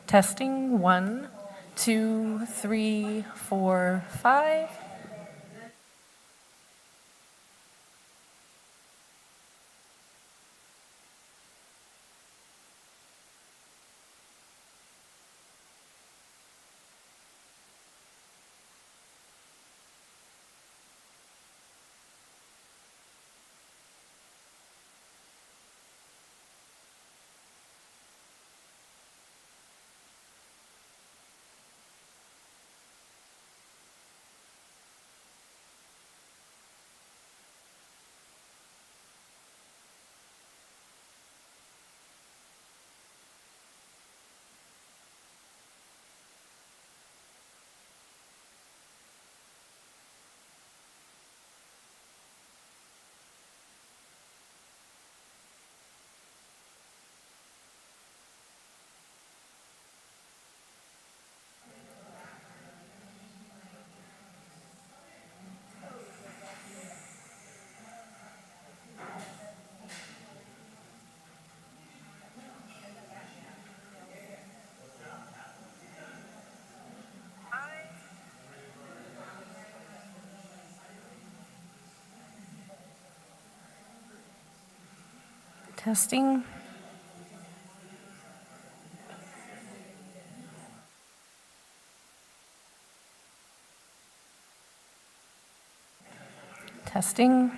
Testing 1, 2, 3, 4, 5. Testing. Testing.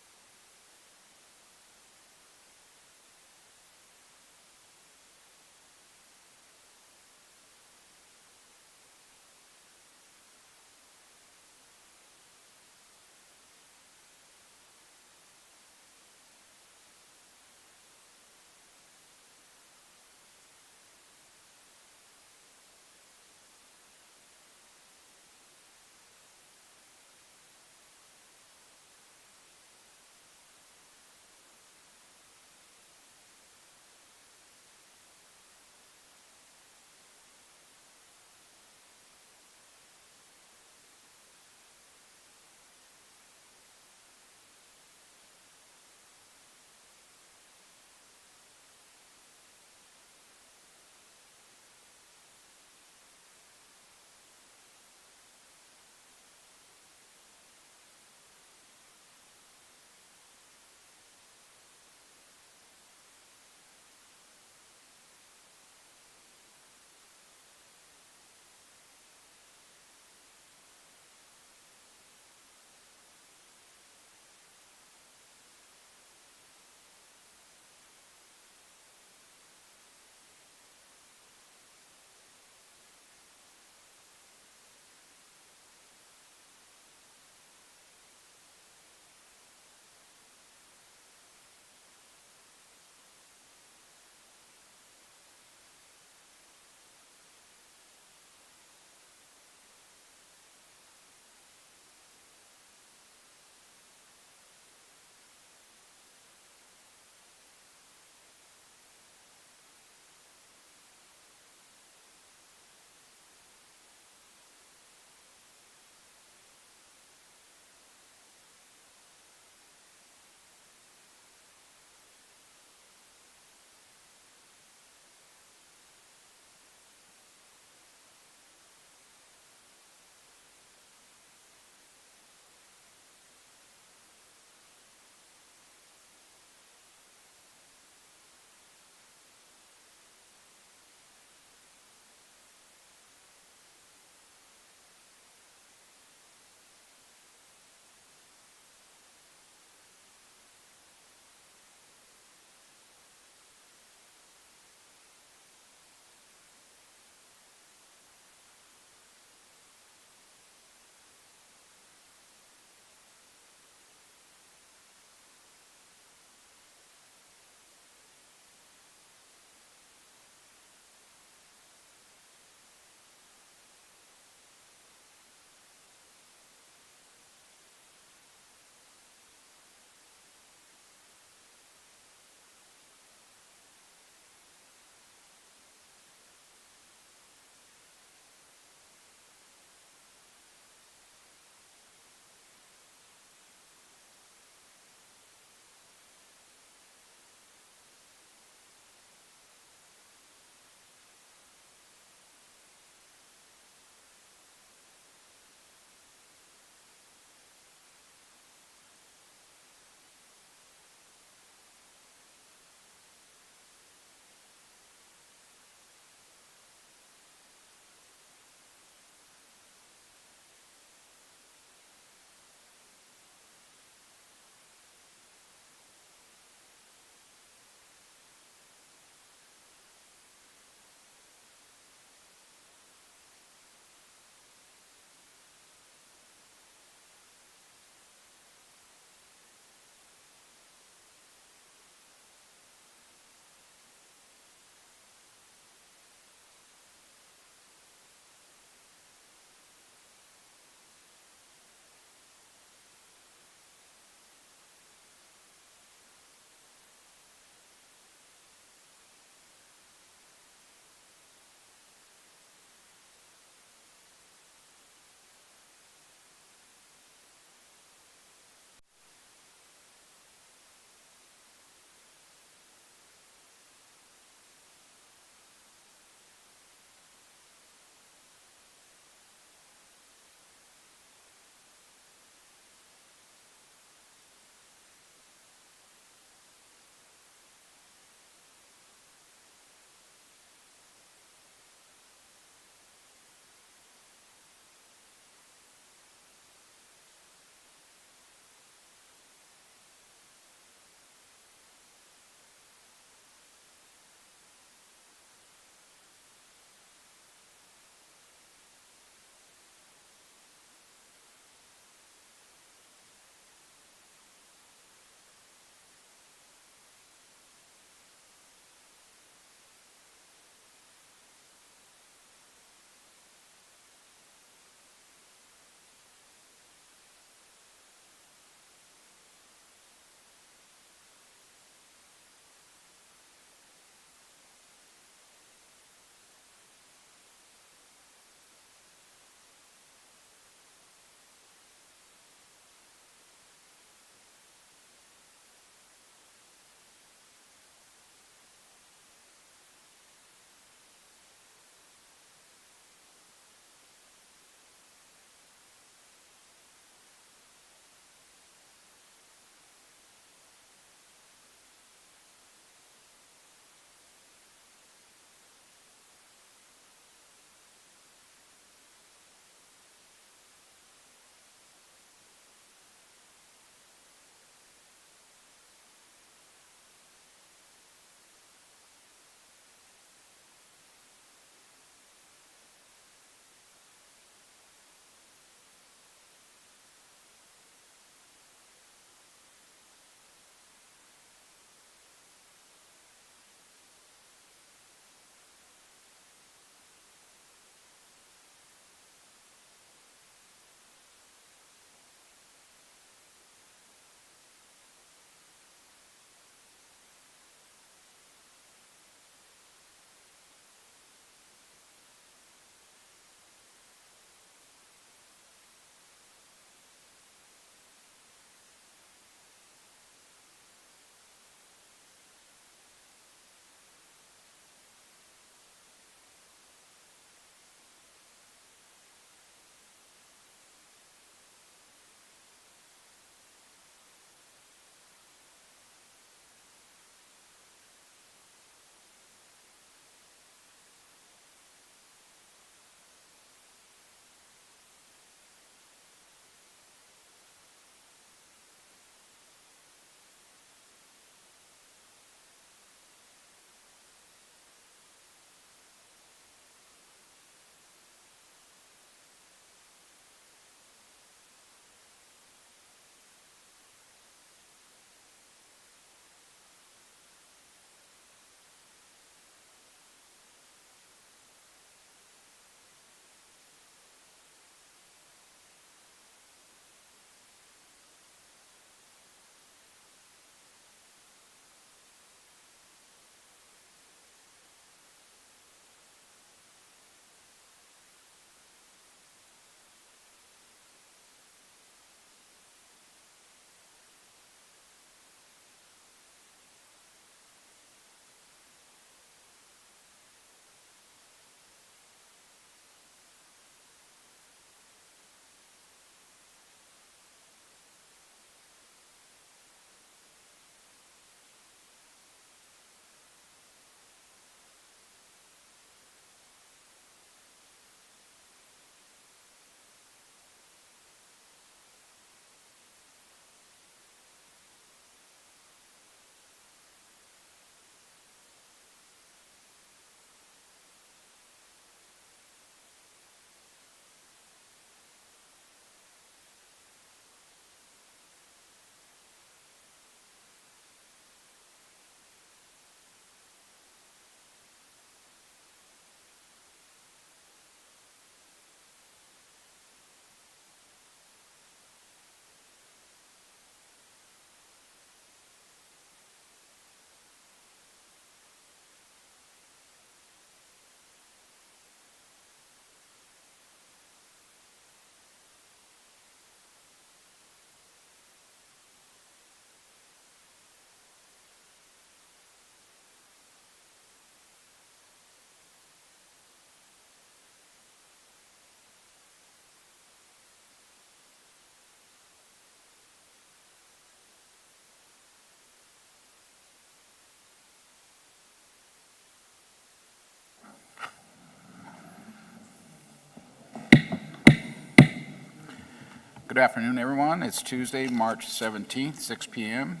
Good afternoon, everyone. It's Tuesday, March 17th, 6 p.m.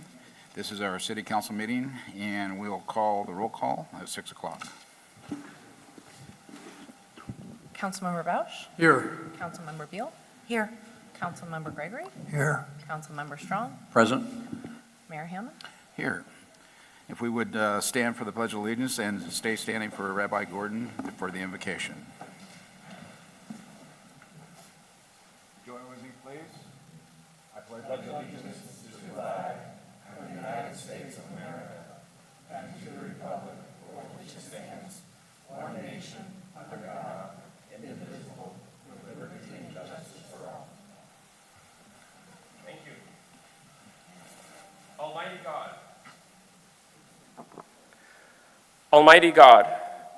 This is our city council meeting, and we'll call the roll call at 6 o'clock. Councilmember Bausch, Here. Councilmember Beal, Here. Councilmember Gregory, Here. Councilmember Strong, Present. Mayor Hammond. Here. If we would stand for the Pledge of Allegiance and stay standing for Rabbi Gordon for the invocation. Join with me, please. I pledge allegiance to the flag of the United States of America and to the republic for which it stands, one nation, under God, indivisible, with liberty and justice for all. Thank you. Almighty God,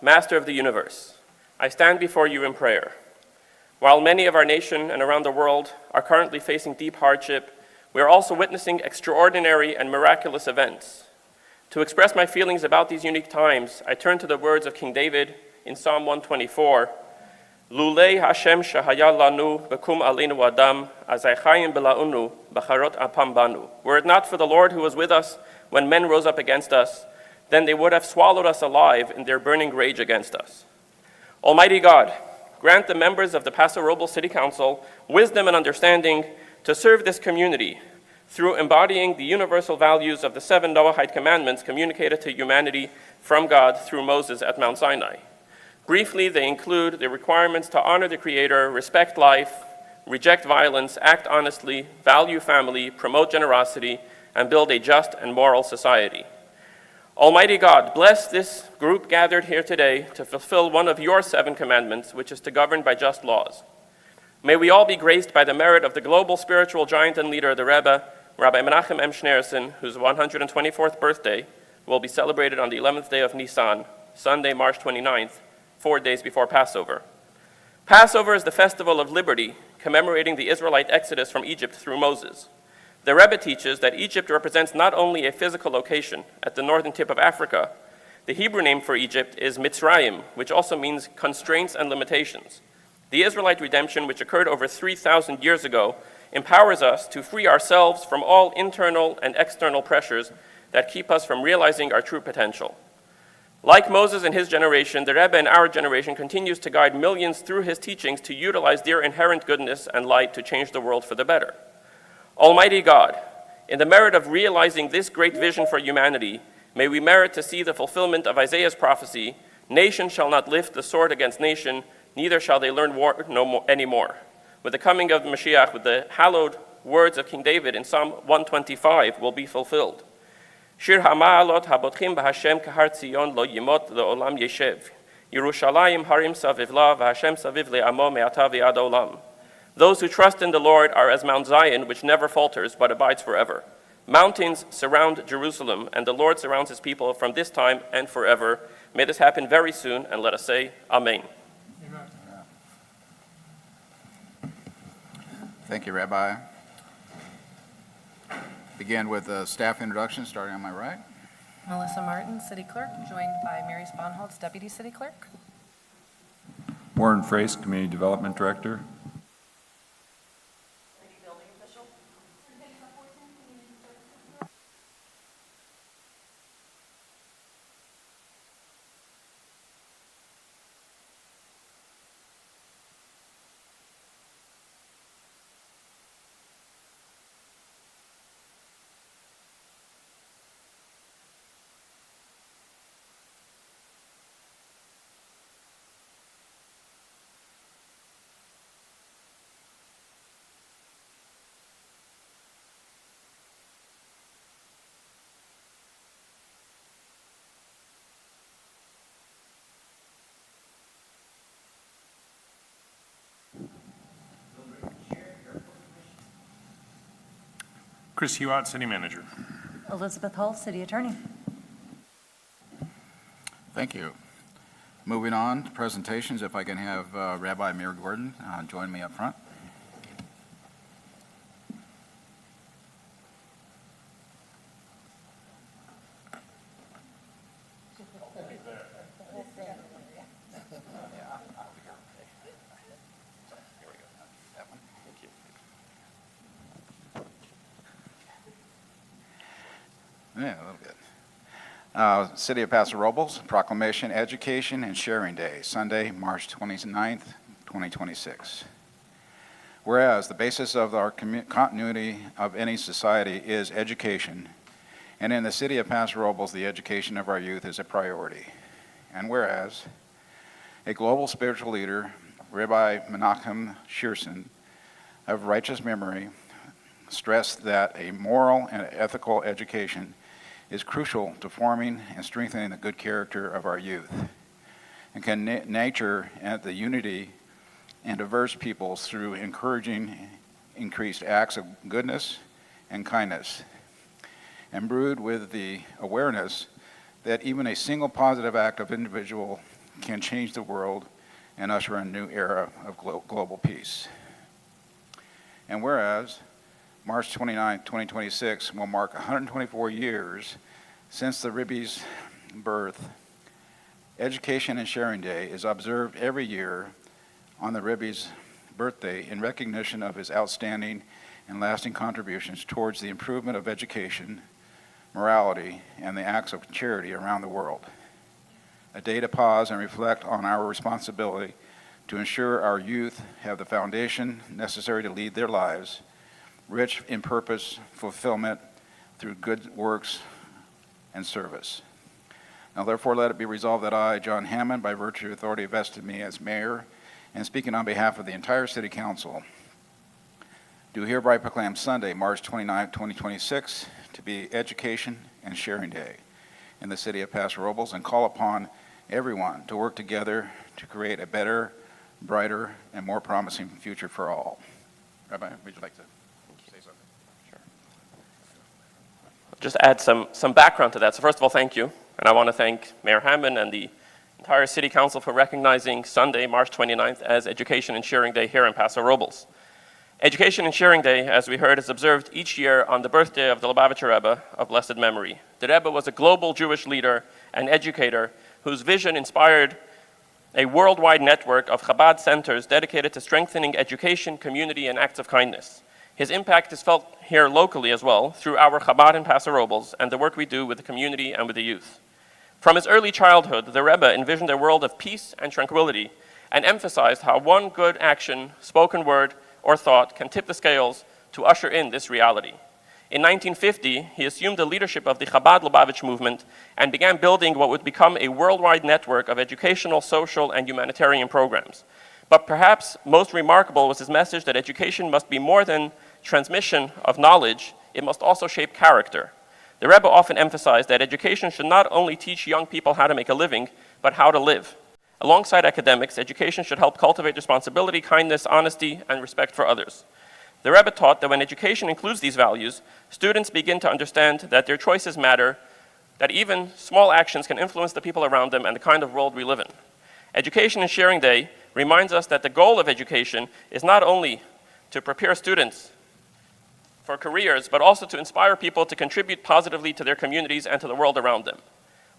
Master of the universe, I stand before you in prayer. While many of our nation and around the world are currently facing deep hardship, we are also witnessing extraordinary and miraculous events. To express my feelings about these unique times, I turn to the words of King David in Psalm 124, Lulei Hashem shahaya lanu bekum alinu adam, azay chayim belaunu b'charot apam banu. Were it not for the Lord who was with us when men rose up against us, then they would have swallowed us alive in their burning rage against us. Almighty God, grant the members of the Paso Robles City Council wisdom and understanding to serve this community through embodying the universal values of the 7 Noahide commandments communicated to humanity from God through Moses at Mount Sinai. Briefly, they include the requirements to honor the Creator, respect life, reject violence, act honestly, value family, promote generosity, and build a just and moral society. Almighty God, bless this group gathered here today to fulfill one of your 7 commandments, which is to govern by just laws. May we all be graced by the merit of the global spiritual giant and leader, the Rebbe, Rabbi Menachem M. Schneerson, whose 124th birthday will be celebrated on the 11th day of Nisan, Sunday, March 29th, 4 days before Passover. Passover is the festival of liberty, commemorating the Israelite exodus from Egypt through Moses. The Rebbe teaches that Egypt represents not only a physical location at the northern tip of Africa. The Hebrew name for Egypt is Mitzrayim, which also means constraints and limitations. The Israelite redemption, which occurred over 3,000 years ago, empowers us to free ourselves from all internal and external pressures that keep us from realizing our true potential. Like Moses and his generation, the Rebbe in our generation continues to guide millions through his teachings to utilize their inherent goodness and light to change the world for the better. Almighty God, in the merit of realizing this great vision for humanity, may we merit to see the fulfillment of Isaiah's prophecy, nation shall not lift the sword against nation, neither shall they learn war anymore. With the coming of Mashiach, with the hallowed words of King David in Psalm 125 will be fulfilled. Shir ha'ma'alot habotchim b'Hashem kahar Tzion lo yimot le'olam yeshev. Yerushalayim harim saviv la v'Hashem saviv le'amo me'ata v'ad olam. Those who trust in the Lord are as Mount Zion, which never falters, but abides forever. Mountains surround Jerusalem, and the Lord surrounds his people from this time and forever. May this happen very soon, and let us say, Amen. Amen. Thank you, Rabbi. Begin with a staff introduction, starting on my right. Melissa Martin, City Clerk, joined by Mary Sponholz, Deputy City Clerk. Warren Frace, Community Development Director. Chris Hewat, City Manager. Elizabeth Hull, City Attorney. Thank you. Moving on to presentations, if I can have Rabbi Meir Gordon join me up front. Yeah, a little bit. City of Paso Robles, Proclamation, Education, and Sharing Day, Sunday, March 29th, 2026. Whereas the basis of our continuity of any society is education, and in the City of Paso Robles, the education of our youth is a priority. And whereas a global spiritual leader, Rabbi Menachem Shearson, of righteous memory, stressed that a moral and ethical education is crucial to forming and strengthening the good character of our youth, and can nurture the unity and diverse peoples through encouraging increased acts of goodness and kindness, and brewed with the awareness that even a single positive act of individual can change the world and usher in a new era of global peace. And whereas March 29, 2026 will mark 124 years since the Rebbe's birth, Education and Sharing Day is observed every year on the Rebbe's birthday in recognition of his outstanding and lasting contributions towards the improvement of education, morality, and the acts of charity around the world. A day to pause and reflect on our responsibility to ensure our youth have the foundation necessary to lead their lives, rich in purpose, fulfillment through good works and service. Now therefore let it be resolved that I, John Hammond, by virtue of authority vested in me as mayor, and speaking on behalf of the entire City Council, do hereby proclaim Sunday, March 29, 2026, to be Education and Sharing Day in the City of Paso Robles, and call upon everyone to work together to create a better, brighter, and more promising future for all. Rabbi, would you like to say something? Just add some background to that. So first of all, thank you. And I want to thank Mayor Hammond and the entire City Council for recognizing Sunday, March 29th as Education and Sharing Day here in Paso Robles. Education and Sharing Day, as we heard, is observed each year on the birthday of the Lubavitcher Rebbe of blessed memory. The Rebbe was a global Jewish leader and educator whose vision inspired a worldwide network of Chabad centers dedicated to strengthening education, community, and acts of kindness. His impact is felt here locally as well through our Chabad in Paso Robles and the work we do with the community and with the youth. From his early childhood, the Rebbe envisioned a world of peace and tranquility and emphasized how one good action, spoken word, or thought can tip the scales to usher in this reality. In 1950, he assumed the leadership of the Chabad Lubavitch movement and began building what would become a worldwide network of educational, social, and humanitarian programs. But perhaps most remarkable was his message that education must be more than transmission of knowledge, it must also shape character. The Rebbe often emphasized that education should not only teach young people how to make a living, but how to live. Alongside academics, education should help cultivate responsibility, kindness, honesty, and respect for others. The Rebbe taught that when education includes these values, students begin to understand that their choices matter, that even small actions can influence the people around them and the kind of world we live in. Education and Sharing Day reminds us that the goal of education is not only to prepare students for careers, but also to inspire people to contribute positively to their communities and to the world around them.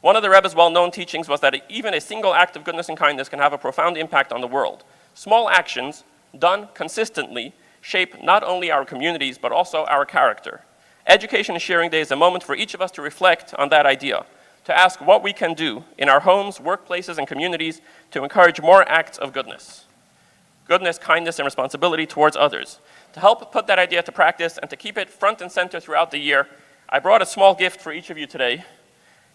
One of the Rebbe's well-known teachings was that even a single act of goodness and kindness can have a profound impact on the world. Small actions, done consistently, shape not only our communities, but also our character. Education and Sharing Day is a moment for each of us to reflect on that idea, to ask what we can do in our homes, workplaces, and communities to encourage more acts of goodness. Goodness, kindness, and responsibility towards others. To help put that idea to practice and to keep it front and center throughout the year, I brought a small gift for each of you today.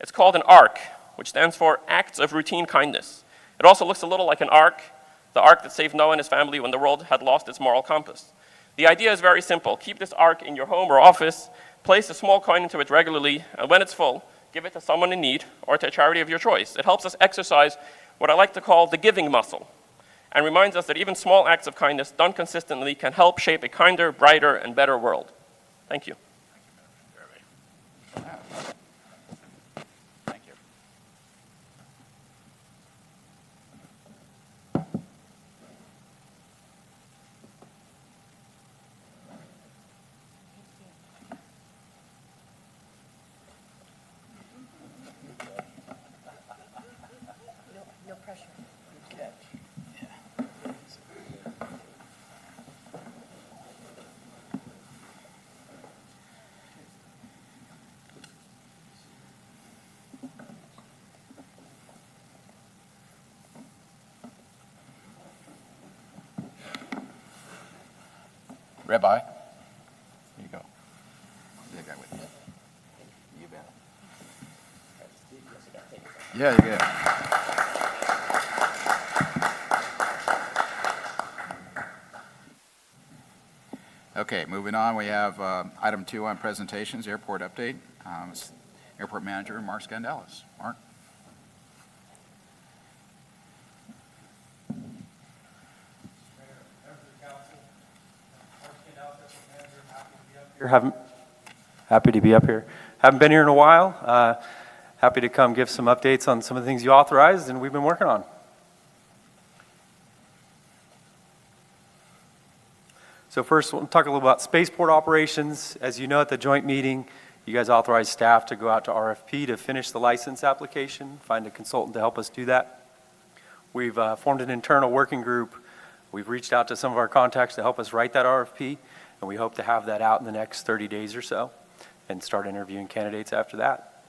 It's called an ARC, which stands for Acts of Routine Kindness. It also looks a little like an ark, the ark that saved Noah and his family when the world had lost its moral compass. The idea is very simple. Keep this ark in your home or office, place a small coin into it regularly, and when it's full, give it to someone in need or to a charity of your choice. It helps us exercise what I like to call the giving muscle, and reminds us that even small acts of kindness done consistently can help shape a kinder, brighter, and better world. Thank you. Thank you. No pressure. Red eye. There you go. That guy with you. You bet. Yeah, you get it. Okay, moving on, we have item 2 on presentations, airport update. Airport Manager Mark Scandalis. Mark? Happy to be up here. Haven't been here in a while. Happy to come give some updates on some of the things you authorized and we've been working on. So first, we'll talk a little about spaceport operations. As you know, at the joint meeting, you guys authorized staff to go out to RFP to finish the license application, find a consultant to help us do that. We've formed an internal working group. We've reached out to some of our contacts to help us write that RFP, and we hope to have that out in the next 30 days or so and start interviewing candidates after that.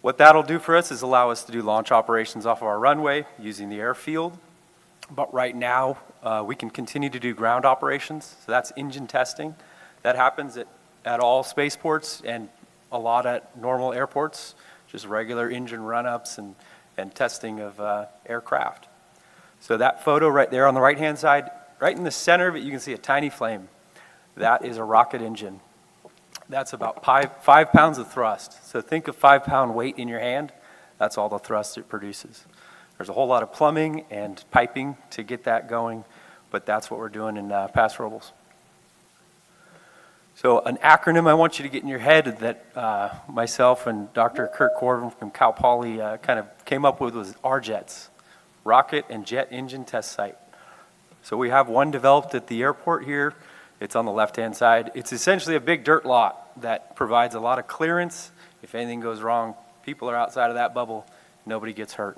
What that'll do for us is allow us to do launch operations off of our runway using the airfield. But right now, we can continue to do ground operations, so that's engine testing. That happens at all spaceports and a lot at normal airports, just regular engine run-ups and testing of aircraft. So that photo right there on the right-hand side, right in the center of it, you can see a tiny flame. That is a rocket engine. That's about 5 pounds of thrust. So think of 5-pound weight in your hand. That's all the thrust it produces. There's a whole lot of plumbing and piping to get that going, but that's what we're doing in Paso Robles. So an acronym I want you to get in your head that myself and Dr. Kurt Corbin from Cal Poly kind of came up with was RJETS, Rocket and Jet Engine Test Site. So we have one developed at the airport here. It's on the left-hand side. It's essentially a big dirt lot that provides a lot of clearance. If anything goes wrong, people are outside of that bubble, nobody gets hurt.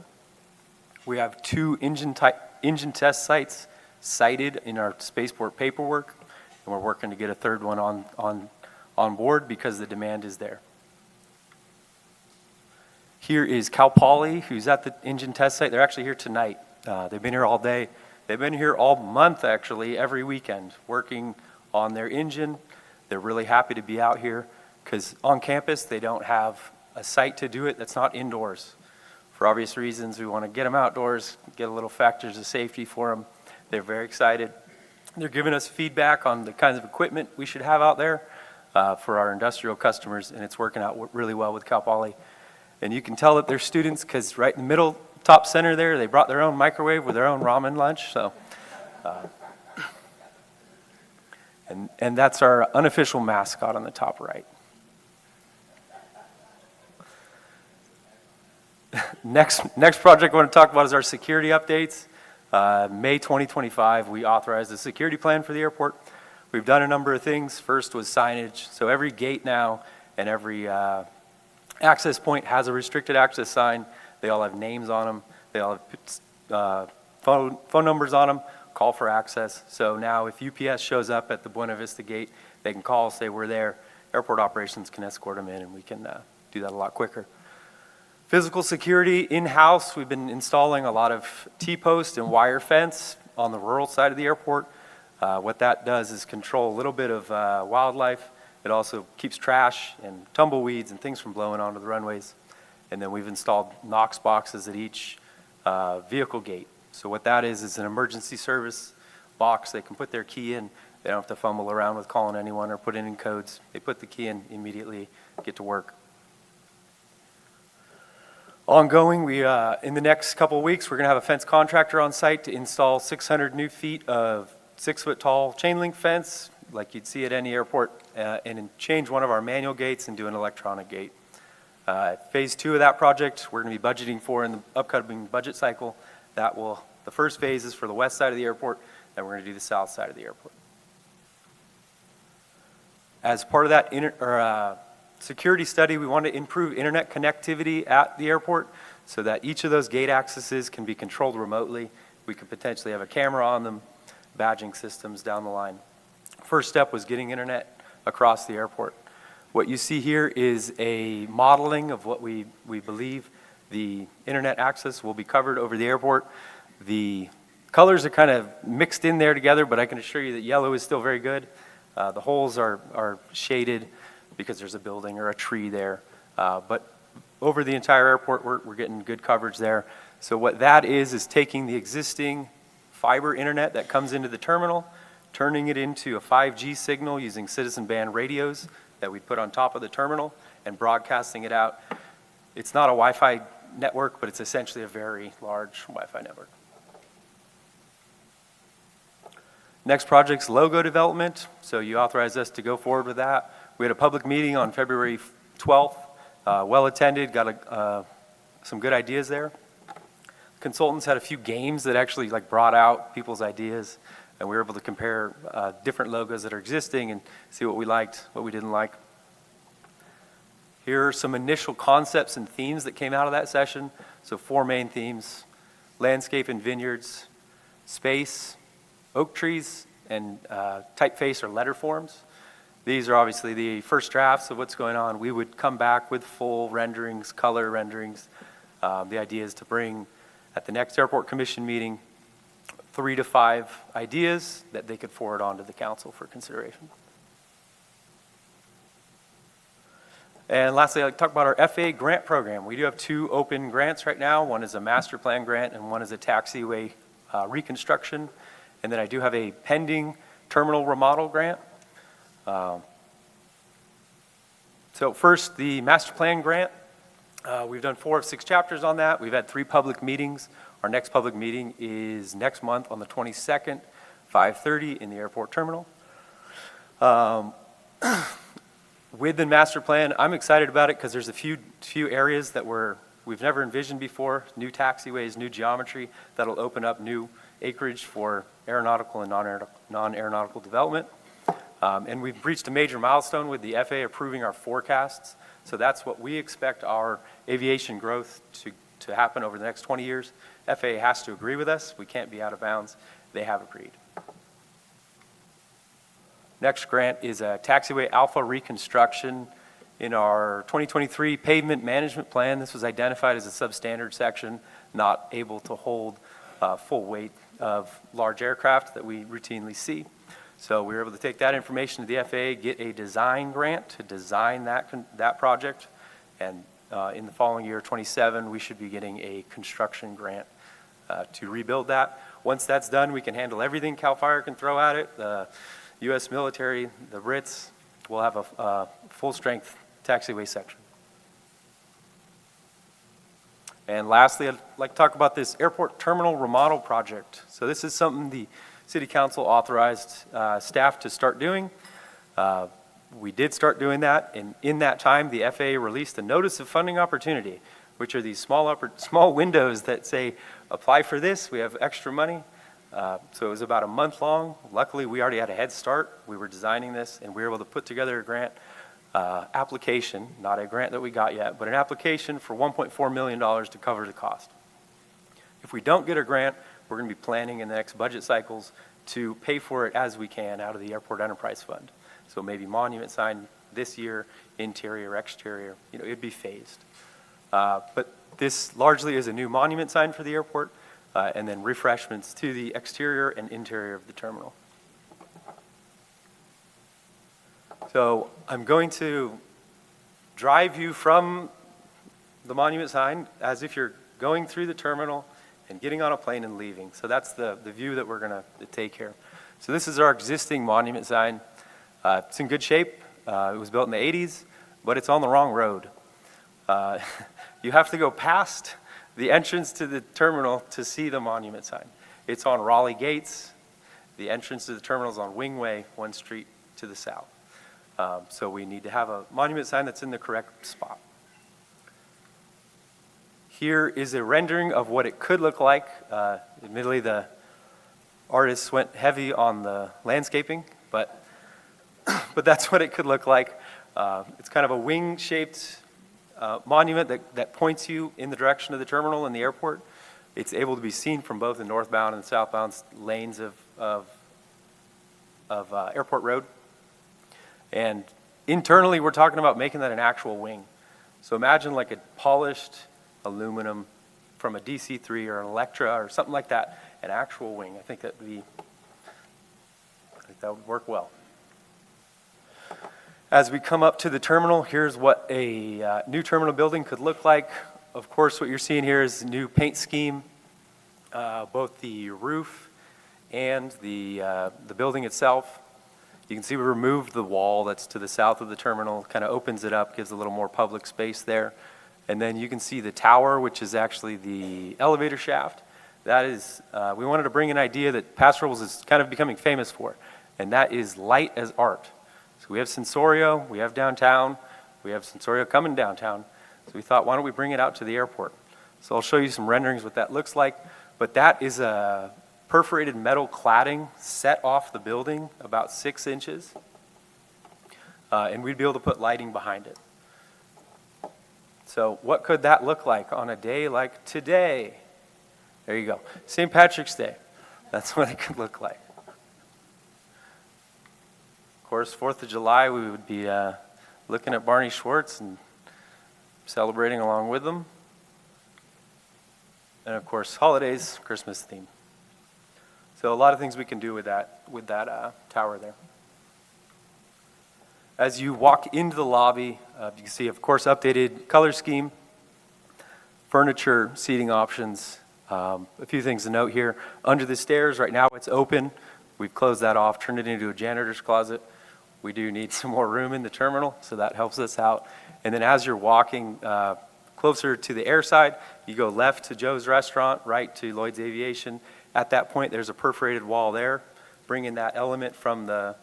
We have 2 engine test sites cited in our spaceport paperwork, and we're working to get a 3rd one on board because the demand is there. Here is Cal Poly, who's at the engine test site. They're actually here tonight. They've been here all day. They've been here all month, actually, every weekend, working on their engine. They're really happy to be out here because on campus, they don't have a site to do it that's not indoors. For obvious reasons, we want to get them outdoors, get a little factors of safety for them. They're very excited. They're giving us feedback on the kinds of equipment we should have out there for our industrial customers, and it's working out really well with Cal Poly. And you can tell that they're students because right in the middle, top center there, they brought their own microwave with their own ramen lunch. So, and that's our unofficial mascot on the top right. Next project I want to talk about is our security updates. May 2025, we authorized a security plan for the airport. We've done a number of things. First was signage. So every gate now and every access point has a restricted access sign. They all have names on them. They all have phone numbers on them, call for access. So now if UPS shows up at the Buena Vista gate, they can call, say we're there. Airport operations can escort them in, and we can do that a lot quicker. Physical security in-house, we've been installing a lot of T-post and wire fence on the rural side of the airport. What that does is control a little bit of wildlife. It also keeps trash and tumbleweeds and things from blowing onto the runways. And then we've installed Knox boxes at each vehicle gate. So what that is an emergency service box. They can put their key in. They don't have to fumble around with calling anyone or put in codes. They put the key in immediately, get to work. Ongoing, in the next couple of weeks, we're going to have a fence contractor on site to install 600 new feet of 6-foot-tall chain link fence, like you'd see at any airport, and change one of our manual gates and do an electronic gate. Phase 2 of that project, we're going to be budgeting for in the upcoming budget cycle. The first phase is for the west side of the airport, then we're going to do the south side of the airport. As part of that security study, we want to improve internet connectivity at the airport so that each of those gate accesses can be controlled remotely. We could potentially have a camera on them, badging systems down the line. First step was getting internet across the airport. What you see here is a modeling of what we believe the internet access will be covered over the airport. The colors are kind of mixed in there together, but I can assure you that yellow is still very good. The holes are shaded because there's a building or a tree there. But over the entire airport, we're getting good coverage there. So what that is taking the existing fiber internet that comes into the terminal, turning it into a 5G signal using citizen band radios that we put on top of the terminal and broadcasting it out. It's not a Wi-Fi network, but it's essentially a very large Wi-Fi network. Next project's logo development. So you authorized us to go forward with that. We had a public meeting on February 12th, well attended, got some good ideas there. Consultants had a few games that actually brought out people's ideas, and we were able to compare different logos that are existing and see what we liked, what we didn't like. Here are some initial concepts and themes that came out of that session. So 4 main themes: landscape and vineyards, space, oak trees, and typeface or letter forms. These are obviously the first drafts of what's going on. We would come back with full renderings, color renderings. The idea is to bring, at the next airport commission meeting, 3 to 5 ideas that they could forward on to the council for consideration. And lastly, I'd like to talk about our FAA grant program. We do have 2 open grants right now. One is a master plan grant and one is a taxiway reconstruction. And then I do have a pending terminal remodel grant. So first, the master plan grant. We've done 4 of 6 chapters on that. We've had 3 public meetings. Our next public meeting is next month on the 22nd, 5:30 in the airport terminal. With the master plan, I'm excited about it because there's a few areas that we've never envisioned before, new taxiways, new geometry that'll open up new acreage for aeronautical and non-aeronautical development. And we've reached a major milestone with the FAA approving our forecasts. So that's what we expect our aviation growth to happen over the next 20 years. FAA has to agree with us. We can't be out of bounds. They have agreed. Next grant is a taxiway alpha reconstruction. In our 2023 pavement management plan, this was identified as a substandard section, not able to hold full weight of large aircraft that we routinely see. So we were able to take that information to the FAA, get a design grant to design that project, and in the following year, 27, we should be getting a construction grant to rebuild that. Once that's done, we can handle everything CAL FIRE can throw at it. The U.S. military, the Brits, will have a full-strength taxiway section. And lastly, I'd like to talk about this airport terminal remodel project. So this is something the City Council authorized staff to start doing. We did start doing that, and in that time, the FAA released a notice of funding opportunity, which are these small windows that say, apply for this, we have extra money. So it was about a month long. Luckily, we already had a head start. We were designing this, and we were able to put together a grant application, not a grant that we got yet, but an application for $1.4 million to cover the cost. If we don't get a grant, we're going to be planning in the next budget cycles to pay for it as we can out of the Airport Enterprise Fund. So maybe monument sign this year, interior, exterior, it'd be phased. But this largely is a new monument sign for the airport, and then refreshments to the exterior and interior of the terminal. So I'm going to drive you from the monument sign as if you're going through the terminal and getting on a plane and leaving. So that's the view that we're going to take here. So this is our existing monument sign. It's in good shape. It was built in the 80s, but it's on the wrong road. You have to go past the entrance to the terminal to see the monument sign. It's on Raleigh Gates. The entrance to the terminal is on Wingway, 1 street to the south. So we need to have a monument sign that's in the correct spot. Here is a rendering of what it could look like. Admittedly, the artists went heavy on the landscaping, but that's what it could look like. It's kind of a wing-shaped monument that points you in the direction of the terminal and the airport. It's able to be seen from both the northbound and southbound lanes of Airport Road. And internally, we're talking about making that an actual wing. So imagine like a polished aluminum from a DC-3 or an Electra or something like that, an actual wing. I think that would work well. As we come up to the terminal, here's what a new terminal building could look like. Of course, what you're seeing here is the new paint scheme, both the roof and the building itself. You can see we removed the wall that's to the south of the terminal, kind of opens it up, gives a little more public space there. And then you can see the tower, which is actually the elevator shaft. That is, we wanted to bring an idea that Paso Robles is kind of becoming famous for, and that is light as art. So we have Sensorio, we have downtown, we have Sensorio coming downtown. So we thought, why don't we bring it out to the airport? So I'll show you some renderings what that looks like. But that is a perforated metal cladding set off the building about 6 inches. And we'd be able to put lighting behind it. So what could that look like on a day like today? There you go. St. Patrick's Day. That's what it could look like. Of course, 4th of July, we would be looking at Barney Schwartz and celebrating along with them. And of course, holidays, Christmas theme. So a lot of things we can do with that tower there. As you walk into the lobby, you can see, of course, updated color scheme, furniture, seating options. A few things to note here. Under the stairs, right now it's open. We've closed that off, turned it into a janitor's closet. We do need some more room in the terminal, so that helps us out. And then as you're walking closer to the air side, you go left to Joe's Restaurant, right to Lloyd's Aviation. At that point, there's a perforated wall there, bringing that element from the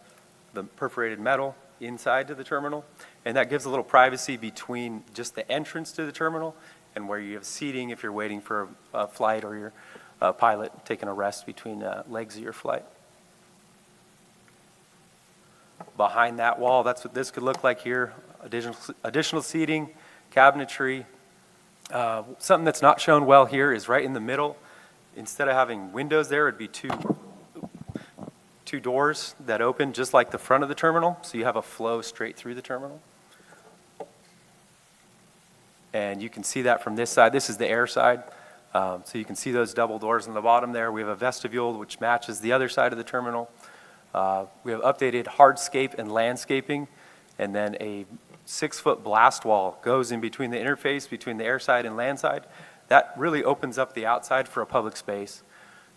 perforated metal inside to the terminal. And that gives a little privacy between just the entrance to the terminal and where you have seating if you're waiting for a flight or your pilot taking a rest between legs of your flight. Behind that wall, that's what this could look like here. Additional seating, cabinetry. Something that's not shown well here is right in the middle. Instead of having windows there, it'd be two doors that open just like the front of the terminal, so you have a flow straight through the terminal. And you can see that from this side. This is the air side. So you can see those double doors on the bottom there. We have a vestibule which matches the other side of the terminal. We have updated hardscape and landscaping, and then a 6-foot blast wall goes in between the interface between the air side and land side. That really opens up the outside for a public space.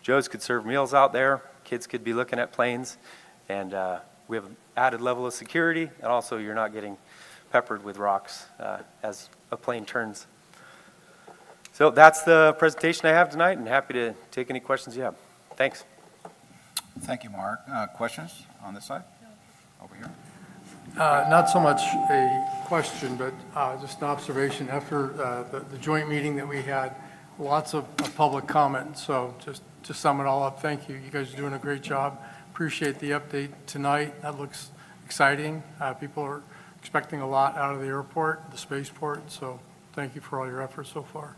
Joe's could serve meals out there. Kids could be looking at planes. And we have an added level of security, and also you're not getting peppered with rocks as a plane turns. So that's the presentation I have tonight, and happy to take any questions you have. Thanks. Thank you, Mark. Questions on this side? Over here. Not so much a question, but just an observation. After the joint meeting that we had, lots of public comment. So just to sum it all up, thank you. You guys are doing a great job. Appreciate the update tonight. That looks exciting. People are expecting a lot out of the airport, the spaceport. So thank you for all your efforts so far.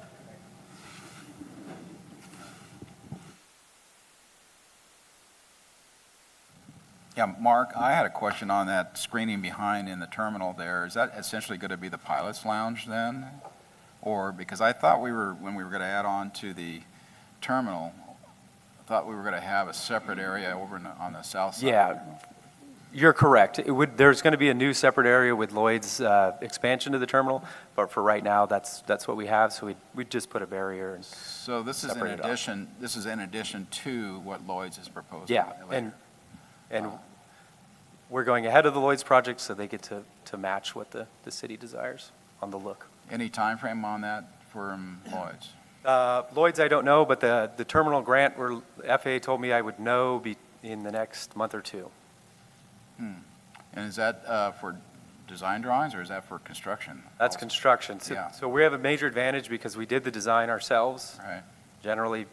Yeah, Mark, I had a question on that screening behind in the terminal there. Is that essentially going to be the pilot's lounge then? Or, because I thought when we were going to add on to the terminal, I thought we were going to have a separate area over on the south side. Yeah, you're correct. There's going to be a new separate area with Lloyd's expansion to the terminal, but for right now, that's what we have. So we just put a barrier and So this is in separate it off. addition. This is in addition to what Lloyd's is proposing. Yeah, later. and we're going ahead of the Lloyd's project, so they get to match what the city desires on the look. Any time frame on that for Lloyd's? Lloyd's, I don't know, but the terminal grant, where FAA told me I would know in the next month or two. And is that for design drawings, or is that for construction? That's also? construction. Yeah. So we have a major advantage because we did the design ourselves. Right. Generally,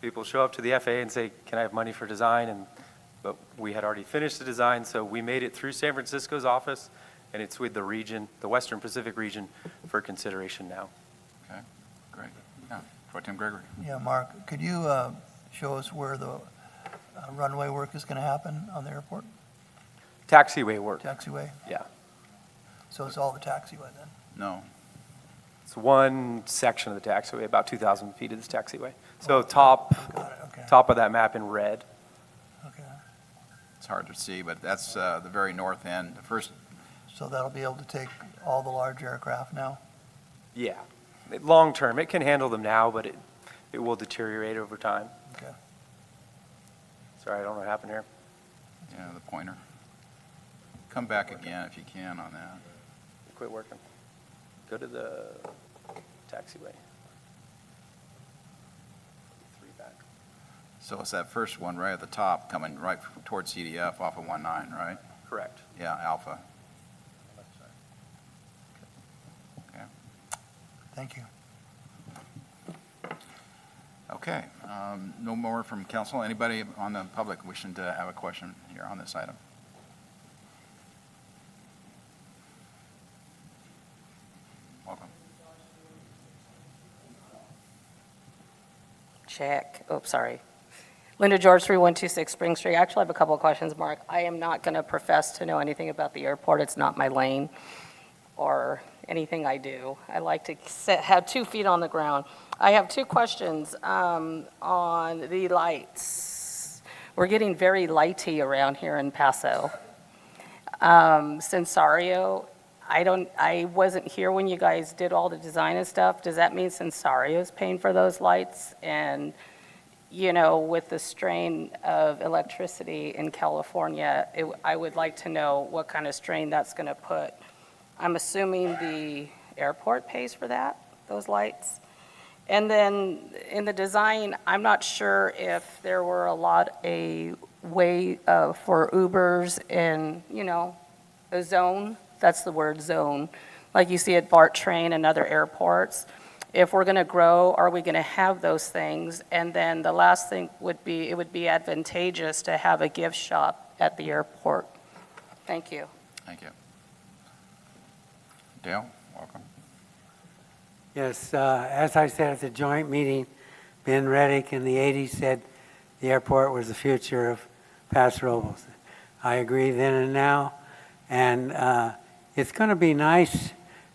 people show up to the FAA and say, can I have money for design? But we had already finished the design, so we made it through San Francisco's office, and it's with the region, the Western Pacific region, for consideration now. Okay, great. Yeah, Pro Tem Gregory. Yeah, Mark, could you show us where the runway work is going to happen on the airport? Taxiway work, Taxiway? yeah. So it's all the taxiway then? No. It's one section of the taxiway, about 2,000 feet of this taxiway. So top Got it, okay, top of that map in red. okay. It's hard to see, but that's the very north end. The first, So that'll be able to take all the large aircraft now? Yeah. Long term, it can handle them now, but it will deteriorate over time. Okay. Sorry, I don't know what happened here. yeah, the pointer. Come back again if you can on that. Quit working. Go to the taxiway. 3 back. So it's that first one right at the top, coming right towards CDF off of 19, right? Correct. Yeah, Alpha. Okay. Thank you. Okay, no more from council. Anybody on the public wishing to have a question here on this item? Welcome. Check. Oh, sorry. Linda George, 3126 Spring Street. Actually, I have a couple of questions, Mark. I am not going to profess to know anything about the airport. It's not my lane or anything I do. I like to have 2 feet on the ground. I have 2 questions on the lights. We're getting very lighty around here in Paso. Sensario, I wasn't here when you guys did all the design and stuff. Does that mean Sensario's paying for those lights? And, you know, with the strain of electricity in California, I would like to know what kind of strain that's going to put. I'm assuming the airport pays for that, those lights? And then in the design, I'm not sure if there were a way for Ubers in, you know, a zone, that's the word, zone, like you see at BART train and other airports. If we're going to grow, are we going to have those things? And then the last thing would be, it would be advantageous to have a gift shop at the airport. Thank you. Thank you. Dale, welcome. Yes, as I said at the joint meeting, Ben Reddick in the 80s said the airport was the future of Paso Robles. I agree then and now, and it's going to be nice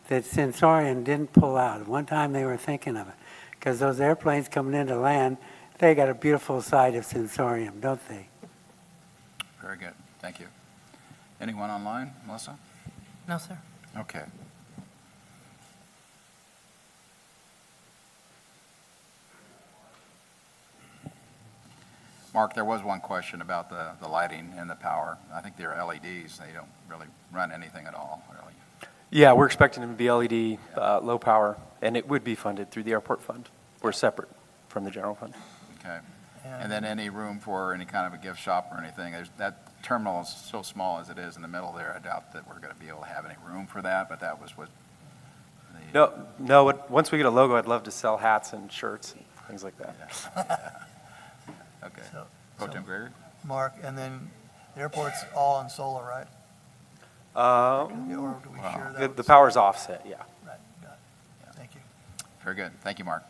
that Sensorium didn't pull out. One time they were thinking of it, because those airplanes coming into land, they got a beautiful sight of Sensorium, don't they? Very good. Thank you. Anyone online? Melissa? No, sir. Okay. Mark, there was one question about the lighting and the power. I think they're LEDs. They don't really run anything at all, really. Yeah, we're expecting them to be LED, low power, and it would be funded through the airport fund. We're separate from the general fund. Okay. And then any room for any kind of a gift shop or anything? That terminal is so small as it is in the middle there. I doubt that we're going to be able to have any room for that, but that was what No, once we get a logo, I'd love to sell hats and shirts and things like that. Yeah. Okay. So- Pro Tem Gregory? Mark, and then the airport's all on solar, right? Uh, Or do we share that? the with- power's offset, yeah. Right, got it. Thank you. Very good. Thank you, Mark.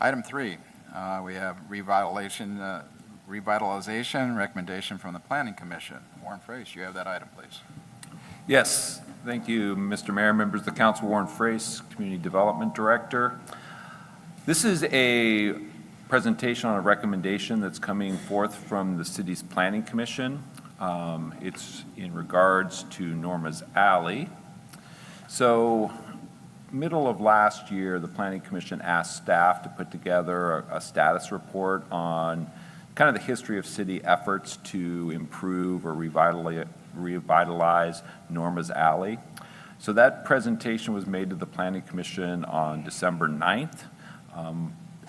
Item 3, we have revitalization recommendation from the Planning Commission. Warren Frace, you have that item, please. Yes, thank you, Mr. Mayor, members of the council. Warren Frace, Community Development Director. This is a presentation on a recommendation that's coming forth from the city's Planning Commission. It's in regards to Norma's Alley. So, middle of last year, the Planning Commission asked staff to put together a status report on kind of the history of city efforts to improve or revitalize Norma's Alley. So that presentation was made to the Planning Commission on December 9th.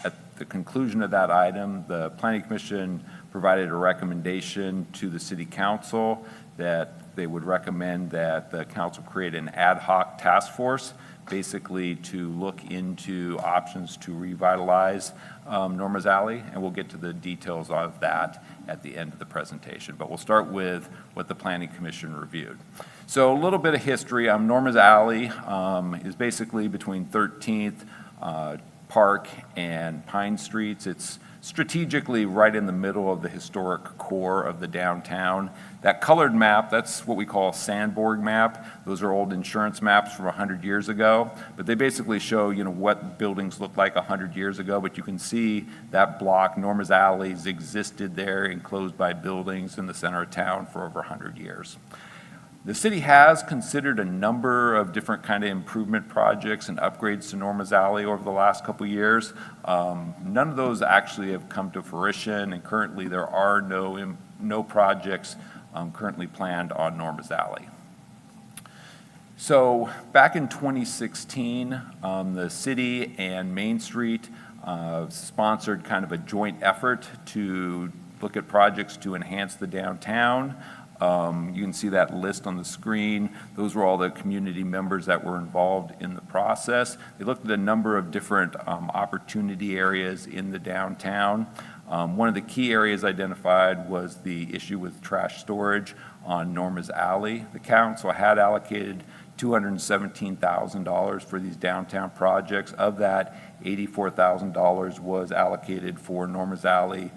At the conclusion of that item, the Planning Commission provided a recommendation to the City Council that they would recommend that the council create an ad hoc task force basically to look into options to revitalize Norma's Alley, and we'll get to the details of that at the end of the presentation. But we'll start with what the Planning Commission reviewed. So a little bit of history. Norma's Alley is basically between 13th Park and Pine Streets. It's strategically right in the middle of the historic core of the downtown. That colored map, that's what we call a sandboard map. Those are old insurance maps from 100 years ago, but they basically show, what buildings looked like 100 years ago, but you can see that block, Norma's Alleys, existed there, enclosed by buildings in the center of town for over 100 years. The city has considered a number of different kind of improvement projects and upgrades to Norma's Alley over the last couple of years. None of those actually have come to fruition, and currently there are no projects currently planned on Norma's Alley. So back in 2016, the city and Main Street sponsored kind of a joint effort to look at projects to enhance the downtown. You can see that list on the screen. Those were all the community members that were involved in the process. They looked at a number of different opportunity areas in the downtown. One of the key areas identified was the issue with trash storage on Norma's Alley. The council had allocated $217,000 for these downtown projects. Of that, $84,000 was allocated for Norma's Alley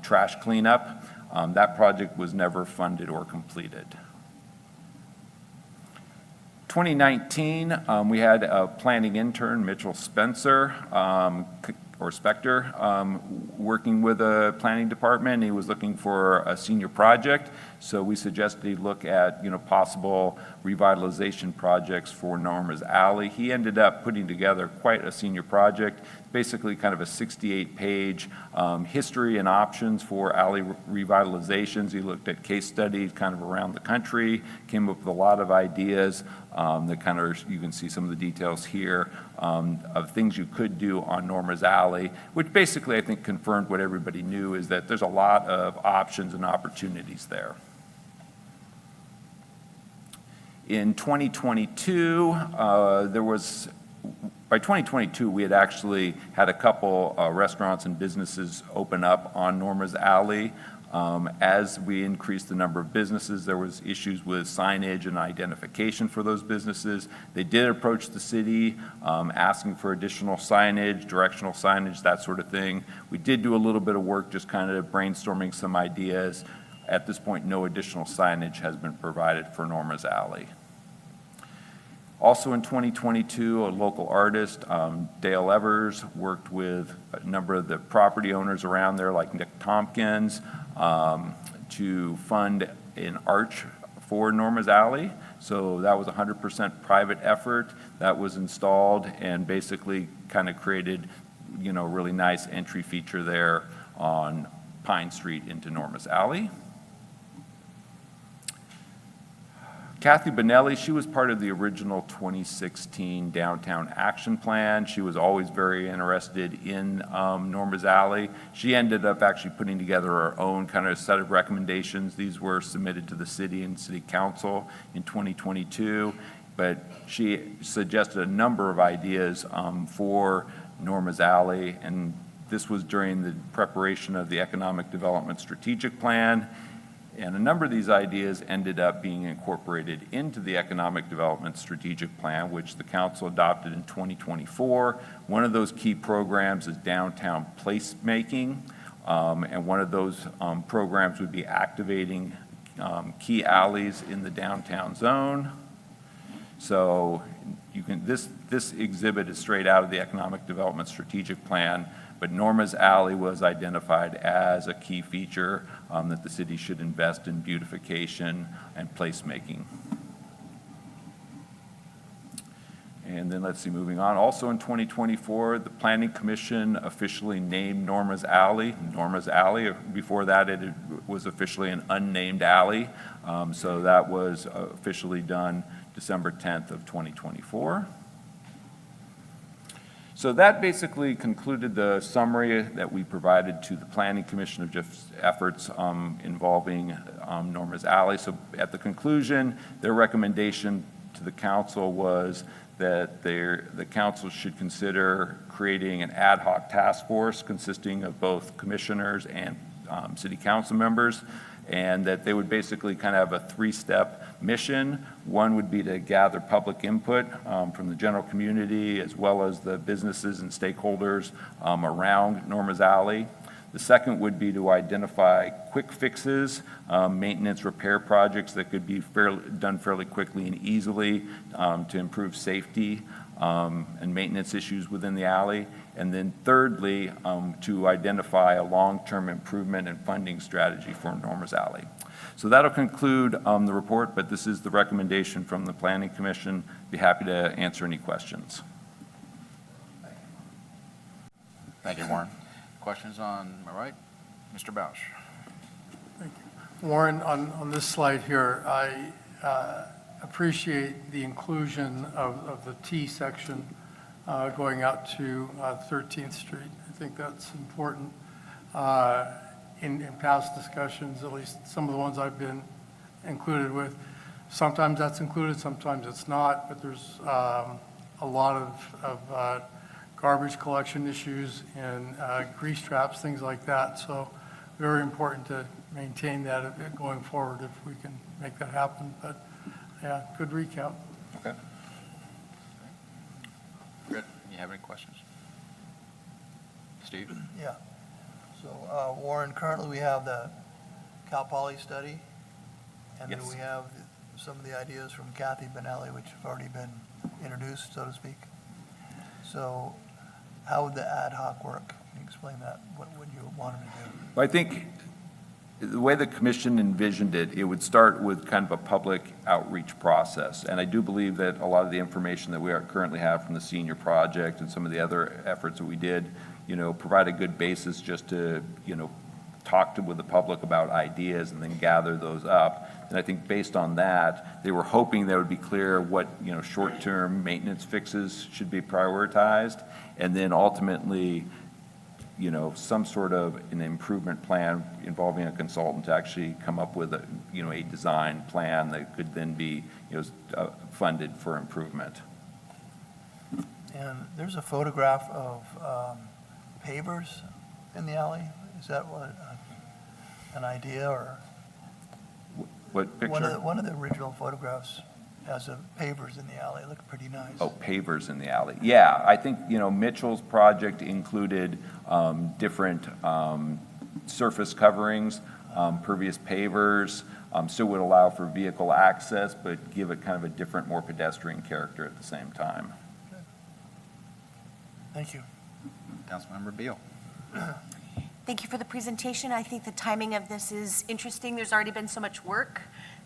trash cleanup. That project was never funded or completed. 2019, we had a planning intern, Mitchell Spencer, Spector, working with a planning department. He was looking for a senior project, so we suggested he look at possible revitalization projects for Norma's Alley. He ended up putting together quite a senior project, basically kind of a 68-page history and options for alley revitalizations. He looked at case studies kind of around the country, came up with a lot of ideas that kind of, you can see some of the details here of things you could do on Norma's Alley, which basically I think confirmed what everybody knew, is that there's a lot of options and opportunities there. In 2022, by 2022, we had actually had a couple restaurants and businesses open up on Norma's Alley. As we increased the number of businesses, there was issues with signage and identification for those businesses. They did approach the city asking for additional signage, directional signage, that sort of thing. We did do a little bit of work just kind of brainstorming some ideas. At this point, no additional signage has been provided for Norma's Alley. Also in 2022, a local artist, Dale Evers, worked with a number of the property owners around there, like Nick Tompkins, to fund an arch for Norma's Alley. So that was a 100% private effort that was installed and basically kind of created, a really nice entry feature there on Pine Street into Norma's Alley. Kathy Bonelli, she was part of the original 2016 Downtown Action Plan. She was always very interested in Norma's Alley. She ended up actually putting together her own kind of set of recommendations. These were submitted to the city and city council in 2022, but she suggested a number of ideas for Norma's Alley, and this was during the preparation of the Economic Development Strategic Plan. And a number of these ideas ended up being incorporated into the Economic Development Strategic Plan, which the council adopted in 2024. One of those key programs is downtown placemaking, and one of those programs would be activating key alleys in the downtown zone. So this exhibit is straight out of the Economic Development Strategic Plan, but Norma's Alley was identified as a key feature that the city should invest in beautification and placemaking. And then let's see, moving on. Also in 2024, the Planning Commission officially named Norma's Alley. Before that, it was officially an unnamed alley. So that was officially done December 10th of 2024. So that basically concluded the summary that we provided to the Planning Commission of just efforts involving Norma's Alley. So at the conclusion, their recommendation to the council was that the council should consider creating an ad hoc task force consisting of both commissioners and city council members, and that they would basically kind of have a three-step mission. One would be to gather public input from the general community as well as the businesses and stakeholders around Norma's Alley. The second would be to identify quick fixes, maintenance repair projects that could be done fairly quickly and easily to improve safety and maintenance issues within the alley. And then thirdly, to identify a long-term improvement and funding strategy for Norma's Alley. So that'll conclude the report, but this is the recommendation from the Planning Commission. Be happy to answer any questions. Thank you, Warren. Questions on my right? Mr. Bausch. Warren, on this slide here, I appreciate the inclusion of the T section going out to 13th Street. I think that's important. In past discussions, at least some of the ones I've been included with, sometimes that's included, sometimes it's not, but there's a lot of garbage collection issues and grease traps, things like that. So very important to maintain that a bit going forward if we can make that happen. But yeah, good recap. Okay. Good. You have any questions? Steve? Yeah. So, Warren, currently we have the Cal Poly study, and then Yes. we have some of the ideas from Kathy Benelli, which have already been introduced, so to speak. So how would the ad hoc work? Can you explain that? What would you want them to do? Well, I think the way the commission envisioned it, it would start with kind of a public outreach process. And I do believe that a lot of the information that we currently have from the senior project and some of the other efforts that we did, provide a good basis just to, talk with the public about ideas and then gather those up. And I think based on that, they were hoping that it would be clear what, short-term maintenance fixes should be prioritized. And then ultimately, some sort of an improvement plan involving a consultant to actually come up with a, a design plan that could then be, funded for improvement. And there's a photograph of pavers in the alley. Is that what, an idea, or? What picture? One of the original photographs has pavers in the alley. It looked pretty nice. Oh, pavers in the alley. Yeah, I think, Mitchell's project included different surface coverings, pervious pavers, still would allow for vehicle access, but give it kind of a different, more pedestrian character at the same time. Thank you. Councilmember Beal. Thank you for the presentation. I think the timing of this is interesting. There's already been so much work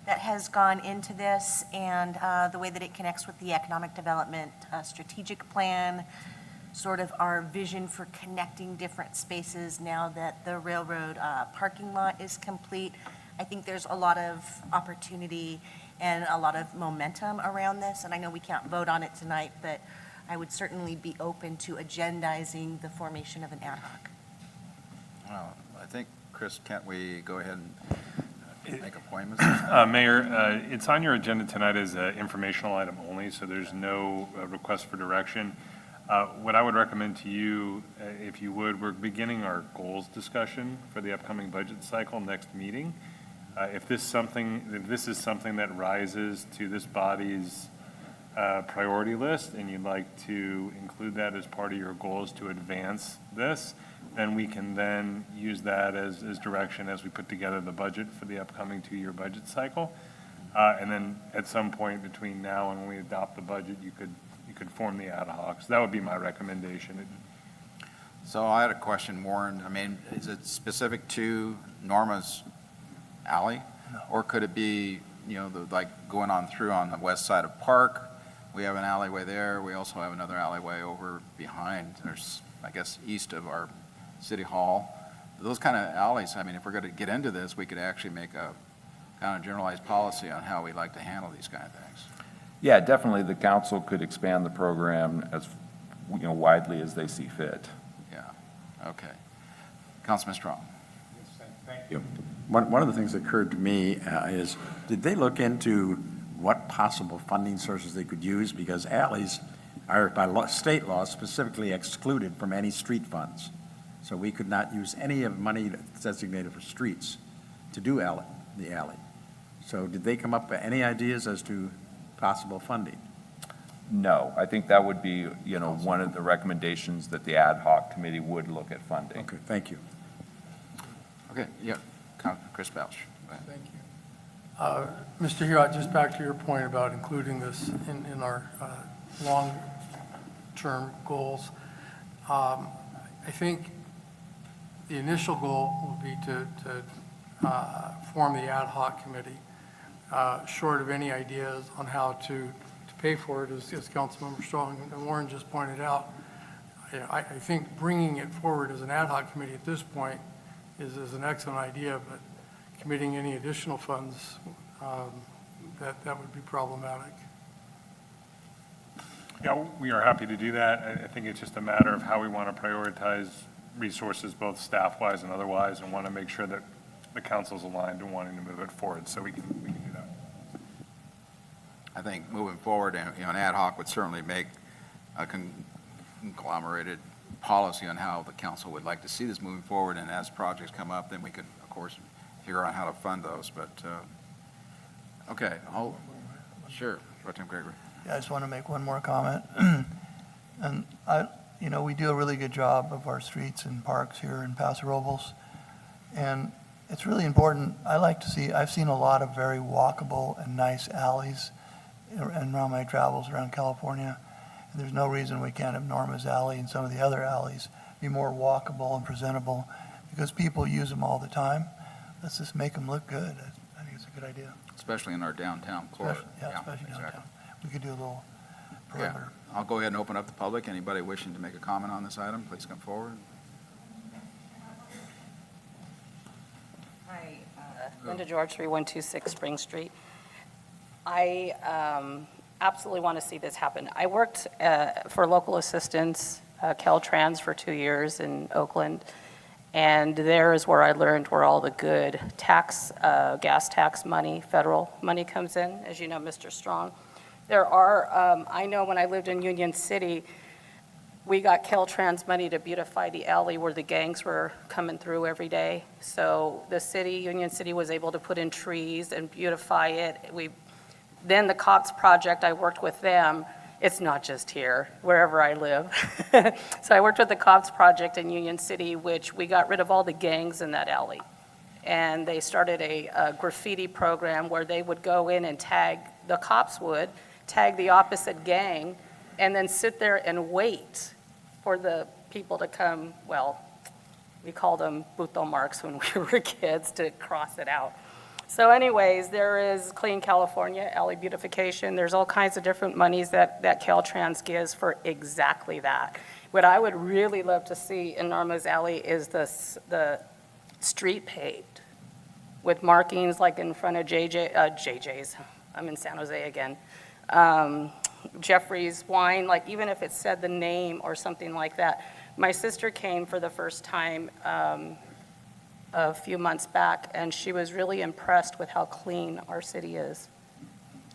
that has gone into this, and the way that it connects with the economic development strategic plan, sort of our vision for connecting different spaces now that the railroad parking lot is complete. I think there's a lot of opportunity and a lot of momentum around this, and I know we can't vote on it tonight, but I would certainly be open to agendizing the formation of an ad hoc. Well, I think, Chris, can't we go ahead and make appointments? Mayor, it's on your agenda tonight as an informational item only, so there's no request for direction. What I would recommend to you, if you would, we're beginning our goals discussion for the upcoming budget cycle next meeting. If this is something that rises to this body's priority list, and you'd like to include that as part of your goals to advance this, then we can then use that as direction as we put together the budget for the upcoming 2-year budget cycle. And then at some point between now and when we adopt the budget, you could form the ad hoc. So that would be my recommendation. So I had a question, Warren. I mean, is it specific to Norma's Alley? No. Or could it be, like going on through on the west side of Park? We have an alleyway there. We also have another alleyway over behind. There's, I guess, east of our city hall. Those kind of alleys, I mean, if we're going to get into this, we could actually make a kind of generalized policy on how we like to handle these kind of things. Yeah, definitely the council could expand the program as, widely as they see fit. Yeah, okay. Councilman Strong. Thank you. One of the things that occurred to me is, did they look into what possible funding sources they could use? Because alleys are by state law specifically excluded from any street funds. So we could not use any of money that's designated for streets to do the alley. So did they come up with any ideas as to possible funding? No, I think that would be, one of the recommendations that the ad hoc committee would look at funding. Okay, thank you. Okay, yeah, Chris Belch. Go ahead. Thank you. Mr. Huot, just back to your point about including this in our long-term goals. I think the initial goal will be to form the ad hoc committee, short of any ideas on how to pay for it, as Councilmember Strong and Warren just pointed out. I think bringing it forward as an ad hoc committee at this point is an excellent idea, but committing any additional funds, that would be problematic. Yeah, we are happy to do that. I think it's just a matter of how we want to prioritize resources, both staff-wise and otherwise, and want to make sure that the council's aligned and wanting to move it forward, so we can do that. I think moving forward, an ad hoc would certainly make a conglomerated policy on how the council would like to see this moving forward, and as projects come up, then we could, of course, figure out how to fund those, but, okay, sure, Pro Tem Gregory. Yeah, I just want to make one more comment. And we do a really good job of our streets and parks here in Paso Robles. And it's really important, I've seen a lot of very walkable and nice alleys and around my travels around California. And there's no reason we can't have Norma's Alley and some of the other alleys be more walkable and presentable, because people use them all the time. Let's just make them look good. I think it's a good idea. Especially in our downtown core. Especially downtown. Exactly. We could do a little Yeah, perimeter. I'll go ahead and open up the public. Anybody wishing to make a comment on this item, please come forward. Hi, Linda George, 3126 Spring Street. I absolutely want to see this happen. I worked for local assistance, Caltrans, for 2 years in Oakland, and there is where I learned where all the good gas tax money, federal money comes in, as you know, Mr. Strong. There are, I know when I lived in Union City, we got Caltrans money to beautify the alley where the gangs were coming through every day. So the city, Union City, was able to put in trees and beautify it. Then the Cox project, I worked with them. It's not just here, wherever I live. So I worked with the Cox project in Union City, which we got rid of all the gangs in that alley. And they started a graffiti program where they would go in and the cops would tag the opposite gang, and then sit there and wait for the people to come, well, we called them buto marks when we were kids, to cross it out. So anyways, there is Clean California, alley beautification. There's all kinds of different monies that Caltrans gives for exactly that. What I would really love to see in Norma's Alley is the street paved with markings like in front of JJ's. I'm in San Jose again. Jeffrey's Wine, like even if it said the name or something like that. My sister came for the first time a few months back, and she was really impressed with how clean our city is.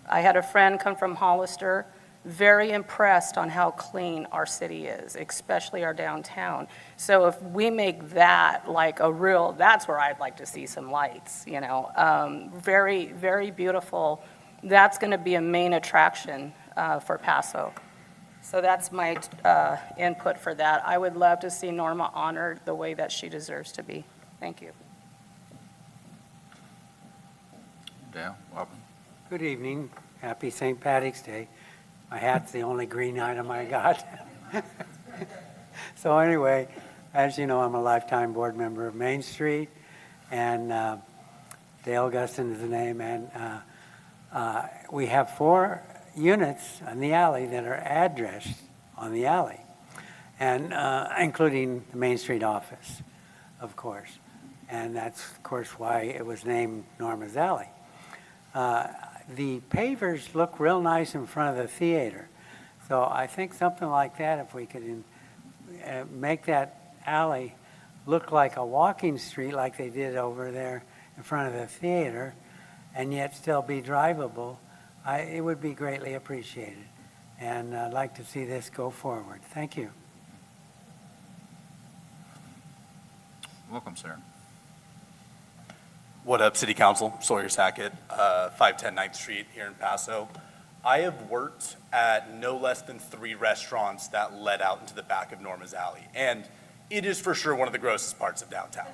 I had a friend come from Hollister, very impressed on how clean our city is, especially our downtown. So if we make that like that's where I'd like to see some lights, very, very beautiful. That's going to be a main attraction for Paso. So that's my input for that. I would love to see Norma honored the way that she deserves to be. Thank you. Dale, welcome. Good evening. Happy St. Patrick's Day. My hat's the only green item I got. So anyway, as you know, I'm a lifetime board member of Main Street, and Dale Gustin is the name, and we have 4 units in the alley that are addressed on the alley, and including the Main Street office, of course. And that's, of course, why it was named Norma's Alley. The pavers look real nice in front of the theater. So I think something like that, if we could make that alley look like a walking street like they did over there in front of the theater, and yet still be drivable, it would be greatly appreciated. And I'd like to see this go forward. Thank you. Welcome, sir. What up, City Council? Sawyer Sackett, 510 9th Street here in Paso. I have worked at no less than 3 restaurants that led out into the back of Norma's Alley. And it is for sure one of the grossest parts of downtown.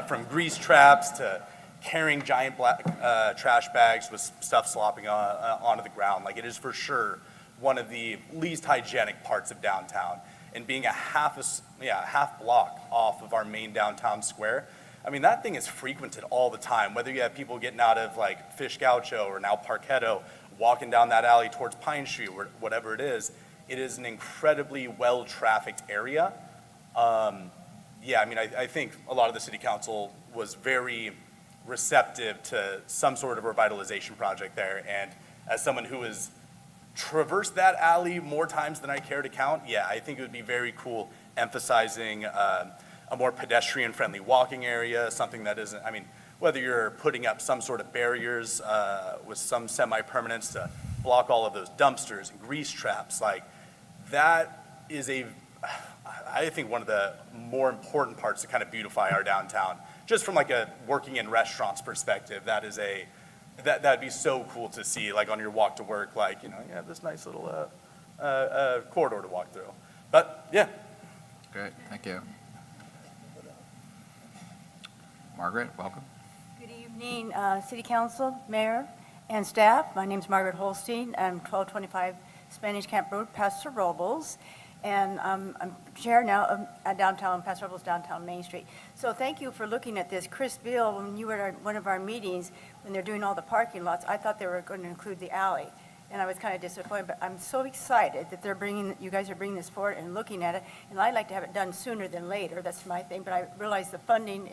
From grease traps to carrying giant black trash bags with stuff slopping onto the ground. Like, it is for sure one of the least hygienic parts of downtown. And being a half block off of our main downtown square, I mean, that thing is frequented all the time, whether you have people getting out of like Fish Gaucho or now Parquetto, walking down that alley towards Pine Street or whatever it is an incredibly well-trafficked area. Yeah, I mean, I think a lot of the city council was very receptive to some sort of revitalization project there. And as someone who has traversed that alley more times than I care to count, yeah, I think it would be very cool emphasizing a more pedestrian-friendly walking area, something that isn't, I mean, whether you're putting up some sort of barriers with some semi-permanence to block all of those dumpsters and grease traps, like, that is I think one of the more important parts to kind of beautify our downtown. Just from like a working in restaurants perspective, that'd be so cool to see, like on your walk to work, like, you know, you have this nice little corridor to walk through. But yeah. Great, thank you. Margaret, welcome. Good evening, City Council, Mayor, and staff. My name's Margaret Holstein. I'm 1225 Spanish Camp Road, Paso Robles, and I'm chair now at downtown, Paso Robles downtown Main Street. So thank you for looking at this. Chris Beal, when you were at one of our meetings, when they're doing all the parking lots, I thought they were going to include the alley, and I was kind of disappointed, but I'm so excited that you guys are bringing this forward and looking at it, and I'd like to have it done sooner than later. That's my thing, but I realize the funding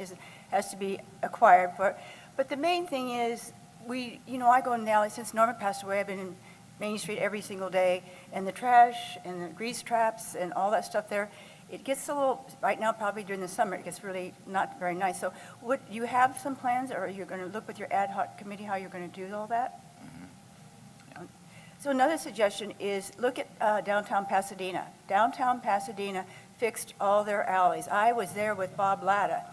has to be acquired for it. But the main thing is, I go in the alley since Norma passed away. I've been in Main Street every single day, and the trash and the grease traps and all that stuff there, it gets a little, right now probably during the summer, it gets really not very nice. So would you have some plans, or are you going to look with your ad hoc committee how you're going to do all that? So another suggestion is look at downtown Pasadena. Downtown Pasadena fixed all their alleys. I was there with Bob Latta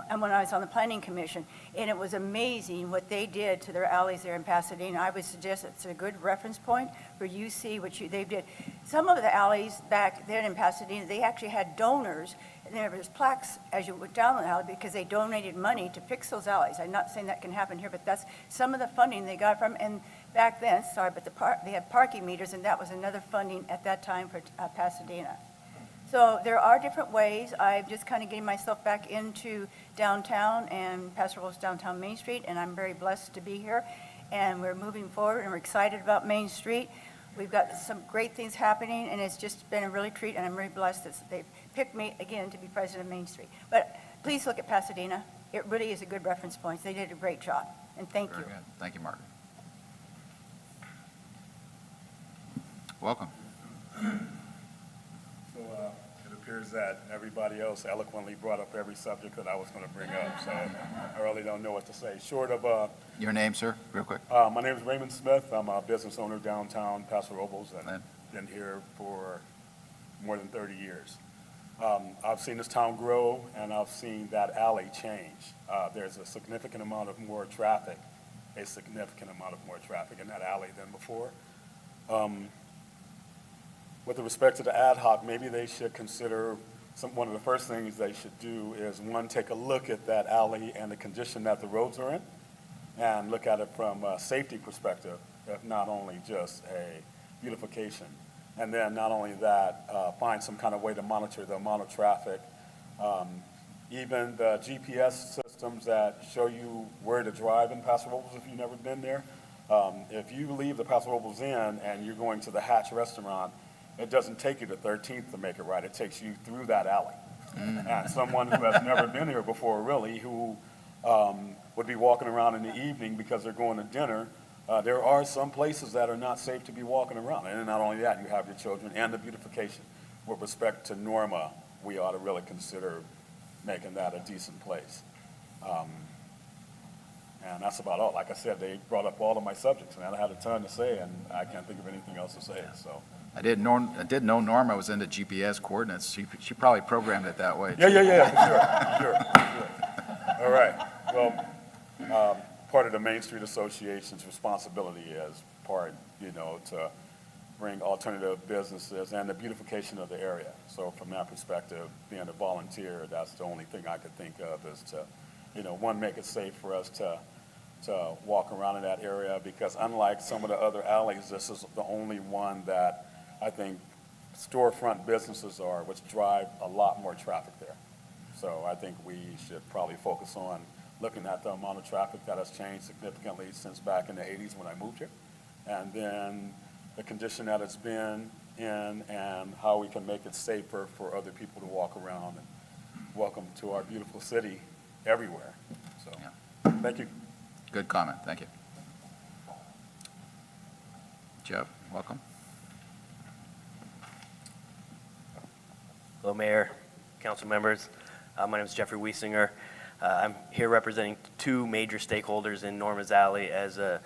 and when I was on the Planning Commission, and it was amazing what they did to their alleys there in Pasadena. I would suggest it's a good reference point where you see what they did. Some of the alleys back then in Pasadena, they actually had donors, and there was plaques as you went down the alley because they donated money to fix those alleys. I'm not saying that can happen here, but that's some of the funding they got from, and back then, they had parking meters, and that was another funding at that time for Pasadena. So there are different ways. I'm just kind of getting myself back into downtown and Paso Robles downtown Main Street, and I'm very blessed to be here. And we're moving forward, and we're excited about Main Street. We've got some great things happening, and it's just been a really treat, and I'm very blessed that they've picked me again to be president of Main Street. But please look at Pasadena. It really is a good reference point. They did a great job, and thank you. Very good. Thank you, Margaret. Welcome. So it appears that everybody else eloquently brought up every subject that I was going to bring up, so I really don't know what to say. Short of, Your name, sir, real quick. my name is Raymond Smith. I'm a business owner downtown Paso Robles, and Lynn. been here for more than 30 years. I've seen this town grow, and I've seen that alley change. There's a significant amount of more traffic in that alley than before. With respect to the ad hoc, maybe they should consider, one of the first things they should do is, one, take a look at that alley and the condition that the roads are in, and look at it from a safety perspective, if not only just a beautification. And then not only that, find some kind of way to monitor the amount of traffic. Even the GPS systems that show you where to drive in Paso Robles if you've never been there. If you leave the Paso Robles Inn and you're going to the Hatch restaurant, it doesn't take you to 13th to make it right. It takes you through that alley. And someone who has never been here before, really, who would be walking around in the evening because they're going to dinner, there are some places that are not safe to be walking around. And not only that, you have your children and the beautification. With respect to Norma, we ought to really consider making that a decent place. And that's about all. Like I said, they brought up all of my subjects, and I had a ton to say, and I can't think of anything else to say, so. I did know Norma was into GPS coordinates. She probably programmed it that way. Yeah, sure. All right. Well, part of the Main Street Association's responsibility as part, to bring alternative businesses and the beautification of the area. So from that perspective, being a volunteer, that's the only thing I could think of is to, one, make it safe for us to walk around in that area, because unlike some of the other alleys, this is the only one that I think storefront businesses are, which drive a lot more traffic there. So I think we should probably focus on looking at the amount of traffic that has changed significantly since back in the 80s when I moved here, and then the condition that it's been in and how we can make it safer for other people to walk around, and welcome to our beautiful city everywhere. So, thank you. Good comment, thank you. Jeff, welcome. Hello, Mayor, council members. My name is Jeffrey Wiesinger. I'm here representing two major stakeholders in Norma's Alley as the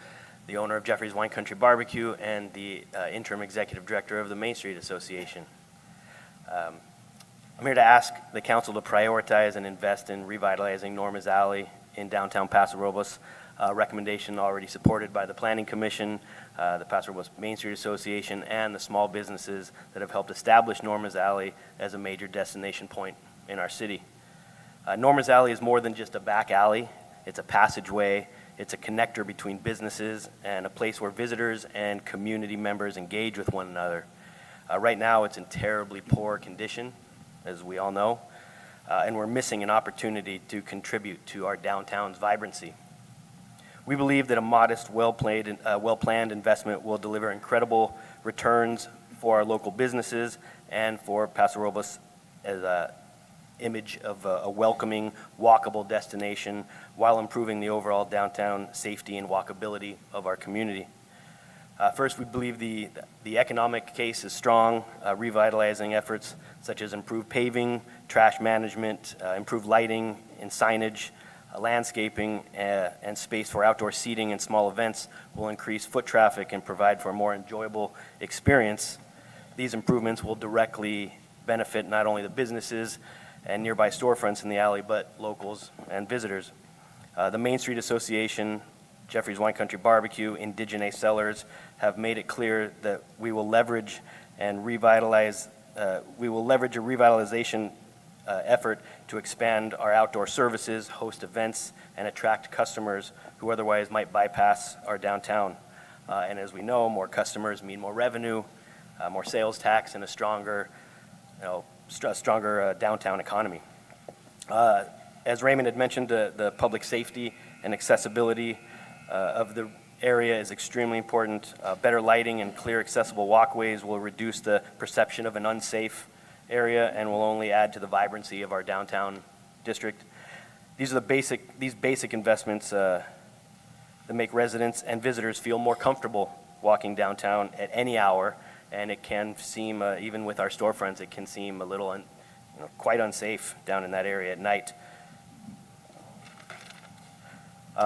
owner of Jeffrey's Wine Country Barbecue and the interim executive director of the Main Street Association. I'm here to ask the council to prioritize and invest in revitalizing Norma's Alley in downtown Paso Robles. Recommendation already supported by the Planning Commission, the Paso Robles Main Street Association, and the small businesses that have helped establish Norma's Alley as a major destination point in our city. Norma's Alley is more than just a back alley. It's a passageway. It's a connector between businesses and a place where visitors and community members engage with one another. Right now, it's in terribly poor condition, as we all know, and we're missing an opportunity to contribute to our downtown's vibrancy. We believe that a modest, well-planned investment will deliver incredible returns for our local businesses and for Paso Robles as an image of a welcoming, walkable destination while improving the overall downtown safety and walkability of our community. First, we believe the economic case is strong. Revitalizing efforts such as improved paving, trash management, improved lighting and signage, landscaping, and space for outdoor seating and small events will increase foot traffic and provide for a more enjoyable experience. These improvements will directly benefit not only the businesses and nearby storefronts in the alley, but locals and visitors. The Main Street Association, Jeffrey's Wine Country Barbecue, Indigenous Sellers have made it clear that we will leverage a revitalization effort to expand our outdoor services, host events, and attract customers who otherwise might bypass our downtown. And as we know, more customers mean more revenue, more sales tax, and a stronger downtown economy. As Raymond had mentioned, the public safety and accessibility of the area is extremely important. Better lighting and clear, accessible walkways will reduce the perception of an unsafe area and will only add to the vibrancy of our downtown district. These basic investments that make residents and visitors feel more comfortable walking downtown at any hour, and it can seem, even with our storefronts, it can seem a little quite unsafe down in that area at night.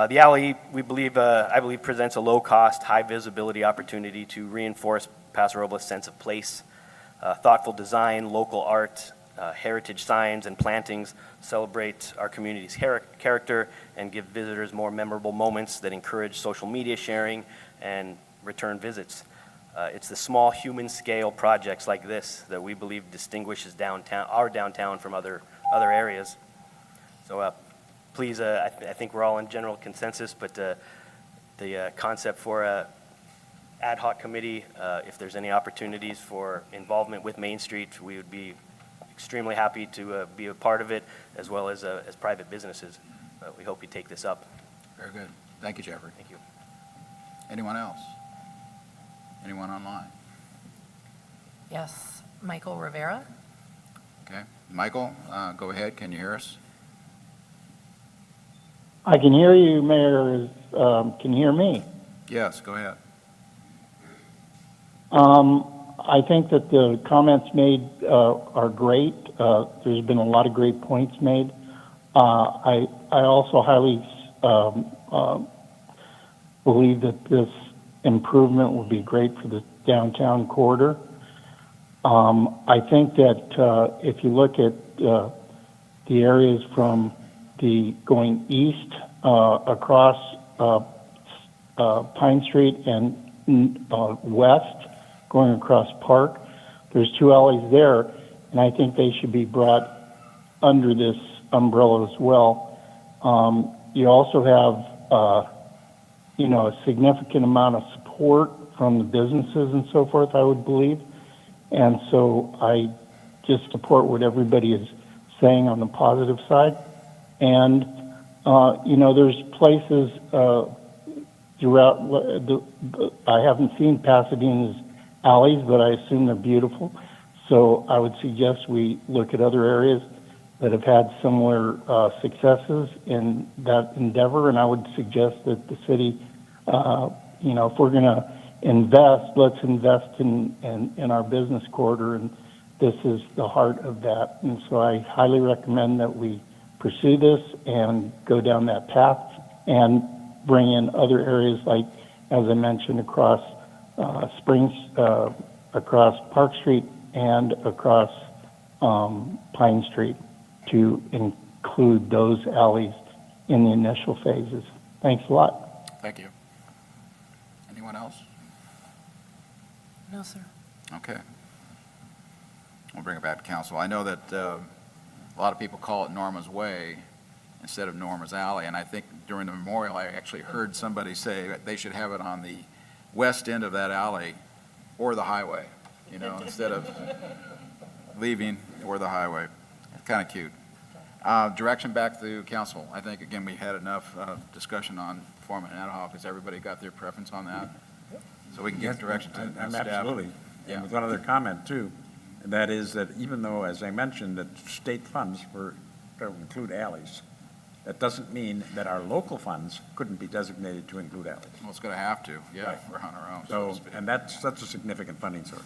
The alley, I believe, presents a low-cost, high-visibility opportunity to reinforce Paso Robles' sense of place. Thoughtful design, local art, heritage signs, and plantings celebrate our community's character and give visitors more memorable moments that encourage social media sharing and return visits. It's the small human-scale projects like this that we believe distinguishes our downtown from other areas. So please, I think we're all in general consensus, but the concept for a ad hoc committee, if there's any opportunities for involvement with Main Street, we would be extremely happy to be a part of it, as well as private businesses. We hope you take this up. Very good. Thank you, Jeffrey. Thank you. Anyone else? Anyone online? Yes, Michael Rivera. Okay. Michael, go ahead. Can you hear us? I can hear you, Mayor. Can you hear me? Yes, go ahead. I think that the comments made are great. There's been a lot of great points made. I also highly believe that this improvement will be great for the downtown corridor. I think that if you look at the areas from the going east across Pine Street and west going across Park. There's 2 alleys there, and I think they should be brought under this umbrella as well. You also have, a significant amount of support from the businesses and so forth, I would believe. And so I just support what everybody is saying on the positive side. And, there's places throughout, I haven't seen Pasadena's alleys, but I assume they're beautiful. So I would suggest we look at other areas that have had similar successes in that endeavor, and I would suggest that the city, if we're going to invest, let's invest in our business corridor, and this is the heart of that. And so I highly recommend that we pursue this and go down that path and bring in other areas like, as I mentioned, across Springs, across Park Street and across Pine Street to include those alleys in the initial phases. Thanks a lot. Thank you. Anyone else? No, sir. Okay. We'll bring it back to council. I know that a lot of people call it Norma's Way instead of Norma's Alley, and I think during the memorial, I actually heard somebody say that they should have it on the west end of that alley or the highway, instead of leaving or the highway. Kind of cute. Direction back to council. I think, again, we had enough discussion on forming an ad hoc. Has everybody got their preference on that? So we can get direction to staff. Absolutely. Yeah. And with one other comment, too, and that is that even though, as I mentioned, that state funds don't include alleys, that doesn't mean that our local funds couldn't be designated to include alleys. Well, it's going to have to. Yeah, Right. we're on our own. So to So, speak. and that's a significant funding source.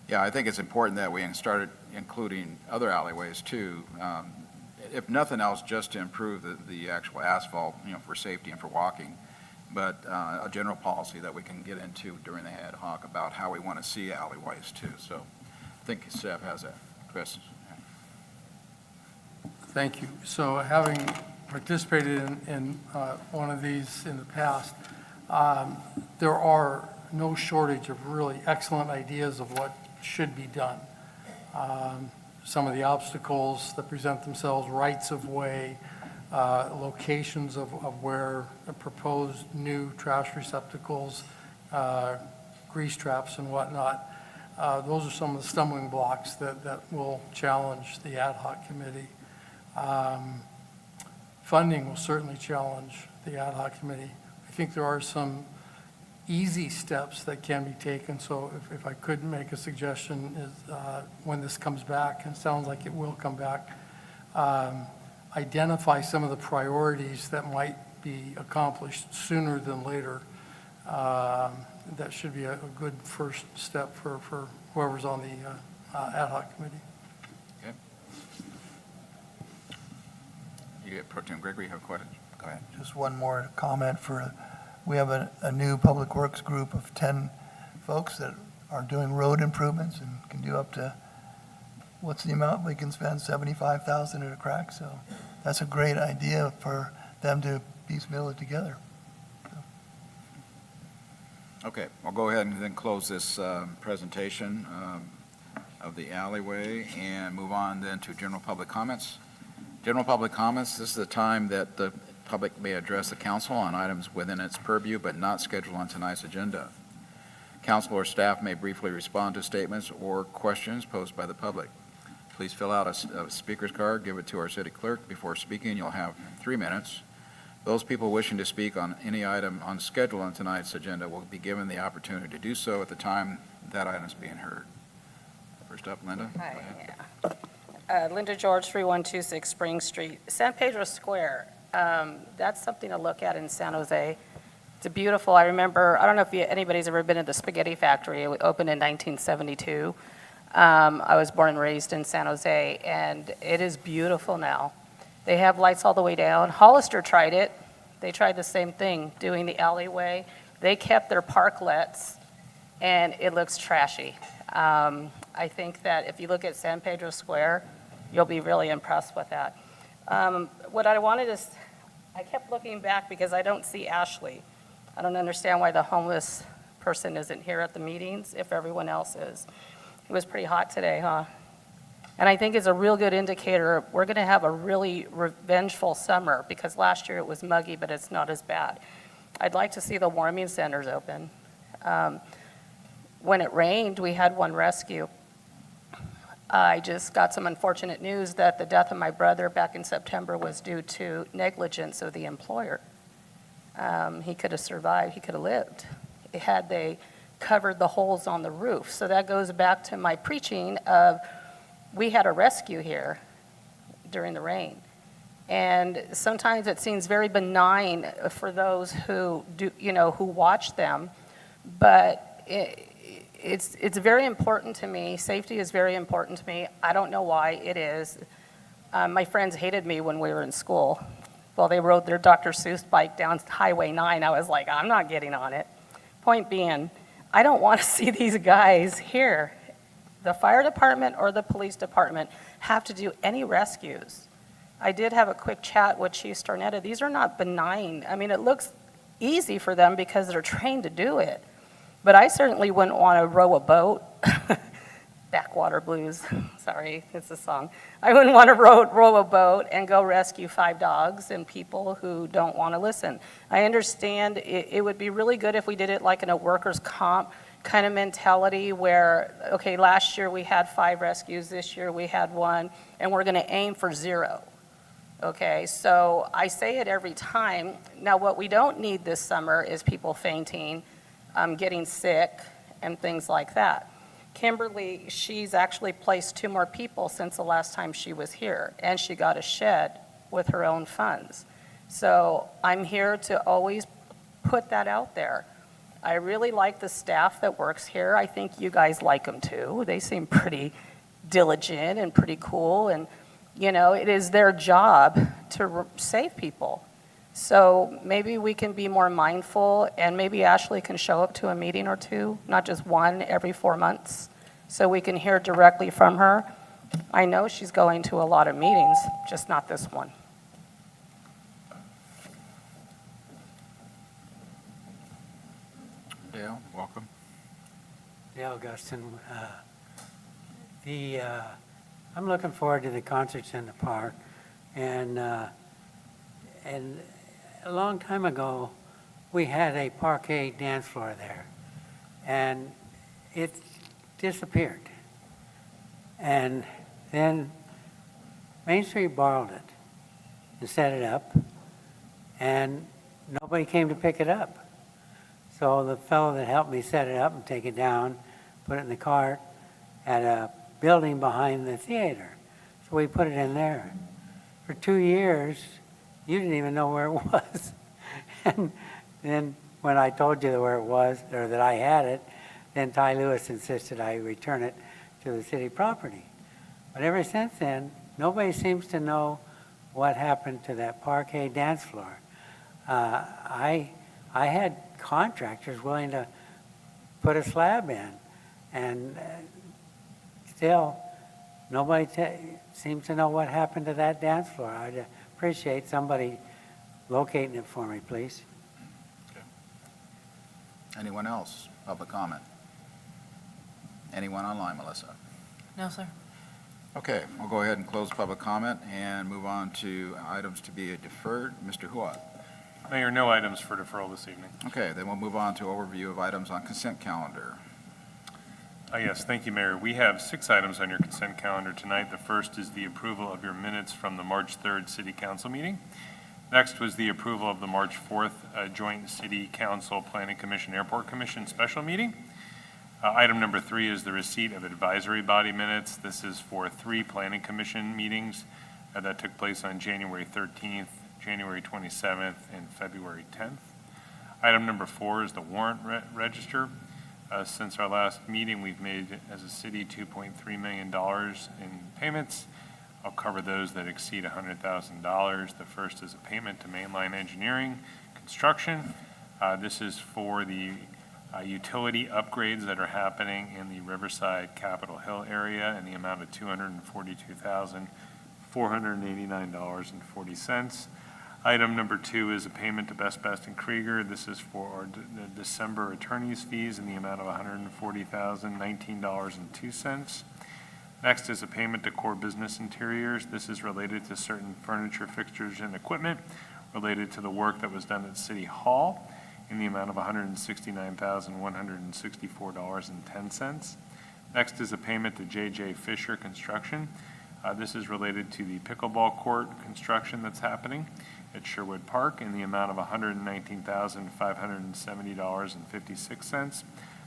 Yeah, I think it's important that we started including other alleyways too. If nothing else, just to improve the actual asphalt, for safety and for walking. But a general policy that we can get into during the ad hoc about how we want to see alleyways too. So I think staff has that. Chris? Thank you. So having participated in one of these in the past, there are no shortage of really excellent ideas of what should be done. Some of the obstacles that present themselves, rights of way, locations of where proposed new trash receptacles, grease traps and whatnot. Those are some of the stumbling blocks that will challenge the ad hoc committee. Funding will certainly challenge the ad hoc committee. I think there are some easy steps that can be taken. So if I could make a suggestion is when this comes back, and it sounds like it will come back, identify some of the priorities that might be accomplished sooner than later. That should be a good first step for whoever's on the ad hoc committee. Okay. You get Pro Tem Gregory, you have a question? Go ahead. Just one more comment we have a new Public Works group of 10 folks that are doing road improvements and can do up to, what's the amount we can spend, $75,000 at a crack? So that's a great idea for them to piecemeal it together. Okay, I'll go ahead and then close this presentation of the alleyway and move on then to general public comments. General public comments, this is the time that the public may address the council on items within its purview but not scheduled on tonight's agenda. Council or staff may briefly respond to statements or questions posed by the public. Please fill out a speaker's card, give it to our city clerk. Before speaking, you'll have 3 minutes. Those people wishing to speak on any item on schedule on tonight's agenda will be given the opportunity to do so at the time that item is being heard. First up, Linda. Go ahead. Linda George, 3126 Spring Street. San Pedro Square, that's something to look at in San Jose. It's beautiful. I remember, I don't know if anybody's ever been to the Spaghetti Factory. It opened in 1972. I was born and raised in San Jose, and it is beautiful now. They have lights all the way down. Hollister tried it. They tried the same thing, doing the alleyway. They kept their parklets, and it looks trashy. I think that if you look at San Pedro Square, you'll be really impressed with that. What I wanted is, I kept looking back because I don't see Ashley. I don't understand why the homeless person isn't here at the meetings if everyone else is. It was pretty hot today, huh? And I think it's a real good indicator. We're going to have a really revengeful summer because last year it was muggy, but it's not as bad. I'd like to see the warming centers open. When it rained, we had one rescue. I just got some unfortunate news that the death of my brother back in September was due to negligence of the employer. He could have survived, he could have lived, had they covered the holes on the roof. So that goes back to my preaching of, we had a rescue here during the rain. And sometimes it seems very benign for those who do, who watch them, but it's very important to me. Safety is very important to me. I don't know why it is. My friends hated me when we were in school. Well, they rode their Dr. Seuss bike down Highway 9. I was like, I'm not getting on it. Point being, I don't want to see these guys here. The fire department or the police department have to do any rescues. I did have a quick chat with Chief Stornetta. These are not benign. I mean, it looks easy for them because they're trained to do it. But I certainly wouldn't want to row a boat. Backwater Blues, sorry, it's a song. I wouldn't want to row a boat and go rescue 5 dogs and people who don't want to listen. I understand it would be really good if we did it like in a workers' comp kind of mentality where, okay, last year we had 5 rescues, this year we had 1, and we're going to aim for 0. Okay, so I say it every time. Now, what we don't need this summer is people fainting, getting sick, and things like that. Kimberly, she's actually placed 2 more people since the last time she was here, and she got a shed with her own funds. So I'm here to always put that out there. I really like the staff that works here. I think you guys like them too. They seem pretty diligent and pretty cool, and it is their job to save people. So maybe we can be more mindful, and maybe Ashley can show up to a meeting or 2, not just 1 every 4 months, so we can hear directly from her. I know she's going to a lot of meetings, just not this one. Dale, welcome. Dale Guston. I'm looking forward to the concerts in the park, and a long time ago, we had a parquet dance floor there, and it disappeared. And then Main Street borrowed it and set it up, and nobody came to pick it up. So the fellow that helped me set it up and take it down, put it in the cart, had a building behind the theater. So we put it in there. For 2 years, you didn't even know where it was. And then when I told you where it was, or that I had it, then Ty Lewis insisted I return it to the city property. But ever since then, nobody seems to know what happened to that parquet dance floor. I had contractors willing to put a slab in, and still nobody seems to know what happened to that dance floor. I'd appreciate somebody locating it for me, please. Anyone else? Public comment? Anyone online, Melissa? No, sir. Okay, we'll go ahead and close public comment and move on to items to be deferred. Mr. Huat. Mayor, no items for deferral this evening. Okay, then we'll move on to overview of items on consent calendar. Yes, thank you, Mayor. We have 6 items on your consent calendar tonight. The first is the approval of your minutes from the March 3rd City Council meeting. Next was the approval of the March 4th Joint City Council Planning Commission Airport Commission special meeting. Item number 3 is the receipt of advisory body minutes. This is for 3 Planning Commission meetings that took place on January 13th, January 27th, and February 10th. Item number 4 is the warrant register. Since our last meeting, we've made, as a city, $2.3 million in payments. I'll cover those that exceed $100,000. The first is a payment to Mainline Engineering Construction. This is for the utility upgrades that are happening in the Riverside Capitol Hill area in the amount of $242,489.40. Item number 2 is a payment to Best and Krieger. This is for the December attorney's fees in the amount of $140,019.02. Next is a payment to Core Business Interiors. This is related to certain furniture, fixtures, and equipment related to the work that was done at City Hall in the amount of $169,164.10. Next is a payment to J.J. Fisher Construction. This is related to the pickleball court construction that's happening at Sherwood Park in the amount of $119,570.56.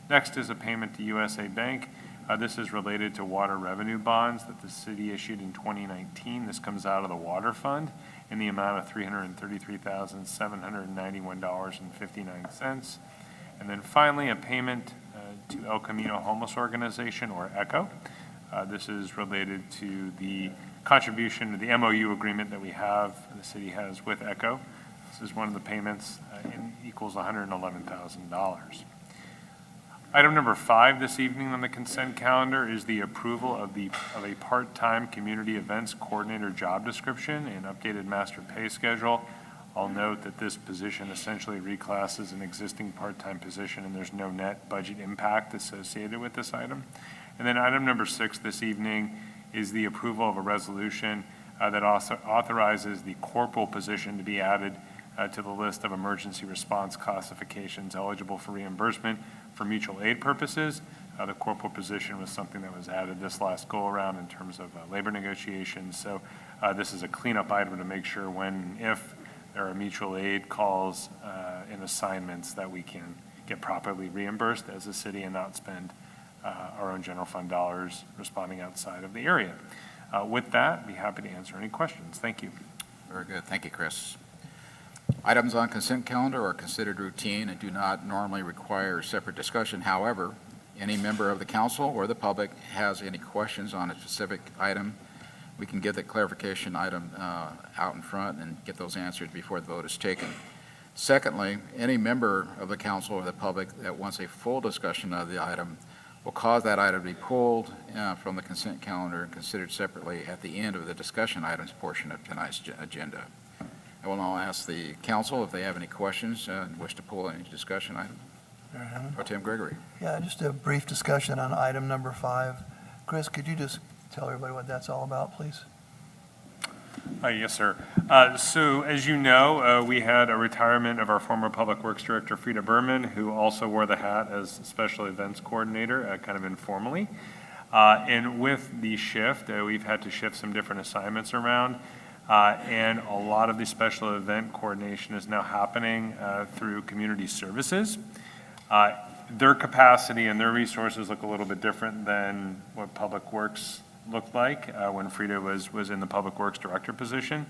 Next is a payment to USA Bank. This is related to water revenue bonds that the city issued in 2019. This comes out of the water fund in the amount of $333,791.59. And then finally, a payment to El Camino Homeless Organization, or ECHO. This is related to the contribution to the MOU agreement that the city has with ECHO. This is one of the payments and equals $111,000. Item number 5 this evening on the consent calendar is the approval of a part-time community events coordinator job description and updated master pay schedule. I'll note that this position essentially reclasses an existing part-time position, and there's no net budget impact associated with this item. And then item number 6 this evening is the approval of a resolution that also authorizes the corporal position to be added to the list of emergency response classifications eligible for reimbursement for mutual aid purposes. The corporal position was something that was added this last go-around in terms of labor negotiations. So this is a cleanup item to make sure if there are mutual aid calls and assignments that we can get properly reimbursed as a city and not spend our own general fund dollars responding outside of the area. With that, be happy to answer any questions. Thank you. Very good. Thank you, Chris. Items on consent calendar are considered routine and do not normally require separate discussion. However, any member of the council or the public has any questions on a specific item, we can get the clarification item out in front and get those answered before the vote is taken. Secondly, any member of the council or the public that wants a full discussion of the item will cause that item to be pulled from the consent calendar and considered separately at the end of the discussion items portion of tonight's agenda. I will now ask the council if they have any questions and wish to pull any discussion item. Pro Tem Gregory. Yeah, just a brief discussion on item number 5. Chris, could you just tell everybody what that's all about, please? Yes, sir. So as you know, we had a retirement of our former Public Works Director, Frida Berman, who also wore the hat as Special Events Coordinator, kind of informally. And with the shift, we've had to shift some different assignments around. And a lot of the special event coordination is now happening through community services. Their capacity and their resources look a little bit different than what Public Works looked like when Frida was in the Public Works Director position.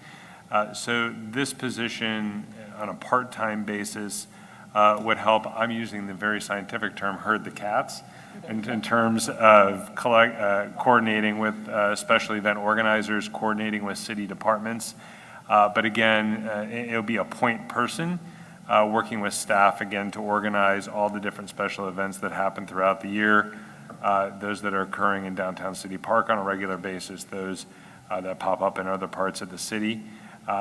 So this position on a part-time basis would help, I'm using the very scientific term, herd the cats, in terms of coordinating with special event organizers, coordinating with city departments. But again, it'll be a point person working with staff, again, to organize all the different special events that happen throughout the year, those that are occurring in downtown City Park on a regular basis, those that pop up in other parts of the city.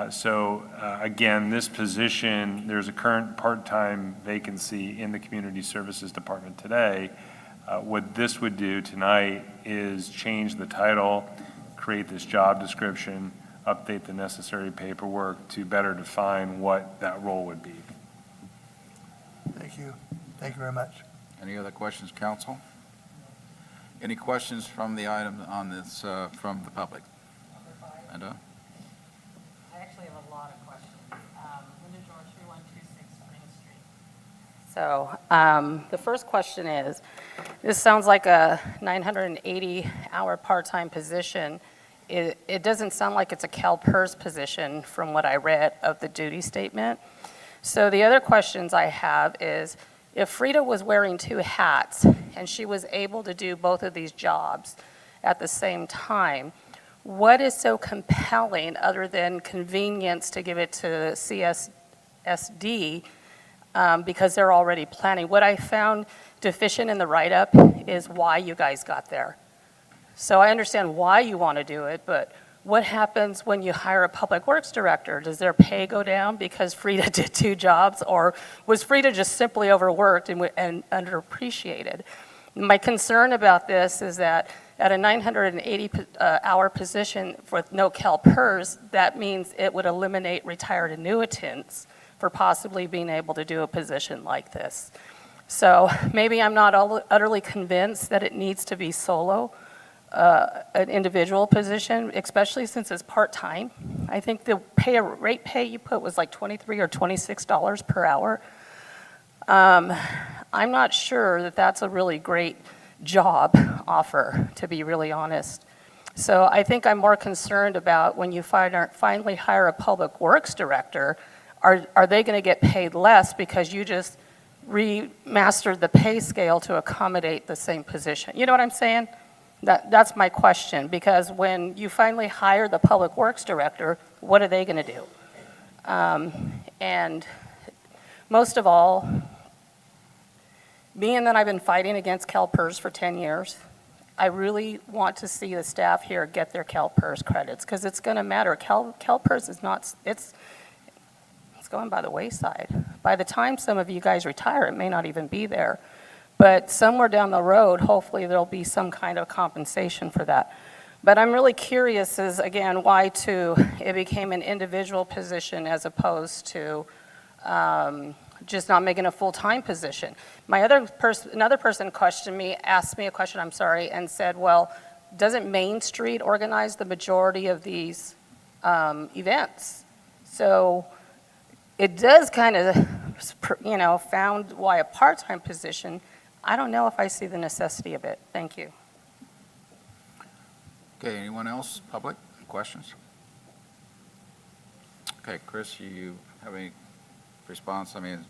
So again, this position, there's a current part-time vacancy in the Community Services Department today. What this would do tonight is change the title, create this job description, update the necessary paperwork to better define what that role would be. Thank you. Thank you very much. Any other questions, council? Any questions from the item on this, from the public? Linda? I actually have a lot of questions. Linda George, 3126 Spring Street. So the first question is, this sounds like a 980-hour part-time position. It doesn't sound like it's a CalPERS position from what I read of the duty statement. So the other questions I have is, if Frida was wearing 2 hats and she was able to do both of these jobs at the same time, what is so compelling other than convenience to give it to CSSD because they're already planning? What I found deficient in the write-up is why you guys got there. So I understand why you want to do it, but what happens when you hire a public works director? Does their pay go down because Frida did 2 jobs, or was Frida just simply overworked and underappreciated? My concern about this is that at a 980-hour position with no CalPERS, that means it would eliminate retired annuitants for possibly being able to do a position like this. So maybe I'm not utterly convinced that it needs to be solo, an individual position, especially since it's part-time. I think the rate pay you put was like $23 or $26 per hour. I'm not sure that that's a really great job offer, to be really honest. So I think I'm more concerned about when you finally hire a public works director, are they going to get paid less because you just remastered the pay scale to accommodate the same position? You know what I'm saying? That's my question, because when you finally hire the public works director, what are they going to do? And most of all, being that I've been fighting against CalPERS for 10 years, I really want to see the staff here get their CalPERS credits, because it's going to matter. CalPERS is not, it's going by the wayside. By the time some of you guys retire, it may not even be there. But somewhere down the road, hopefully there'll be some kind of compensation for that. But I'm really curious as, again, why it became an individual position as opposed to just not making a full-time position. Another person asked me a question, and said, well, doesn't Main Street organize the majority of these events? So it does kind of, found why a part-time position. I don't know if I see the necessity of it. Thank you. Okay, anyone else? Public questions? Okay, Chris, you have any response? I mean,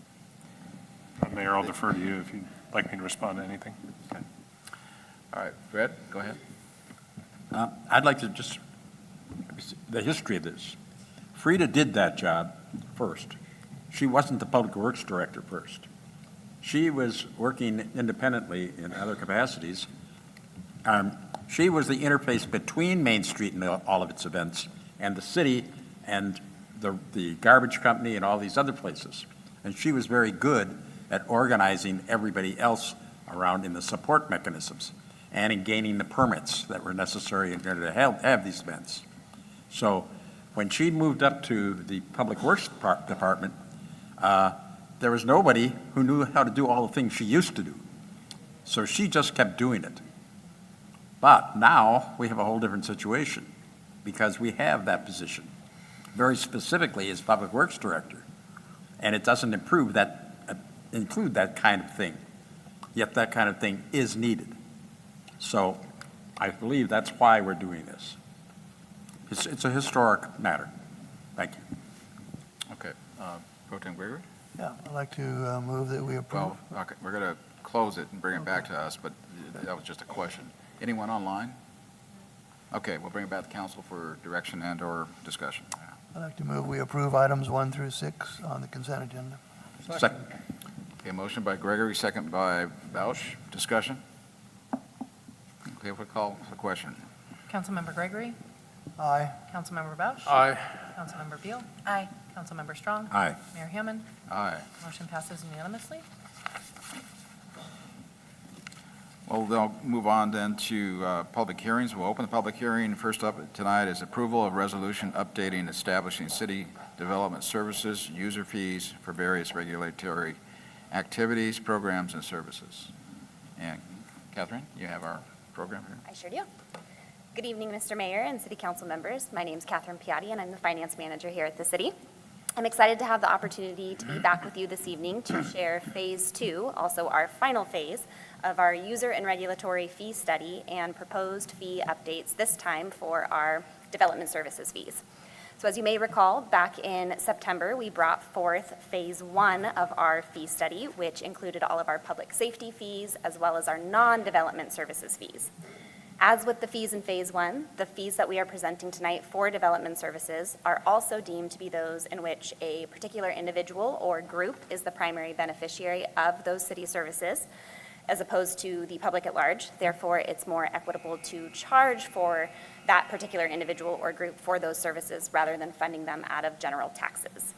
Mayor, I'll defer to you if you'd like me to respond to anything. okay. All right, Fred, go ahead. I'd like to just, the history of this. Frida did that job first. She wasn't the public works director first. She was working independently in other capacities. She was the interface between Main Street and all of its events and the city and the garbage company and all these other places. And she was very good at organizing everybody else around in the support mechanisms and in gaining the permits that were necessary in order to have these events. So when she moved up to the Public Works Department, there was nobody who knew how to do all the things she used to do. So she just kept doing it. But now we have a whole different situation because we have that position, very specifically as Public Works Director. And it doesn't include that kind of thing. Yet that kind of thing is needed. So I believe that's why we're doing this. It's a historic matter. Thank you. Okay. Pro Tem Gregory? Yeah, I'd like to move that we approve. Well, okay, we're going to close it and bring it back to us, but that was just a question. Anyone online? Okay, we'll bring it back to council for direction and/or discussion. I'd like to move we approve items 1 through 6 on the consent agenda. Second. Okay, motion by Gregory, second by Bausch. Discussion? Okay, we'll call the question. Councilmember Gregory? Aye. Councilmember Bausch? Aye. Councilmember Beal? Aye. Councilmember Strong? Aye. Mayor Hammond? Aye. Motion passes unanimously. Well, they'll move on then to public hearings. We'll open the public hearing. First up tonight is approval of resolution updating, establishing city development services, user fees for various regulatory activities, programs, and services. And Catherine, you have our program here. I sure do. Good evening, Mr. Mayor and City Council members. My name is Catherine Piatti, and I'm the Finance Manager here at the City. I'm excited to have the opportunity to be back with you this evening to share Phase 2, also our final phase, of our user and regulatory fee study and proposed fee updates, this time for our development services fees. So as you may recall, back in September, we brought forth Phase 1 of our fee study, which included all of our public safety fees as well as our non-development services fees. As with the fees in Phase 1, the fees that we are presenting tonight for development services are also deemed to be those in which a particular individual or group is the primary beneficiary of those city services. as opposed to the public at large. Therefore, it's more equitable to charge for that particular individual or group for those services rather than funding them out of general taxes.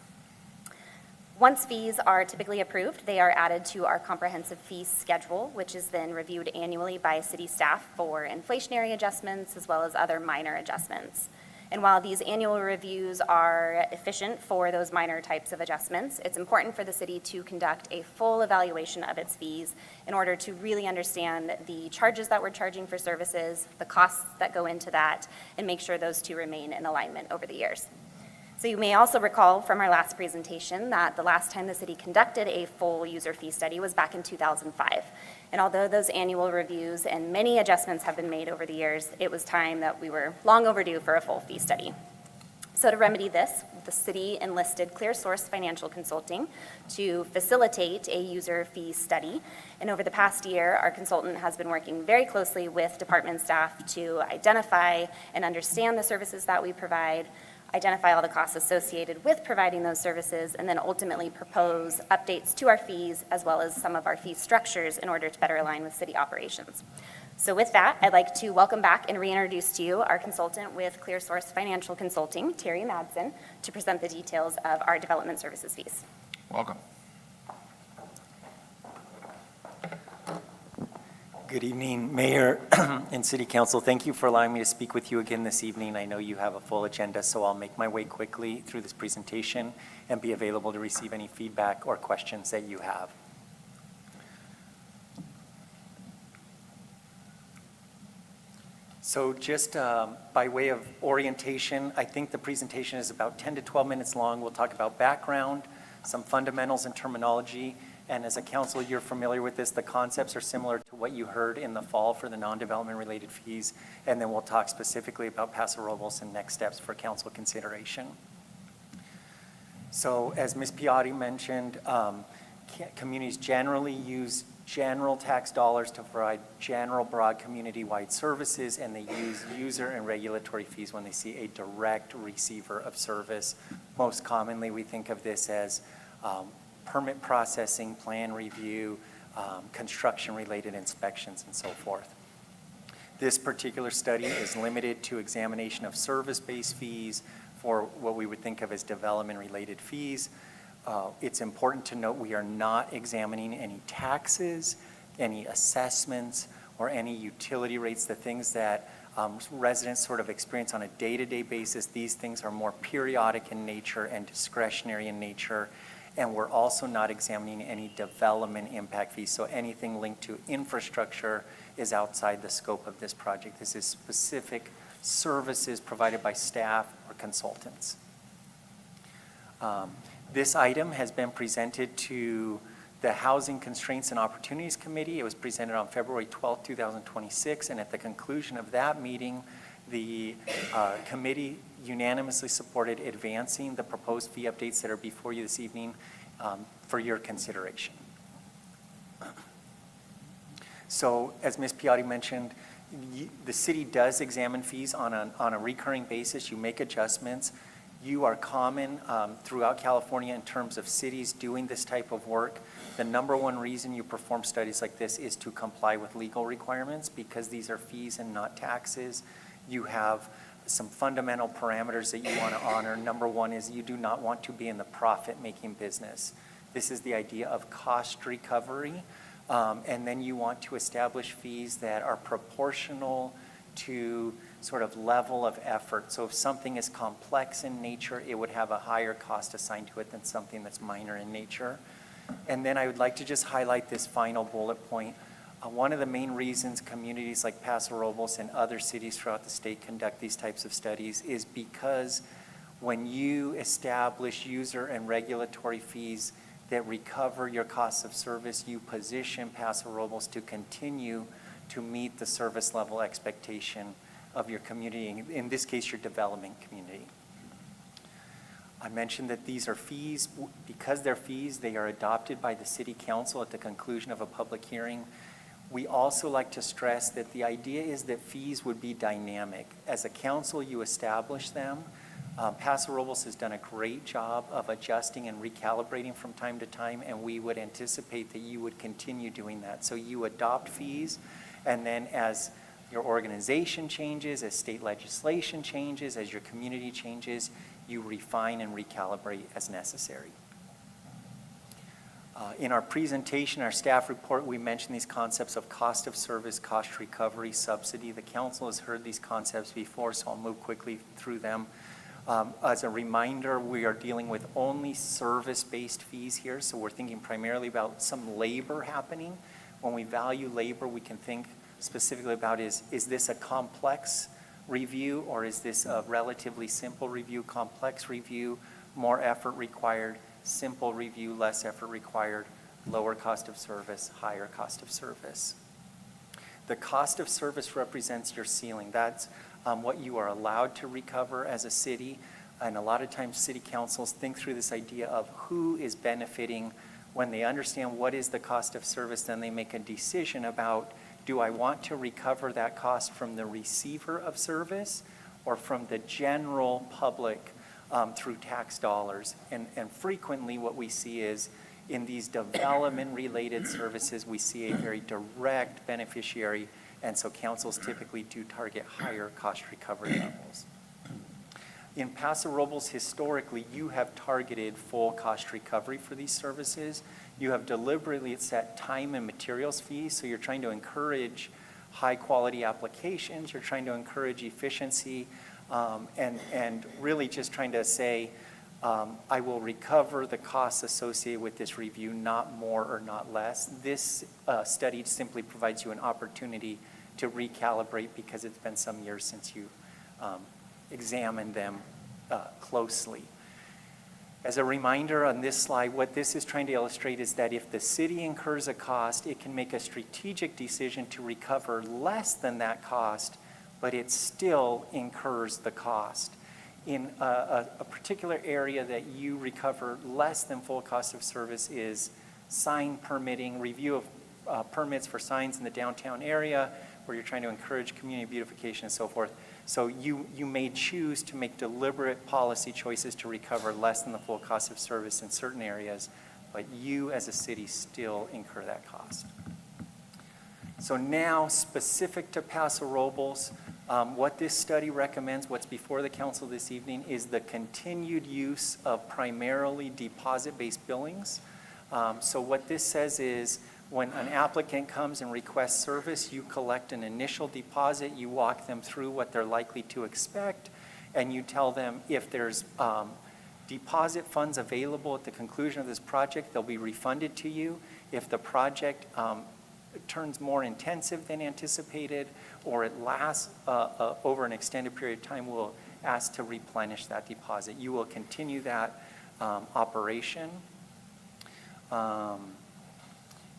Once fees are typically approved, they are added to our comprehensive fee schedule, which is then reviewed annually by city staff for inflationary adjustments as well as other minor adjustments. And while these annual reviews are efficient for those minor types of adjustments, it's important for the city to conduct a full evaluation of its fees in order to really understand the charges that we're charging for services, the costs that go into that, and make sure those two remain in alignment over the years. So you may also recall from our last presentation that the last time the city conducted a full user fee study was back in 2005. And although those annual reviews and many adjustments have been made over the years, it was time that we were long overdue for a full fee study. So to remedy this, the city enlisted ClearSource Financial Consulting to facilitate a user fee study. And over the past year, our consultant has been working very closely with department staff to identify and understand the services that we provide, identify all the costs associated with providing those services, and then ultimately propose updates to our fees as well as some of our fee structures in order to better align with city operations. So with that, I'd like to welcome back and reintroduce to you our consultant with ClearSource Financial Consulting, Terry Madsen, to present the details of our development services fees. Welcome. Good evening, Mayor and City Council. Thank you for allowing me to speak with you again this evening. I know you have a full agenda, so I'll make my way quickly through this presentation and be available to receive any feedback or questions that you have. So just by way of orientation, I think the presentation is about 10 to 12 minutes long. We'll talk about background, some fundamentals and terminology, and as a council, you're familiar with this. The concepts are similar to what you heard in the fall for the non-development related fees, and then we'll talk specifically about Paso Robles and next steps for council consideration. So as Ms. Piatti mentioned, communities generally use general tax dollars to provide general broad community-wide services, and they use user and regulatory fees when they see a direct receiver of service. Most commonly, we think of this as permit processing, plan review, construction-related inspections, and so forth. This particular study is limited to examination of service-based fees for what we would think of as development-related fees. It's important to note we are not examining any taxes, any assessments, or any utility rates, the things that residents sort of experience on a day-to-day basis. These things are more periodic in nature and discretionary in nature. And we're also not examining any development impact fees. So anything linked to infrastructure is outside the scope of this project. This is specific services provided by staff or consultants. This item has been presented to the Housing Constraints and Opportunities Committee. It was presented on February 12, 2026, and at the conclusion of that meeting, the committee unanimously supported advancing the proposed fee updates that are before you this evening for your consideration. So as Ms. Piatti mentioned, the city does examine fees on a recurring basis. You make adjustments. You are common throughout California in terms of cities doing this type of work. The number one reason you perform studies like this is to comply with legal requirements because these are fees and not taxes. You have some fundamental parameters that you want to honor. Number one is you do not want to be in the profit-making business. This is the idea of cost recovery. And then you want to establish fees that are proportional to sort of level of effort. So if something is complex in nature, it would have a higher cost assigned to it than something that's minor in nature. And then I would like to just highlight this final bullet point. One of the main reasons communities like Paso Robles and other cities throughout the state conduct these types of studies is because when you establish user and regulatory fees that recover your costs of service, you position Paso Robles to continue to meet the service level expectation of your community, in this case, your development community. I mentioned that these are fees. Because they're fees, they are adopted by the city council at the conclusion of a public hearing. We also like to stress that the idea is that fees would be dynamic. As a council, you establish them, Paso Robles has done a great job of adjusting and recalibrating from time to time, and we would anticipate that you would continue doing that. So you adopt fees, and then as your organization changes, as state legislation changes, as your community changes, you refine and recalibrate as necessary. In our presentation, our staff report, we mentioned these concepts of cost of service, cost recovery, subsidy. The council has heard these concepts before, so I'll move quickly through them. As a reminder, we are dealing with only service-based fees here, so we're thinking primarily about some labor happening. When we value labor, we can think specifically about is this a complex review, or is this a relatively simple review, complex review, more effort required, simple review, less effort required, lower cost of service, higher cost of service. The cost of service represents your ceiling. That's what you are allowed to recover as a city. And a lot of times city councils think through this idea of who is benefiting. When they understand what is the cost of service, then they make a decision about, do I want to recover that cost from the receiver of service or from the general public through tax dollars? And frequently what we see is in these development-related services, we see a very direct beneficiary, and so councils typically do target higher cost recovery levels. In Paso Robles, historically, you have targeted full cost recovery for these services. You have deliberately set time and materials fees, so you're trying to encourage high-quality applications, you're trying to encourage efficiency, and really just trying to say, I will recover the costs associated with this review, not more or not less. This study simply provides you an opportunity to recalibrate because it's been some years since you examined them closely. As a reminder on this slide, what this is trying to illustrate is that if the city incurs a cost, it can make a strategic decision to recover less than that cost, but it still incurs the cost. In a particular area that you recover less than full cost of service is sign permitting, review of permits for signs in the downtown area where you're trying to encourage community beautification and so forth. So you may choose to make deliberate policy choices to recover less than the full cost of service in certain areas, but you as a city still incur that cost. So now, specific to Paso Robles, what this study recommends, what's before the council this evening, is the continued use of primarily deposit-based billings. So what this says is when an applicant comes and requests service, you collect an initial deposit, you walk them through what they're likely to expect, and you tell them if there's deposit funds available at the conclusion of this project, they'll be refunded to you. If the project turns more intensive than anticipated, or it lasts over an extended period of time, we'll ask to replenish that deposit. You will continue that operation.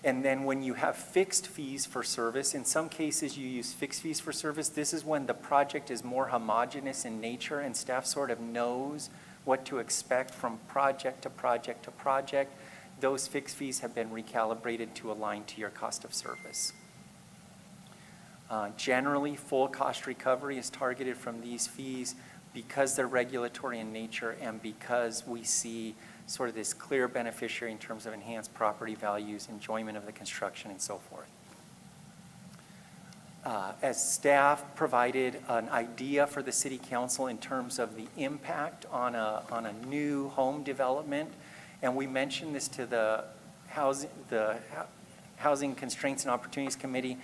And then when you have fixed fees for service, in some cases you use fixed fees for service. This is when the project is more homogeneous in nature and staff sort of knows what to expect from project to project to project. Those fixed fees have been recalibrated to align to your cost of service. Generally, full cost recovery is targeted from these fees because they're regulatory in nature and because we see sort of this clear beneficiary in terms of enhanced property values, enjoyment of the construction, and so forth. As staff provided an idea for the city council in terms of the impact on a new home development, and we mentioned this to the Housing Constraints and Opportunities Committee,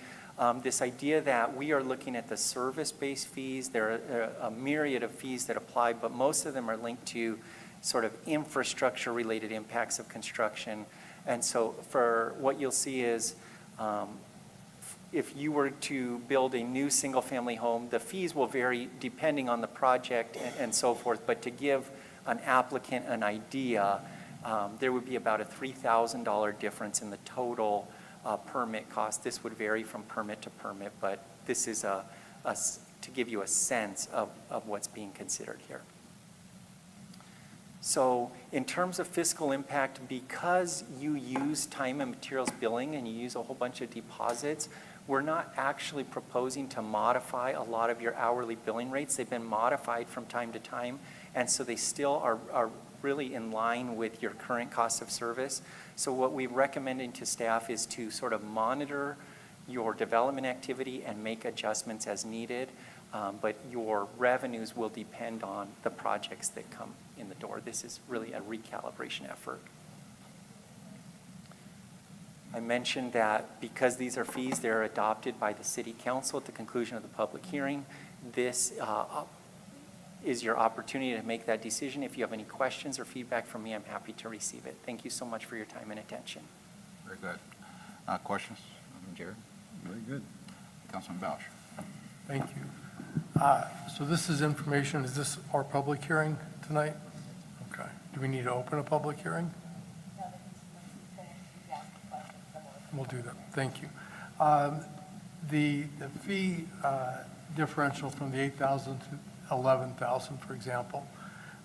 this idea that we are looking at the service-based fees. There are a myriad of fees that apply, but most of them are linked to sort of infrastructure-related impacts of construction. And so for what you'll see is if you were to build a new single-family home, the fees will vary depending on the project and so forth, but to give an applicant an idea, there would be about a $3,000 difference in the total permit cost. This would vary from permit to permit, but this is to give you a sense of what's being considered here. So in terms of fiscal impact, because you use time and materials billing and you use a whole bunch of deposits, we're not actually proposing to modify a lot of your hourly billing rates. They've been modified from time to time, and so they still are really in line with your current cost of service. So what we're recommending to staff is to sort of monitor your development activity and make adjustments as needed, but your revenues will depend on the projects that come in the door. This is really a recalibration effort. I mentioned that because these are fees, they're adopted by the City Council at the conclusion of the public hearing. This is your opportunity to make that decision. If you have any questions or feedback from me, I'm happy to receive it. Thank you so much for your time and attention. Very good. Questions? Jared? Very good. Councilman Bausch. Thank you. So this is information, is this our public hearing tonight? Okay. Do we need to open a public hearing? We'll do that. Thank you. The fee differential from the 8,000 to 11,000, for example,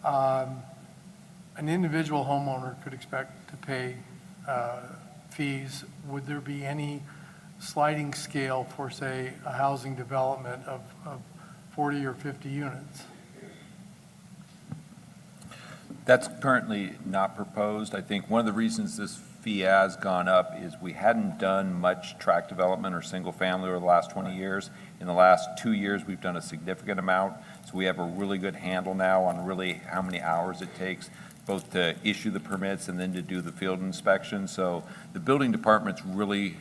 an individual homeowner could expect to pay fees. Would there be any sliding scale for, say, a housing development of 40 or 50 units? That's currently not proposed. I think one of the reasons this fee has gone up is we hadn't done much tract development or single family over the last 20 years. In the last 2 years, we've done a significant amount. So we have a really good handle now on really how many hours it takes both to issue the permits and then to do the field inspection. So the building department's really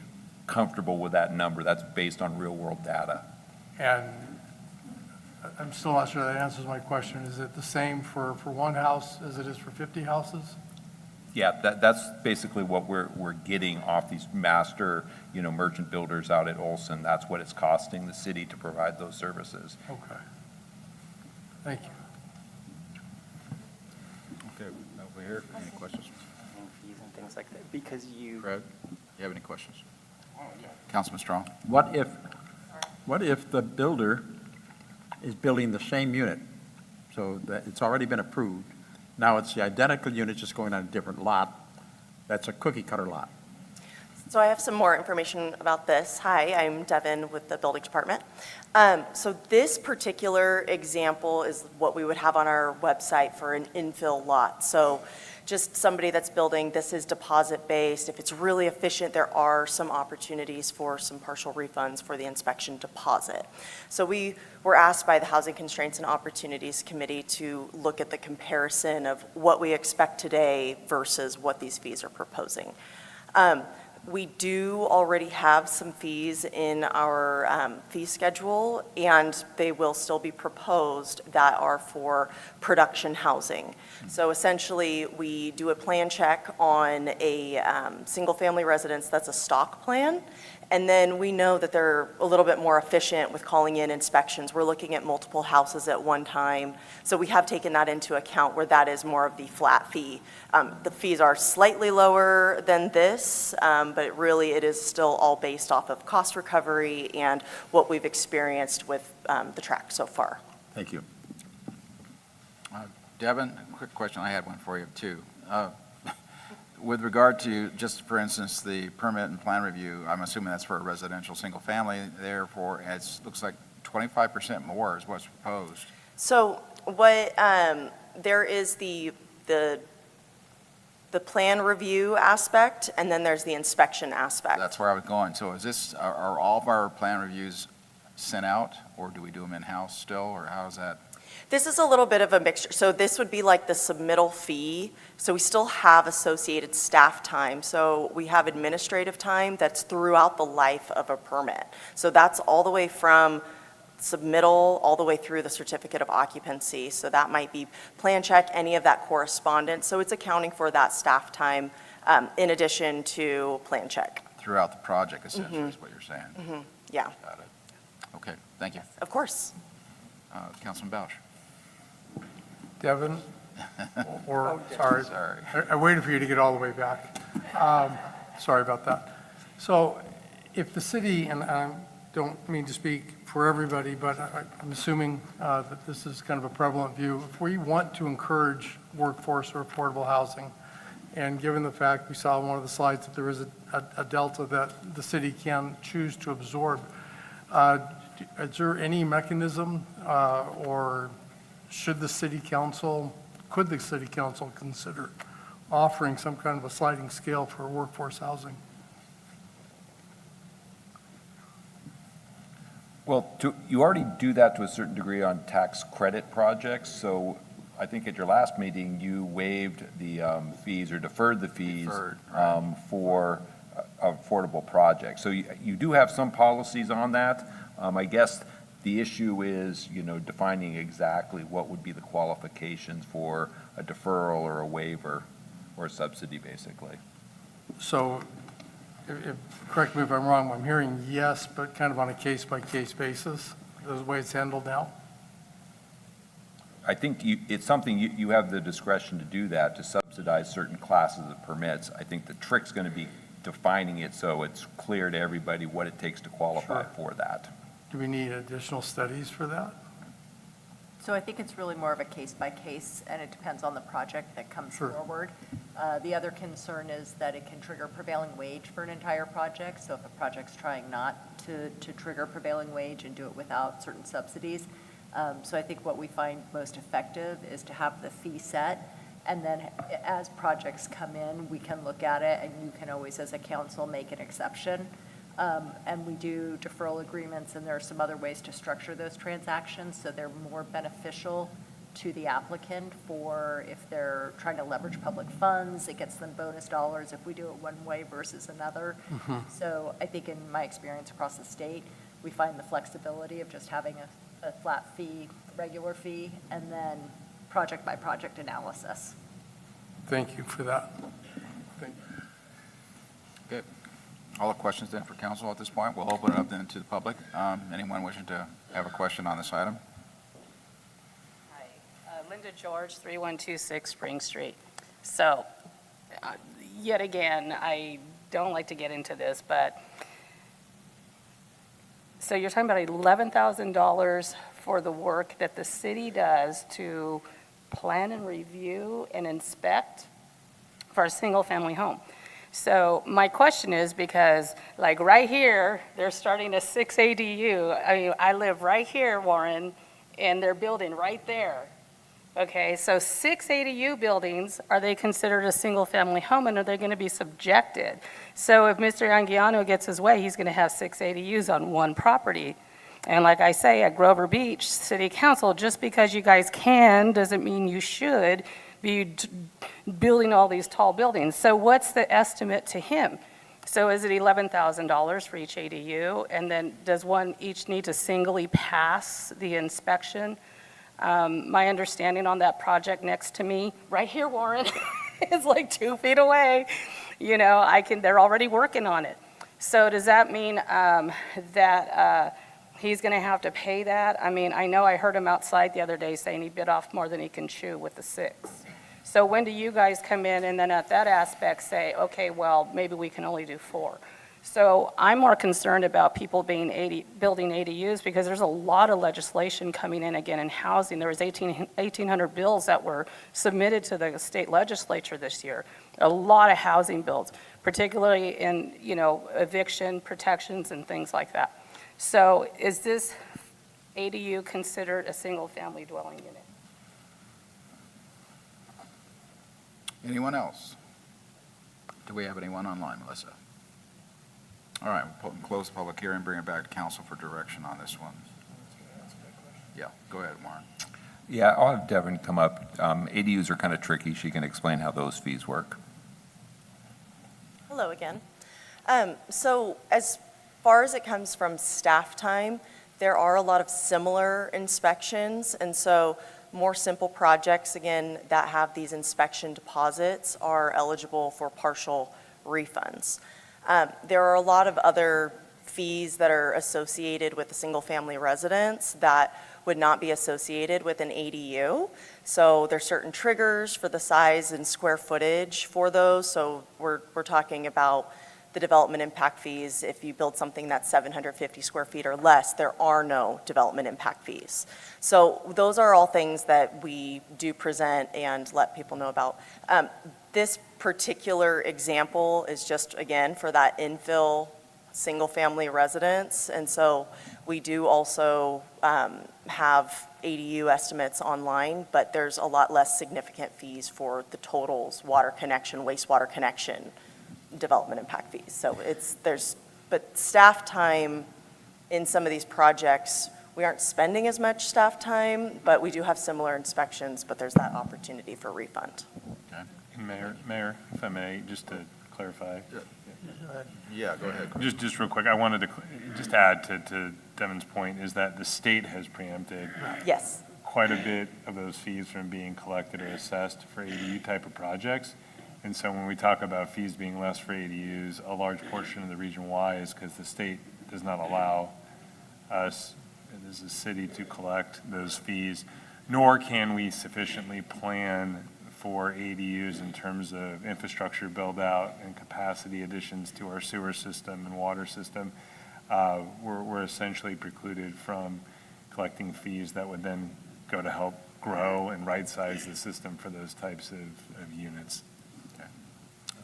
comfortable with that number. That's based on real world data. And I'm still not sure that answers my question. Is it the same for one house as it is for 50 houses? Yeah, that's basically what we're getting off these master, merchant builders out at Olson. That's what it's costing the city to provide those services. Okay. Thank you. Okay, over here, any questions? And fees and things like that, because Fred, you have any questions? Councilman Strong? What if the builder is building the same unit, so that it's already been approved? Now it's the identical unit just going on a different lot. That's a cookie cutter lot. So I have some more information about this. Hi, I'm Devin with the building department. So this particular example is what we would have on our website for an infill lot. So just somebody that's building, this is deposit based. If it's really efficient, there are some opportunities for some partial refunds for the inspection deposit. So we were asked by the Housing Constraints and Opportunities Committee to look at the comparison of what we expect today versus what these fees are proposing. We do already have some fees in our fee schedule, and they will still be proposed that are for production housing. So essentially, we do a plan check on a single-family residence that's a stock plan, and then we know that they're a little bit more efficient with calling in inspections. We're looking at multiple houses at one time, so we have taken that into account where that is more of the flat fee. The fees are slightly lower than this, but really it is still all based off of cost recovery and what we've experienced with the tract so far. Thank you. Devin, a quick question. I had one for you too. With regard to, just for instance, the permit and plan review, I'm assuming that's for a residential single family, therefore it looks like 25% more is what's proposed. So what, there is the plan review aspect, and then there's the inspection aspect. That's where I was going. So is this, are all of our plan reviews sent out, or do we do them in-house still, or how is that? This is a little bit of a mixture. So this would be like the submittal fee. So we still have associated staff time. So we have administrative time that's throughout the life of a permit. So that's all the way from submittal all the way through the certificate of occupancy. So that might be plan check, any of that correspondence. So it's accounting for that staff time in addition to plan check. Throughout the project, essentially, is what you're saying. Mm-hmm. Yeah. Got it. Okay, thank you. Of course. Councilman Bausch. Devin, sorry. I waited for you to get all the way back. Sorry about that. So if the city, and I'm don't mean to speak for everybody, but I'm assuming that this is kind of a prevalent view. If we want to encourage workforce or affordable housing, and given the fact we saw on one of the slides that there is a delta that the city can choose to absorb, is there any mechanism or could the city council consider offering some kind of a sliding scale for workforce housing? Well, you already do that to a certain degree on tax credit projects, so I think at your last meeting, you waived the fees or deferred the fees for affordable projects. So you do have some policies on that. I guess the issue is, defining exactly what would be the qualifications for a deferral or a waiver or a subsidy, basically. So, correct me if I'm wrong, I'm hearing yes, but kind of on a case-by-case basis, the way it's handled now? I think it's something you have the discretion to do that, to subsidize certain classes of permits. I think the trick's going to be defining it so it's clear to everybody what it takes to qualify for that. Do we need additional studies for that? So I think it's really more of a case-by-case, and it depends on the project that comes Sure. forward. The other concern is that it can trigger prevailing wage for an entire project. So if a project's trying not to trigger prevailing wage and do it without certain subsidies. So I think what we find most effective is to have the fee set, and then as projects come in, we can look at it, and you can always, as a council, make an exception. And we do deferral agreements, and there are some other ways to structure those transactions so they're more beneficial to the applicant for if they're trying to leverage public funds, it gets them bonus dollars if we do it one way versus another. So I think in my experience across the state, we find the flexibility of just having a flat fee, regular fee, and then project-by-project analysis. Thank you for that. Thank you. Okay. All the questions then for council at this point. We'll open it up then to the public. Anyone wishing to have a question on this item? Hi, Linda George, 3126 Spring Street. So, yet again, I don't like to get into this, but, so you're talking about $11,000 for the work that the city does to plan and review and inspect for a single-family home. So my question is, because like right here, they're starting a 6 ADU. I mean, I live right here, Warren, and they're building right there. Okay, so 6 ADU buildings, are they considered a single-family home, and are they going to be subjected? So if Mr. Anguiano gets his way, he's going to have 6 ADUs on one property. And like I say, at Grover Beach City Council, just because you guys can doesn't mean you should be building all these tall buildings. So what's the estimate to him? So is it $11,000 for each ADU? And then does one each need to singly pass the inspection? My understanding on that project next to me, right here, Warren, is like 2 feet away. They're already working on it. So does that mean that he's going to have to pay that? I mean, I know I heard him outside the other day saying he bit off more than he can chew with the 6. So when do you guys come in and then at that aspect say, okay, well, maybe we can only do 4? So I'm more concerned about people building ADUs because there's a lot of legislation coming in again in housing. There was 1,800 bills that were submitted to the state legislature this year. A lot of housing bills, particularly in, eviction protections and things like that. So is this ADU considered a single-family dwelling unit? Anyone else? Do we have anyone online, Melissa? All right, we'll close the public hearing, bring it back to council for direction on this one. Yeah, go ahead, Warren. Yeah, I'll have Devin come up. ADUs are kind of tricky. She can explain how those fees work. Hello again. So as far as it comes from staff time, there are a lot of similar inspections, and so more simple projects, again, that have these inspection deposits are eligible for partial refunds. There are a lot of other fees that are associated with a single-family residence that would not be associated with an ADU. So there's certain triggers for the size and square footage for those. So we're talking about the development impact fees. If you build something that's 750 square feet or less, there are no development impact fees. So those are all things that we do present and let people know about. This particular example is just, again, for that infill single-family residence. And so we do also have ADU estimates online, but there's a lot less significant fees for the totals, water connection, wastewater connection, development impact fees. So but staff time in some of these projects, we aren't spending as much staff time, but we do have similar inspections, but there's that opportunity for refund. Mayor, if I may, just to clarify. Yeah, go ahead. Just real quick, I wanted to just add to Devin's point is that the state has preempted Yes. quite a bit of those fees from being collected or assessed for ADU type of projects. And so when we talk about fees being less for ADUs, a large portion of the reason why is because the state does not allow us as a city to collect those fees, nor can we sufficiently plan for ADUs in terms of infrastructure build-out and capacity additions to our sewer system and water system. We're essentially precluded from collecting fees that would then go to help grow and right-size the system for those types of units.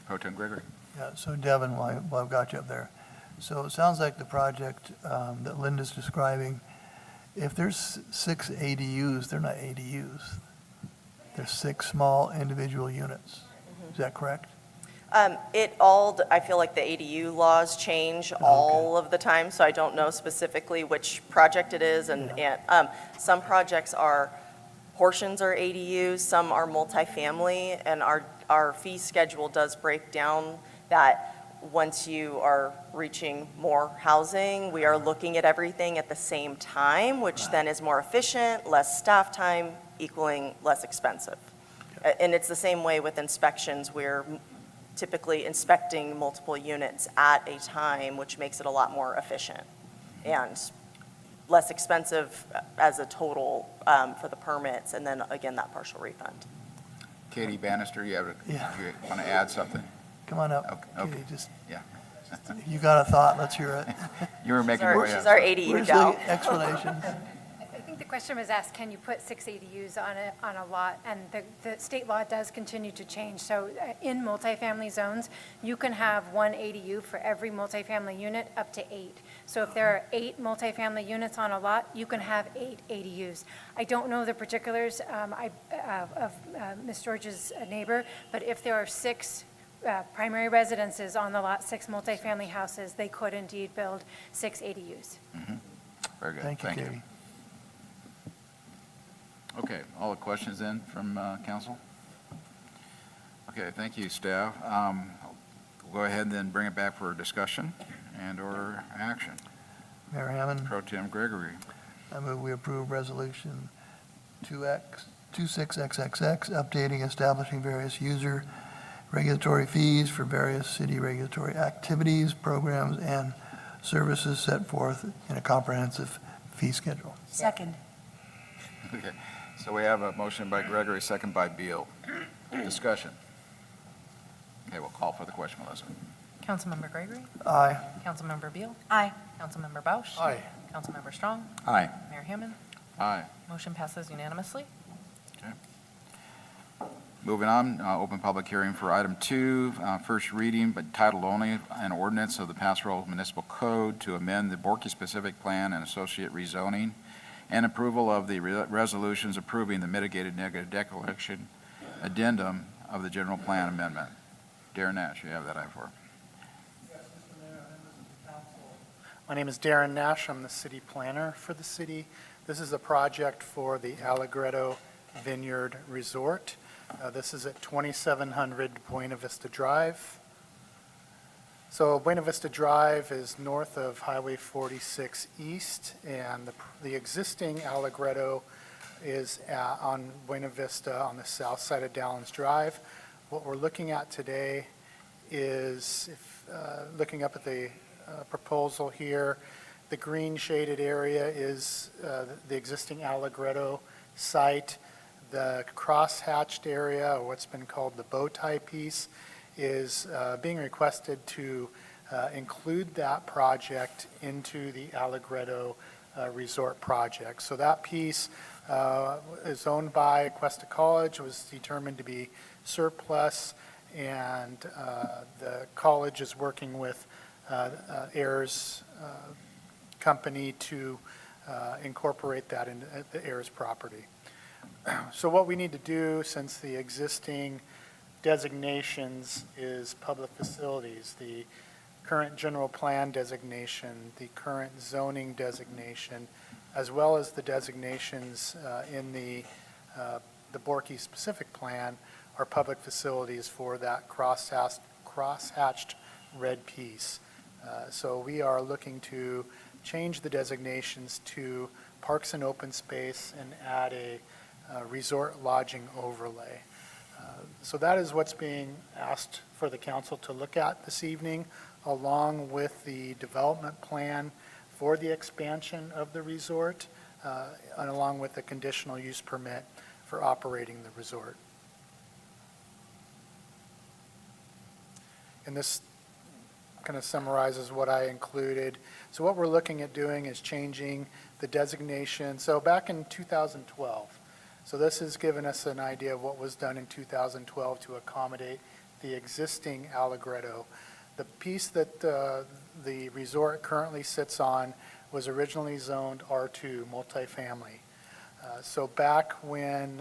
Pro Tem Gregory. Yeah, so Devin, while I've got you up there, so it sounds like the project that Linda's describing, if there's 6 ADUs, they're not ADUs. They're 6 small individual units. Is that correct? I feel like the ADU laws change all of the time, so I don't know specifically which project it is. And some projects portions are ADUs, some are multifamily, and our fee schedule does break down that once you are reaching more housing, we are looking at everything at the same time, which then is more efficient, less staff time, equaling less expensive. And it's the same way with inspections. We're typically inspecting multiple units at a time, which makes it a lot more efficient and less expensive as a total for the permits, and then again, that partial refund. Katie Bannister, you Yeah. want to add something? Come on up. Okay. Katie, just, Yeah. if you got a thought, let's hear it. You were making your way up. She's our ADU Where's gal. the explanation? I think the question was asked, can you put 6 ADUs on a lot? And the state law does continue to change. So in multifamily zones, you can have 1 ADU for every multifamily unit up to 8. So if there are 8 multifamily units on a lot, you can have 8 ADUs. I don't know the particulars of Ms. George's neighbor, but if there are 6 primary residences on the lot, 6 multifamily houses, they could indeed build 6 ADUs. Very good. Thank you, Katie. Okay, all the questions then from council? Okay, thank you, staff. We'll go ahead and then bring it back for discussion and/or action. Mayor Hammond, Pro Tem Gregory. I move we approve Resolution 26XXX, updating, establishing various user regulatory fees for various city regulatory activities, programs, and services set forth in a comprehensive fee schedule. Second. Okay, so we have a motion by Gregory, second by Beal. Discussion. Okay, we'll call for the question, Melissa. Councilmember Gregory? Aye. Councilmember Beal? Aye. Councilmember Bausch? Aye. Councilmember Strong? Aye. Mayor Hammond? Aye. Motion passes unanimously. Moving on, open public hearing for item 2, first reading, but title only, an ordinance of the Paso Robles Municipal Code to amend the Borky-specific plan and associate rezoning, and approval of the resolutions approving the mitigated negative declaration addendum of the general plan amendment. Darren Nash, you have that item for. Yes, Mr. Mayor, members of the council. My name is Darren Nash. I'm the city planner for the city. This is a project for the Allegretto Vineyard Resort. This is at 2700 Buena Vista Drive. So Buena Vista Drive is north of Highway 46 East, and the existing Allegretto is on Buena Vista on the south side of Dallins Drive. What we're looking at today is, looking up at the proposal here, the green shaded area is the existing Allegretto site. The cross-hatched area, or what's been called the bow tie piece, is being requested to include that project into the Allegretto Resort project. So that piece is owned by Cuesta College, was determined to be surplus, and the college is working with Ayers company to incorporate that into the Ayers property. So what we need to do, since the existing designations is public facilities, the current general plan designation, the current zoning designation, as well as the designations in the Borky specific plan, are public facilities for that cross-hatched red piece. So we are looking to change the designations to parks and open space and add a resort lodging overlay. So that is what's being asked for the council to look at this evening, along with the development plan for the expansion of the resort, and along with the conditional use permit for operating the resort. And this kind of summarizes what I included. So what we're looking at doing is changing the designation. So back in 2012, so this has given us an idea of what was done in 2012 to accommodate the existing Allegretto. The piece that the resort currently sits on was originally zoned R2, multifamily. So back when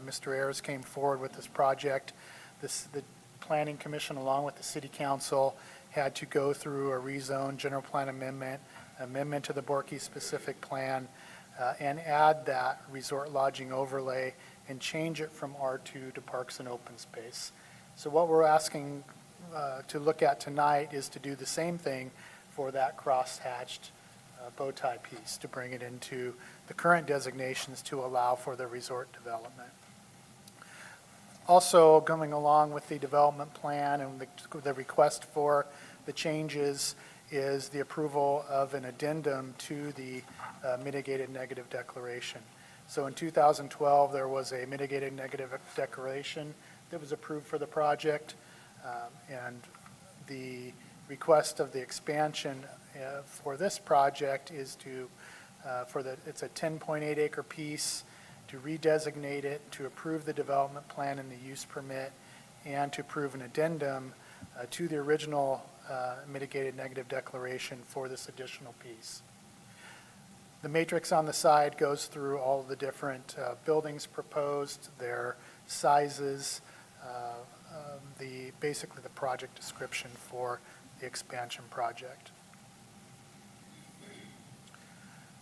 Mr. Ayers came forward with this project, the Planning Commission, along with the City Council, had to go through a rezone general plan amendment to the Borky specific plan, and add that resort lodging overlay and change it from R2 to parks and open space. So what we're asking to look at tonight is to do the same thing for that cross-hatched bow tie piece, to bring it into the current designations to allow for the resort development. Also, going along with the development plan and the request for the changes is the approval of an addendum to the mitigated negative declaration. So in 2012, there was a mitigated negative declaration that was approved for the project, and the request of the expansion for this project is to, it's a 10.8 acre piece, to redesignate it, to approve the development plan and the use permit, and to approve an addendum to the original mitigated negative declaration for this additional piece. The matrix on the side goes through all of the different buildings proposed, their sizes, basically the project description for the expansion project.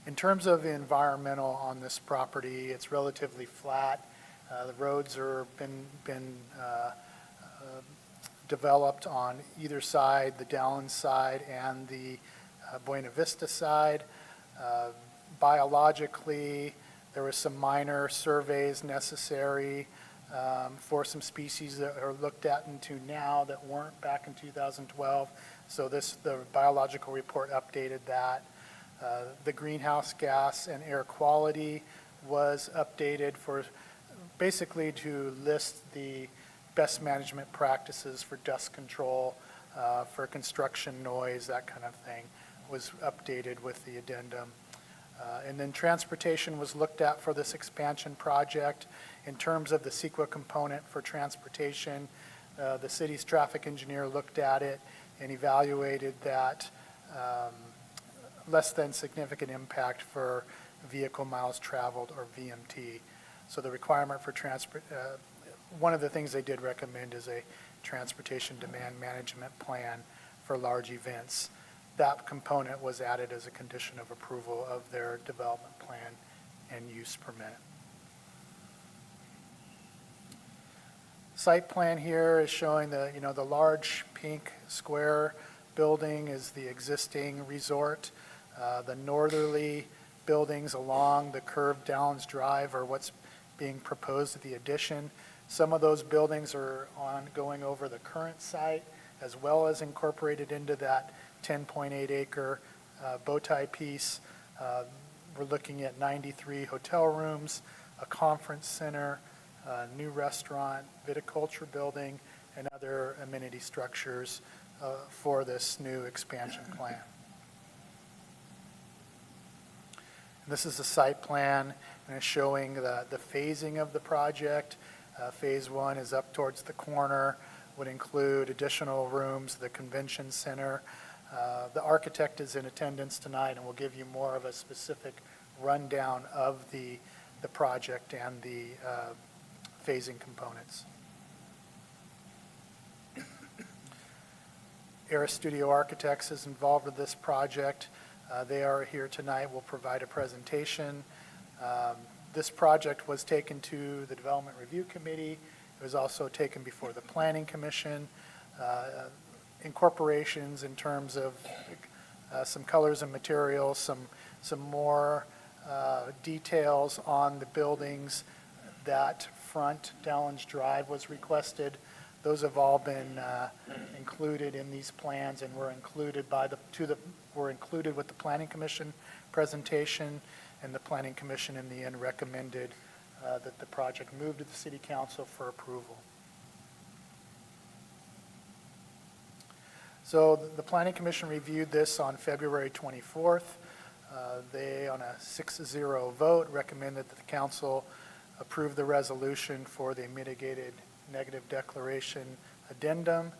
In terms of the environmental on this property, it's relatively flat. The roads are been developed on either side, the Dallin side and the Buena Vista side. Biologically, there was some minor surveys necessary for some species that are looked at into now that weren't back in 2012. So the biological report updated that. The greenhouse gas and air quality was updated for basically to list the best management practices for dust control, for construction noise, that kind of thing, was updated with the addendum. And then transportation was looked at for this expansion project. In terms of the CEQA component for transportation, the city's traffic engineer looked at it and evaluated that less than significant impact for vehicle miles traveled, or VMT. So the requirement for one of the things they did recommend is a transportation demand management plan for large events. That component was added as a condition of approval of their development plan and use permit. Site plan here is showing the large pink square building is the existing resort. The northerly buildings along the curved Downs Drive are what's being proposed at the addition. Some of those buildings are going over the current site, as well as incorporated into that 10.8 acre bow tie piece. We're looking at 93 hotel rooms, a conference center, a new restaurant, viticulture building, and other amenity structures for this new expansion plan. This is the site plan, and it's showing the phasing of the project. Phase 1 is up towards the corner, would include additional rooms, the convention center. The architect is in attendance tonight and will give you more of a specific rundown of the project and the phasing components. Era Studio Architects is involved with this project. They are here tonight, will provide a presentation. This project was taken to the Development Review Committee. It was also taken before the Planning Commission. Incorporations in terms of some colors and materials, some more details on the buildings. That front Dallins Drive was requested. Those have all been included in these plans and were included were included with the Planning Commission presentation, and the Planning Commission in the end recommended that the project move to the City Council for approval. So the Planning Commission reviewed this on February 24th. They, on a 6-0 vote, recommended that the council approve the resolution for the mitigated negative declaration addendum,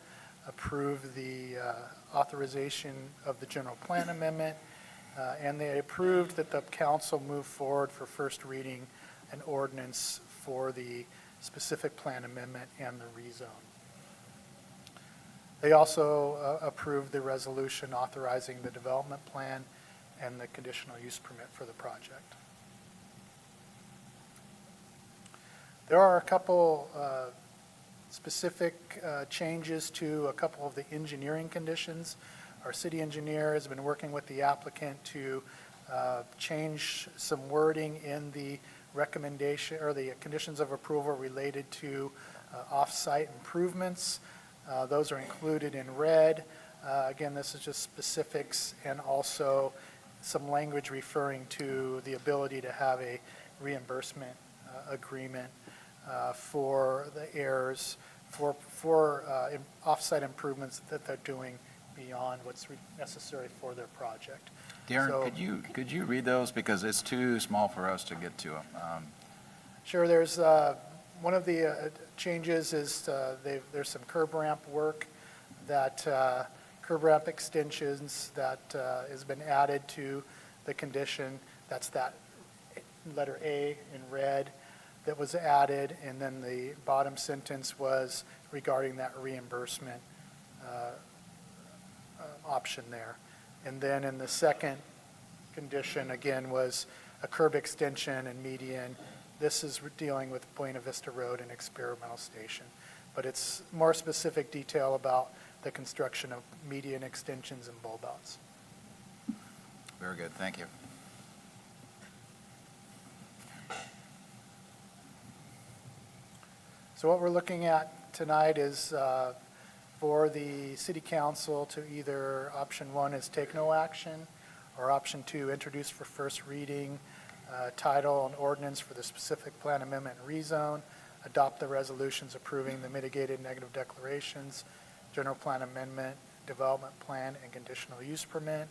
approve the authorization of the general plan amendment, and they approved that the council move forward for first reading an ordinance for the specific plan amendment and the rezone. They also approved the resolution authorizing the development plan and the conditional use permit for the project. There are a couple specific changes to a couple of the engineering conditions. Our city engineer has been working with the applicant to change some wording in the recommendation or the conditions of approval related to off-site improvements. Those are included in red. Again, this is just specifics and also some language referring to the ability to have a reimbursement agreement for the heirs for off-site improvements that they're doing beyond what's necessary for their project. Darren, So- could you read those, because it's too small for us to get to them? Sure, there's, one of the changes is there's some curb ramp work that, curb ramp extensions that has been added to the condition. That's that letter A in red that was added, and then the bottom sentence was regarding that reimbursement option there. And then in the second condition, again, was a curb extension and median. This is dealing with Buena Vista Road and Experimental Station. But it's more specific detail about the construction of median extensions and bulb outs. Very good, thank you. So what we're looking at tonight is for the city council to either, option 1 is take no action, or option 2, introduce for first reading, title and ordinance for the specific plan amendment and rezone, adopt the resolutions approving the mitigated negative declarations, general plan amendment, development plan, and conditional use permit.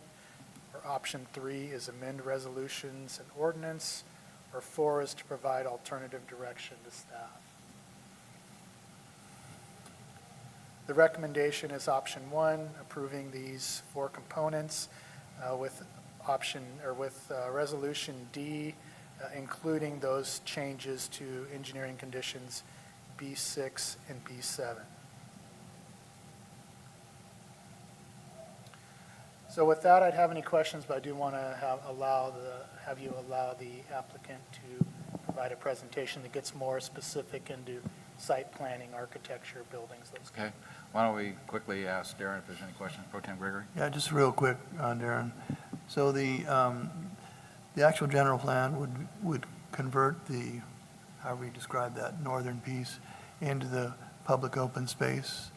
Or option 3 is amend resolutions and ordinance, or 4 is to provide alternative direction to staff. The recommendation is option 1, approving these 4 components with resolution D, including those changes to engineering conditions B6 and B7. So with that, I'd have any questions, but I do want to have you allow the applicant to provide a presentation that gets more specific into site planning, architecture, buildings, those kinds. Okay, why don't we quickly ask Darren if there's any questions, Pro Tem Gregory? Yeah, just real quick, Darren. So the actual general plan would convert the, however you describe that, northern piece into the public open space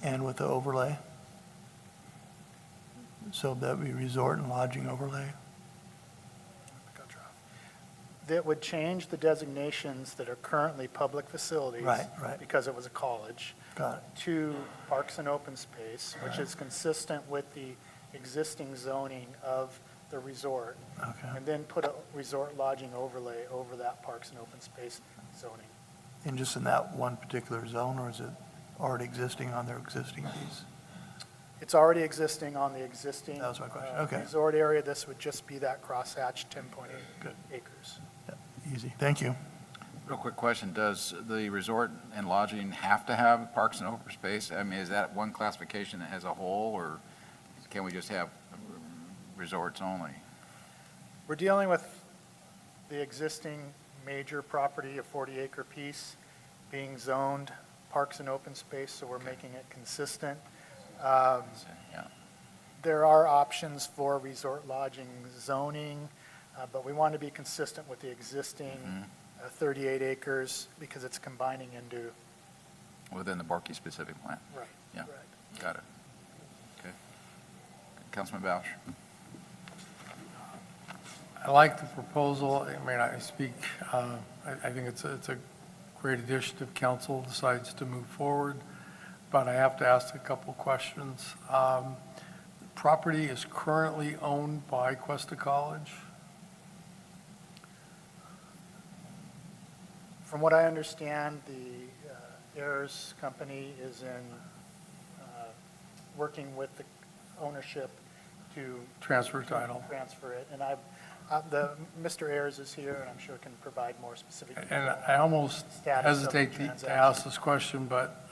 and with the overlay. So that would be resort and lodging overlay. That would change the designations that are currently public facilities. Right, right. Because it was a college. Got it. To parks and open space, which is consistent with the existing zoning of the resort. Okay. And then put a resort lodging overlay over that parks and open space zoning. And just in that one particular zone, or is it already existing on their existing piece? It's already existing on the existing. That was my question. Okay. Resort area. This would just be that crosshatch 10.8 Good. acres. Easy. Thank you. Real quick question, does the resort and lodging have to have parks and open space? I mean, is that one classification as a whole, or can we just have resorts only? We're dealing with the existing major property, a 40-acre piece, being zoned parks and open space, so we're making it consistent. Yeah. There are options for resort lodging zoning, but we want to be consistent with the existing 38 acres because it's combining into. Within the Borky specific plan? Right. Yeah, Right. got it. Okay. Councilman Bausch? I like the proposal. I mean, I speak, I think it's a great addition if council decides to move forward, but I have to ask a couple questions. Property is currently owned by Cuesta College. From what I understand, the heirs company is in, working with the ownership to. Transfer title. Transfer it, and Mr. Ayers is here, and I'm sure can provide more specific. And I almost Status of the hesitate to transaction. ask this question, but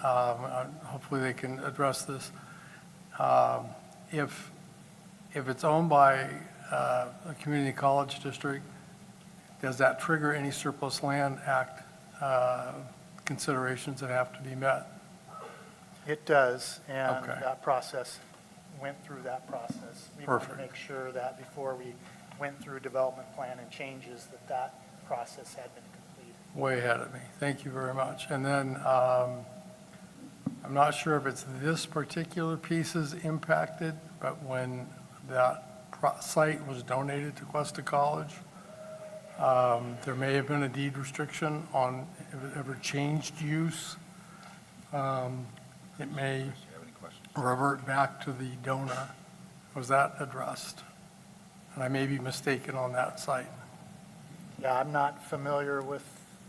hopefully they can address this. If it's owned by a community college district, does that trigger any Surplus Land Act considerations that have to be met? It does, and Okay. that process, went through that process. We wanted to Perfect. make sure that before we went through development plan and changes, that process had been completed. Way ahead of me. Thank you very much. And then, I'm not sure if it's this particular piece is impacted, but when that site was donated to Cuesta College, there may have been a deed restriction on if it ever changed use. It may revert back to the donor. Was that addressed? And I may be mistaken on that site. Yeah, I'm not familiar with.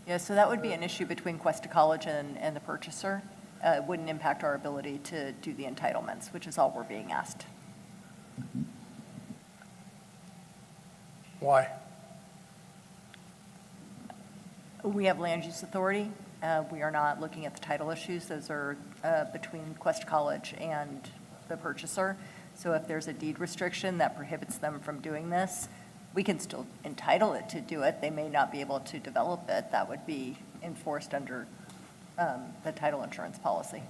Yeah, so that would be an issue between Cuesta College and the purchaser. It wouldn't impact our ability to do the entitlements, which is all we're being asked. Why? We have land use authority. We are not looking at the title issues. Those are between Cuesta College and the purchaser. So if there's a deed restriction that prohibits them from doing this, we can still entitle it to do it. They may not be able to develop it. That would be enforced under the title insurance policy.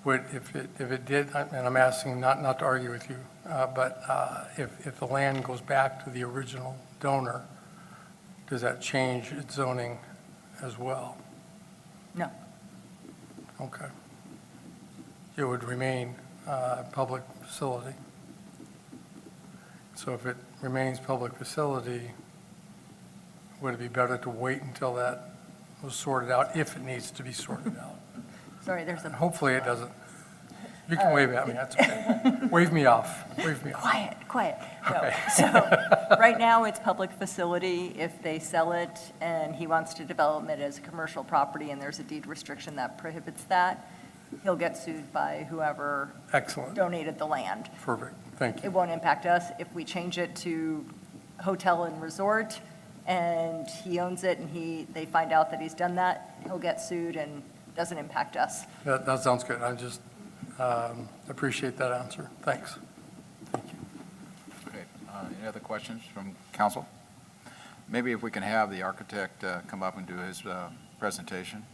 If it did, and I'm asking not to argue with you, but if the land goes back to the original donor, does that change its zoning as well? No. Okay. It would remain a public facility. So if it remains public facility, would it be better to wait until that was sorted out, if it needs to be sorted out? Sorry, there's And a. hopefully it doesn't. You can wave at me, that's okay. Wave me off, wave me off. Quiet. No. Okay. So right now, it's public facility. If they sell it and he wants to develop it as a commercial property and there's a deed restriction that prohibits that, he'll get sued by whoever Excellent, donated the land. perfect, thank you. It won't impact us. If we change it to hotel and resort and he owns it and they find out that he's done that, he'll get sued and it doesn't impact us. That sounds good, I just appreciate that answer, thanks. Okay, any other questions from council? Maybe if we can have the architect come up and do his presentation.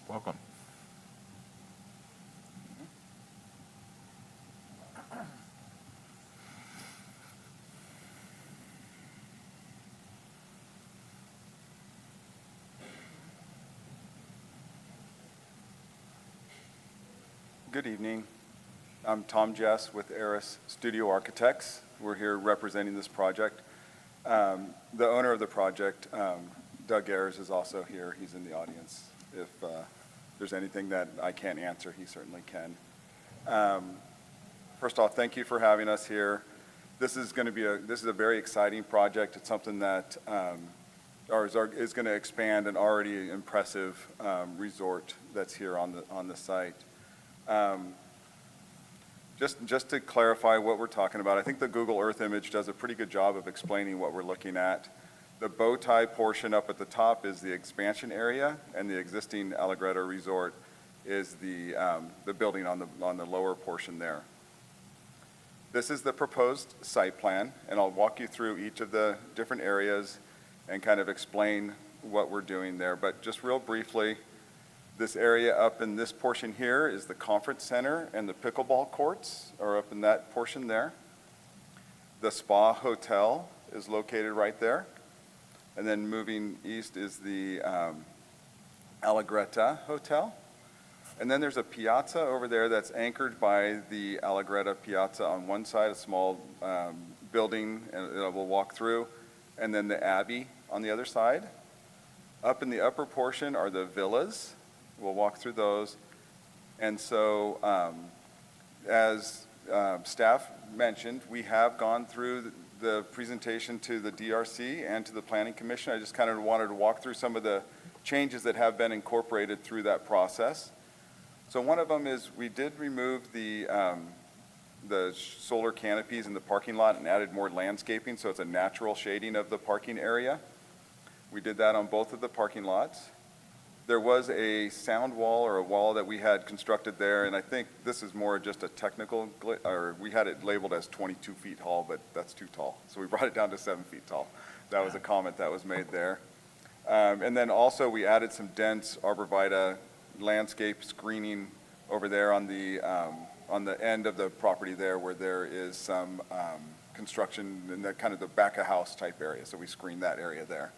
Welcome. Good evening. I'm Tom Jess with Eris Studio Architects. We're here representing this project. The owner of the project, Doug Ayers, is also here. He's in the audience. If there's anything that I can't answer, he certainly can. First off, thank you for having us here. This is going to be this is a very exciting project. It's something that is going to expand an already impressive resort that's here on the site. Just to clarify what we're talking about, I think the Google Earth image does a pretty good job of explaining what we're looking at. The bow tie portion up at the top is the expansion area, and the existing Allegretto Resort is the building on the lower portion there. This is the proposed site plan, and I'll walk you through each of the different areas and kind of explain what we're doing there. But just real briefly, this area up in this portion here is the conference center, and the pickleball courts are up in that portion there. The spa hotel is located right there. And then moving east is the Allegretto Hotel. And then there's a piazza over there that's anchored by the Allegretto Piazza on one side, a small building that we'll walk through, and then the Abbey on the other side. Up in the upper portion are the villas. We'll walk through those. And so as staff mentioned, we have gone through the presentation to the DRC and to the Planning Commission. I just kind of wanted to walk through some of the changes that have been incorporated through that process. So one of them is we did remove the solar canopies in the parking lot and added more landscaping, so it's a natural shading of the parking area. We did that on both of the parking lots. There was a sound wall or a wall that we had constructed there, and I think this is more just a technical, or we had it labeled as 22 feet tall, but that's too tall. So we brought it down to 7 feet tall. That was a comment that was made there. And then also we added some dense arborvitae landscape screening over there on the end of the property there, where there is some construction in the kind of the back of house type area. So we screened that area there.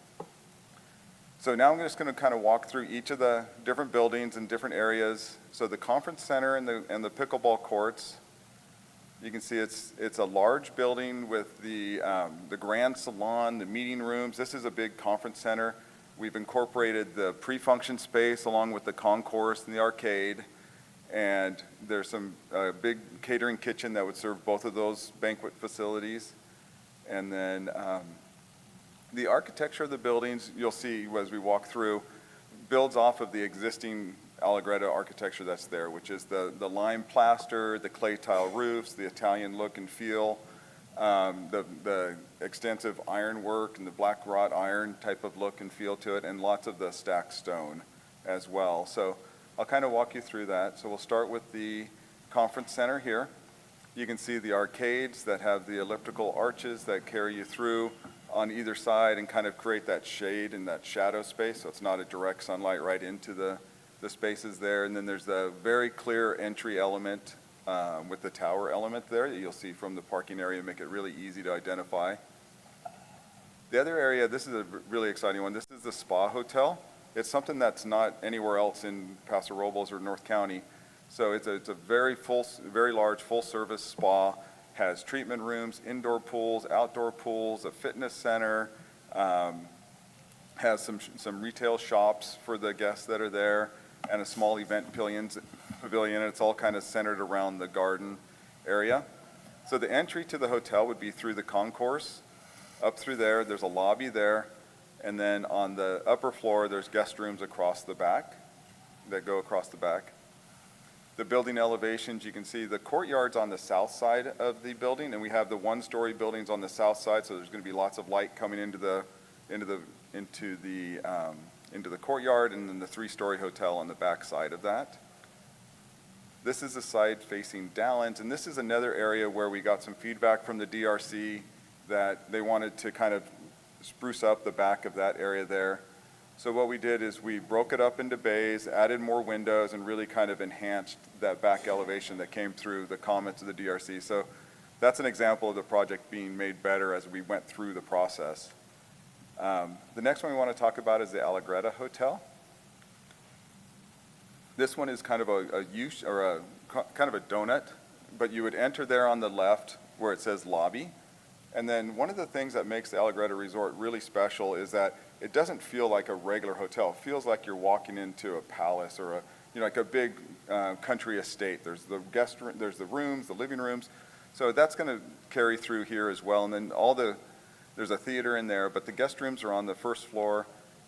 So now I'm just going to kind of walk through each of the different buildings and different areas. So the conference center and the pickleball courts, you can see it's a large building with the grand salon, the meeting rooms. This is a big conference center. We've incorporated the pre-function space along with the concourse and the arcade. And there's some big catering kitchen that would serve both of those banquet facilities. And then the architecture of the buildings, you'll see as we walk through, builds off of the existing Allegretto architecture that's there, which is the lime plaster, the clay tile roofs, the Italian look and feel, the extensive ironwork and the black wrought iron type of look and feel to it, and lots of the stacked stone as well. So I'll kind of walk you through that. So we'll start with the conference center here. You can see the arcades that have the elliptical arches that carry you through on either side and kind of create that shade and that shadow space, so it's not a direct sunlight right into the spaces there. And then there's the very clear entry element with the tower element there that you'll see from the parking area to make it really easy to identify. The other area, this is a really exciting one. This is the spa hotel. It's something that's not anywhere else in Paso Robles or North County. So it's a very large, full-service spa. Has treatment rooms, indoor pools, outdoor pools, a fitness center, has some retail shops for the guests that are there, and a small event pavilion. It's all kind of centered around the garden area. So the entry to the hotel would be through the concourse. Up through there, there's a lobby there, and then on the upper floor, there's guest rooms across the back that go across the back. The building elevations, you can see the courtyard's on the south side of the building, and we have the one-story buildings on the south side, so there's going to be lots of light coming into the courtyard, and then the three-story hotel on the back side of that. This is the side facing Dallins, and this is another area where we got some feedback from the DRC that they wanted to kind of spruce up the back of that area there. So what we did is we broke it up into bays, added more windows, and really kind of enhanced that back elevation that came through the comments of the DRC. So that's an example of the project being made better as we went through the process. The next one we want to talk about is the Allegretto Hotel. This one is kind of a use or a kind of a donut, but you would enter there on the left where it says lobby. And then one of the things that makes the Allegretto Resort really special is that it doesn't feel like a regular hotel. It feels like you're walking into a palace or like a big country estate. There's the there's the rooms, the living rooms. So that's going to carry through here as well. And then there's a theater in there, but the guest rooms are on the first floor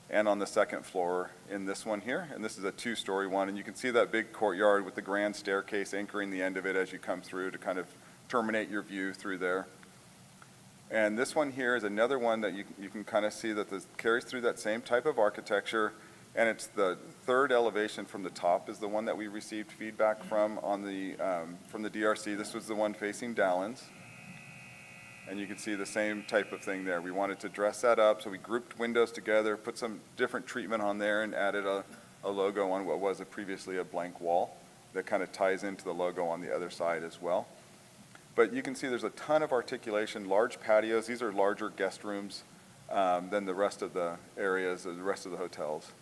and on the second floor in this one here. And this is a 2-story one. And you can see that big courtyard with the grand staircase anchoring the end of it as you come through to kind of terminate your view through there. And this one here is another one that you can kind of see that this carries through that same type of architecture. And it's the third elevation from the top is the one that we received feedback from from the DRC. This was the one facing Dallins. And you can see the same type of thing there. We wanted to dress that up, so we grouped windows together, put some different treatment on there, and added a logo on what was previously a blank wall that kind of ties into the logo on the other side as well. But you can see there's a ton of articulation, large patios. These are larger guest rooms than the rest of the areas, the rest of the hotels.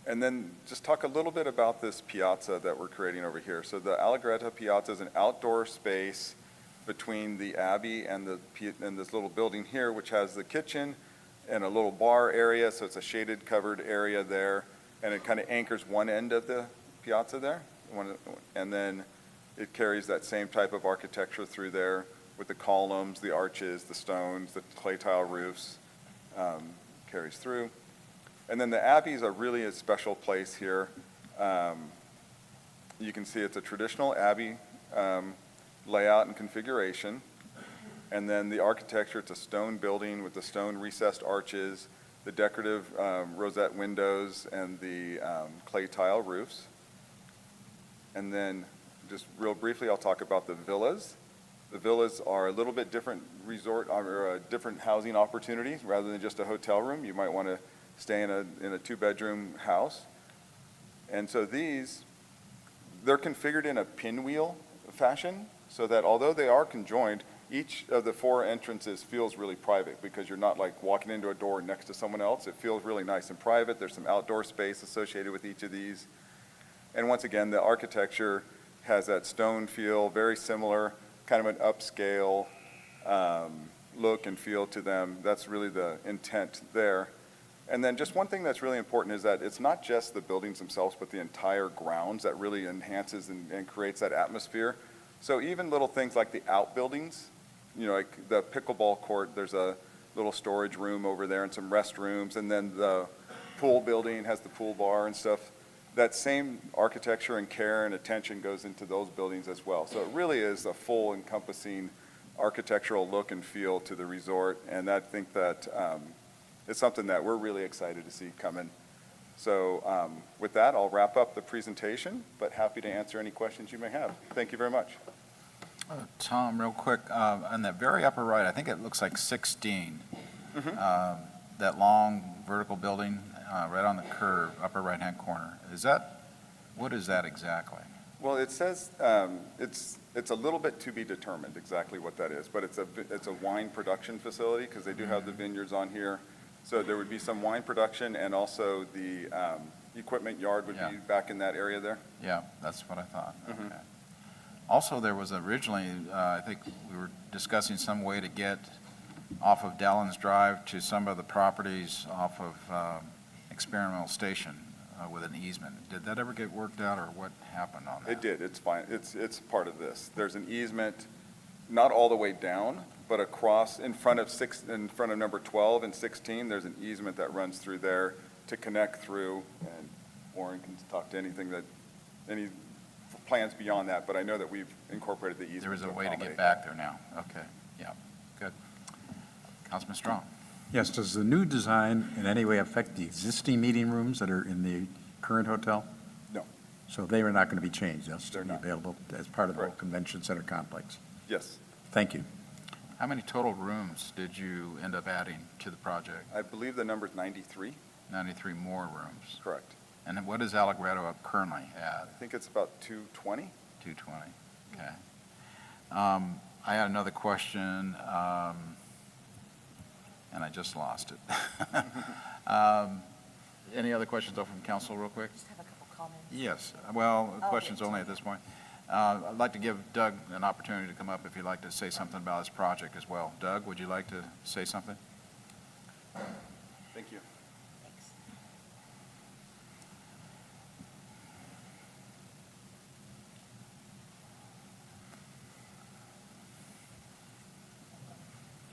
And then just talk a little bit about this piazza that we're creating over here. So the Allegretto Piazza is an outdoor space between the Abbey and this little building here, which has the kitchen and a little bar area. So it's a shaded covered area there. And it kind of anchors one end of the piazza there. And then it carries that same type of architecture through there with the columns, the arches, the stones, the clay tile roofs, carries through. And then the Abbey is really a special place here. You can see it's a traditional Abbey layout and configuration. And then the architecture, it's a stone building with the stone recessed arches, the decorative rosette windows, and the clay tile roofs. And then just real briefly, I'll talk about the villas. The villas are a little bit different resort or different housing opportunities rather than just a hotel room. You might want to stay in a 2-bedroom house. And so they're configured in a pinwheel fashion so that although they are conjoined, each of the 4 entrances feels really private because you're not like walking into a door next to someone else. It feels really nice and private. There's some outdoor space associated with each of these. And once again, the architecture has that stone feel, very similar, kind of an upscale look and feel to them. That's really the intent there. And then just one thing that's really important is that it's not just the buildings themselves, but the entire grounds that really enhances and creates that atmosphere. So even little things like the outbuildings, like the pickleball court, there's a little storage room over there and some restrooms, and then the pool building has the pool bar and stuff. That same architecture and care and attention goes into those buildings as well. So it really is a full encompassing architectural look and feel to the resort, and I think that it's something that we're really excited to see coming. So with that, I'll wrap up the presentation, but happy to answer any questions you may have. Thank you very much. Tom, real quick, on that very upper right, I think it looks like 16. That long vertical building right on the curve, upper right-hand corner. What is that exactly? Well, it says it's a little bit to be determined exactly what that is, but it's a wine production facility because they do have the vineyards on here. So there would be some wine production, and also the equipment yard would be back in that area there. Yeah, that's what I thought. Okay. Also, there was originally, I think we were discussing some way to get off of Dallins Drive to some of the properties off of Experimental Station with an easement. Did that ever get worked out, or what happened on that? It did. It's fine. It's part of this. There's an easement, not all the way down, but across in front of number 12 and 16. There's an easement that runs through there to connect through. And Warren can talk to any plans beyond that. But I know that we've incorporated the easement. There is a way to get back there now. Okay. Yeah. Good. Councilman Strong. Yes, does the new design in any way affect the existing meeting rooms that are in the current hotel? No. So they are not going to be changed? They'll still be available as part of the whole convention center complex? Yes. Thank you. How many total rooms did you end up adding to the project? I believe the number is 93. 93 more rooms. Correct. And then what is Allegretto up currently at? I think it's about 220. 220, okay. I had another question, and I just lost it. Any other questions though from council real quick? Just have a couple comment? Yes, well, Oh, questions yeah. only at this point. I'd like to give Doug an opportunity to come up if you'd like to say something about his project as well. Doug, would you like to say something? Thank you.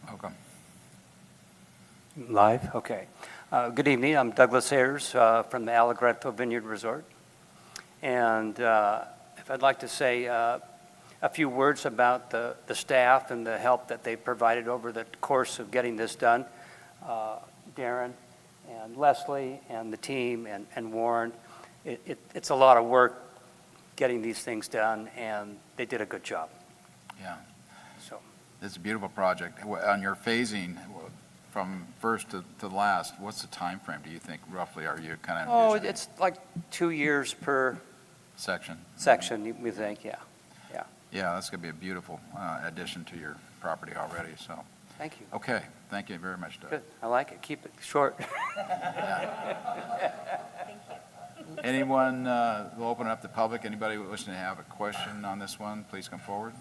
Welcome. Live? Okay. Good evening. I'm Douglas Ayers from the Allegretto Vineyard Resort. And if I'd like to say a few words about the staff and the help that they provided over the course of getting this done. Darren and Leslie and the team and Warren, it's a lot of work getting these things done, and they did a good job. Yeah. So. It's a beautiful project. On your phasing, from first to last, what's the time frame? Do you think roughly are you kind of Oh, envisioning? it's like 2 years per Section? we think, yeah. Yeah. Yeah, that's going to be a beautiful addition to your property already, so. Thank you. Okay, thank you very much, Doug. Good. I like it. Keep it short. Anyone, we'll open it up to the public. Anybody wishing to have a question on this one, please come forward.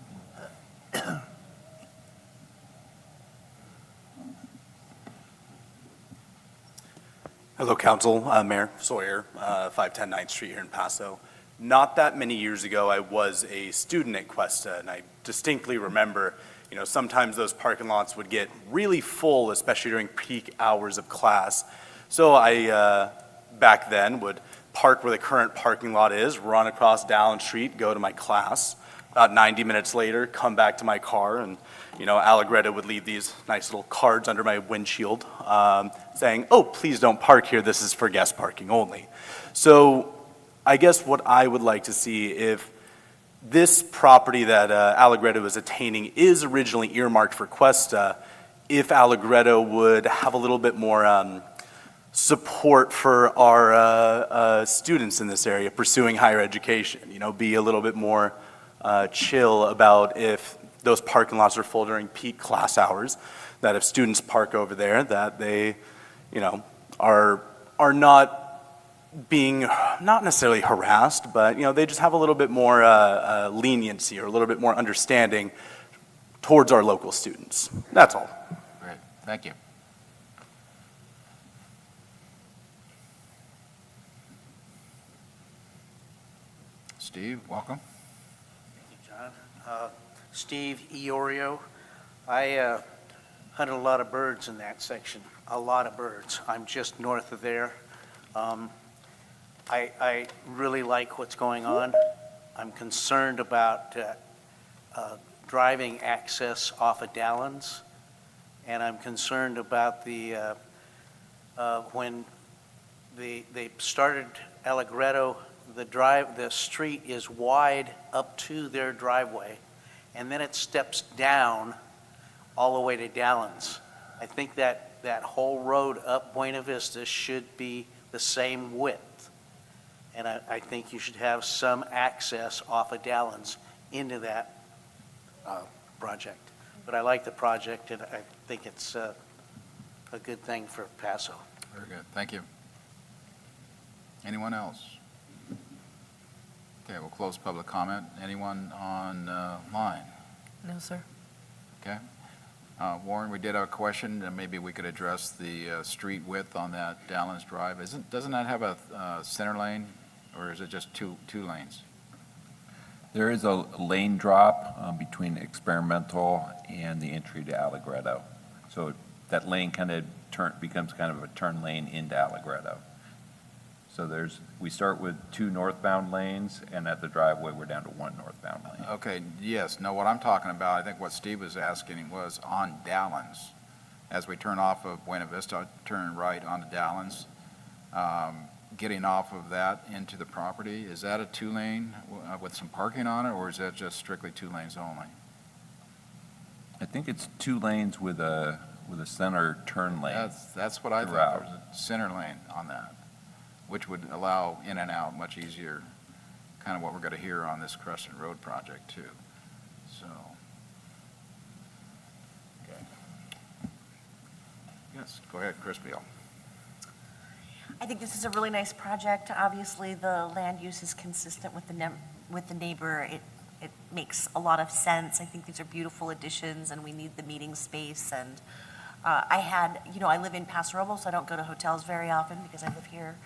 Hello, Council. Mayor Sawyer, 510 9th Street here in Paso. Not that many years ago, I was a student at Cuesta, and I distinctly remember, sometimes those parking lots would get really full, especially during peak hours of class. So I, back then, would park where the current parking lot is, run across Dallin Street, go to my class. About 90 minutes later, come back to my car, and Allegretto would leave these nice little cards under my windshield saying, "Oh, please don't park here. This is for guest parking only." So I guess what I would like to see, if this property that Allegretto is attaining is originally earmarked for Cuesta, if Allegretto would have a little bit more support for our students in this area pursuing higher education, be a little bit more chill about if those parking lots are full during peak class hours, that if students park over there, that they, are not being, not necessarily harassed, but, they just have a little bit more leniency or a little bit more understanding towards our local students. That's all. Great, thank you. Steve, welcome. John. Steve Iorio. I hunted a lot of birds in that section, a lot of birds. I'm just north of there. I really like what's going on. I'm concerned about driving access off of Dallins, and I'm concerned about the when they started Allegretto, the street is wide up to their driveway, and then it steps down all the way to Dallins. I think that whole road up Buena Vista should be the same width. And I think you should have some access off of Dallins into that project. But I like the project, and I think it's a good thing for Paso. Very good, thank you. Anyone else? Okay, we'll close public comment. Anyone online? No, sir. Okay. Warren, we did have a question, and maybe we could address the street width on that Dallins Drive. Doesn't that have a center lane, or is it just two lanes? There is a lane drop between Experimental and the entry to Allegretto. So that lane kind of becomes kind of a turn lane into Allegretto. So we start with 2 northbound lanes, and at the driveway, we're down to 1 northbound lane. Okay, yes. No, what I'm talking about, I think what Steve was asking was on Dallins. As we turn off of Buena Vista, turn right onto Dallins, getting off of that into the property, is that a 2-lane with some parking on it, or is that just strictly 2 lanes only? I think it's 2 lanes with a center turn lane. That's what I thought. There's a center lane on that, which would allow in and out much easier, kind of what we're going to hear on this Crescent Road project too. So, okay. Yes, go ahead, Chris Beal. I think this is a really nice project. Obviously, the land use is consistent with the neighbor. It makes a lot of sense. I think these are beautiful additions, and we need the meeting space. And I live in Paso Robles, so I don't go to hotels very often because I live here.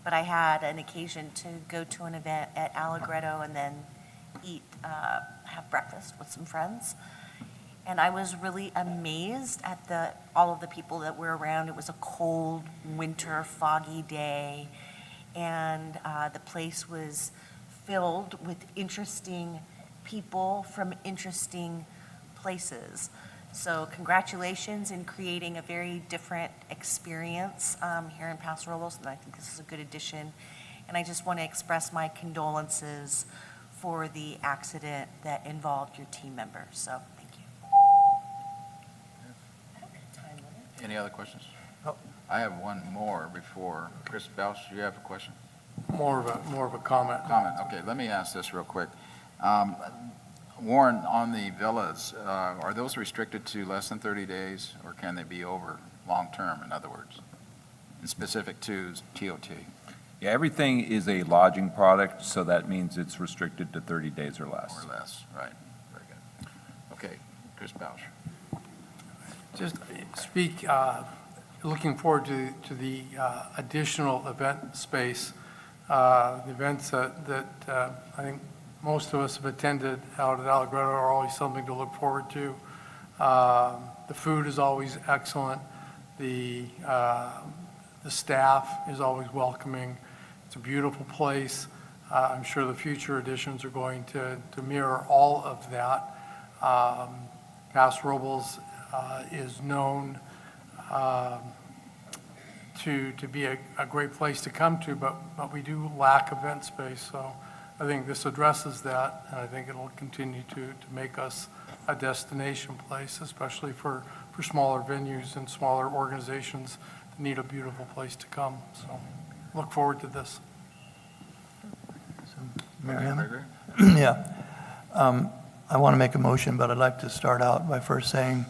But I had an occasion to go to an event at Allegretto and then have breakfast with some friends. And I was really amazed at all of the people that were around. It was a cold, winter, foggy day, and the place was filled with interesting people from interesting places. So congratulations in creating a very different experience here in Paso Robles, and I think this is a good addition. And I just want to express my condolences for the accident that involved your team members. So thank you. Any other questions? I have one more before. Chris Belch, do you have a question? More of a comment. Comment, okay, let me ask this real quick. Warren, on the villas, are those restricted to less than 30 days, or can they be over long-term, in other words, and specific to TOT? Yeah, everything is a lodging product, so that means it's restricted to 30 days or less. Or less, right, very good. Okay, Chris Belch. Just looking forward to the additional event space, the events that I think most of us have attended out at Allegretto are always something to look forward to. The food is always excellent. The staff is always welcoming. It's a beautiful place. I'm sure the future editions are going to mirror all of that. Paso Robles is known to be a great place to come to, but we do lack event space. So I think this addresses that, and I think it'll continue to make us a destination place, especially for smaller venues and smaller organizations that need a beautiful place to come. So look forward to this. Mayor Hammond? Yeah. I want to make a motion, but I'd like to start out by first saying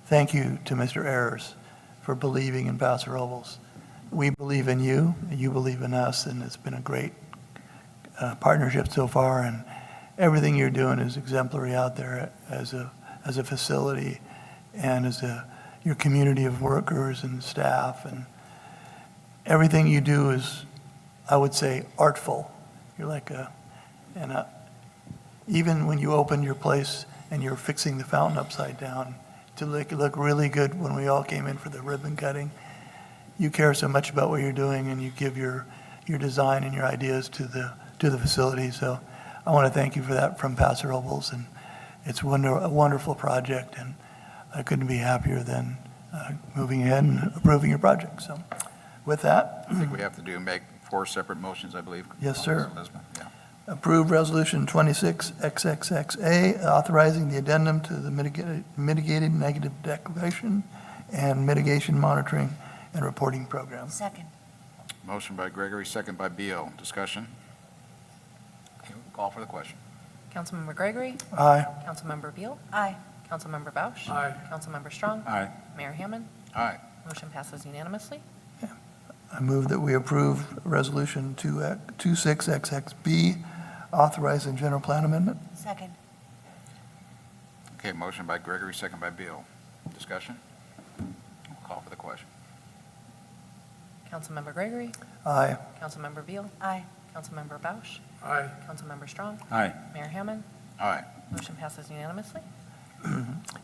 thank you to Mr. Ayers for believing in Paso Robles. We believe in you, and you believe in us, and it's been a great partnership so far, and everything you're doing is exemplary out there as a facility and as your community of workers and staff, and everything you do is, I would say, artful. You're like even when you open your place and you're fixing the fountain upside down to look really good when we all came in for the ribbon cutting, you care so much about what you're doing, and you give your design and your ideas to the facility. So I want to thank you for that from Paso Robles, and it's a wonderful project, and I couldn't be happier than moving ahead and approving your project. So with that, I think we have to make 4 separate motions, I believe. Yes, sir. Elizabeth, yeah. approve Resolution 26XXXA, authorizing the addendum to the mitigated negative declaration and mitigation monitoring and reporting program. Second. Motion by Gregory, second by Beal. Discussion? Okay, we'll call for the question. Councilmember Gregory? Aye. Councilmember Beal? Aye. Councilmember Bausch? Aye. Councilmember Strong? Aye. Mayor Hammond? Aye. Motion passes unanimously. I move that we approve Resolution 26XXB, authorizing general plan amendment. Second. Okay, motion by Gregory, second by Beal. Discussion? We'll call for the question. Councilmember Gregory? Aye. Councilmember Beal? Aye. Councilmember Bausch? Aye. Councilmember Strong? Aye. Mayor Hammond? Aye. Motion passes unanimously.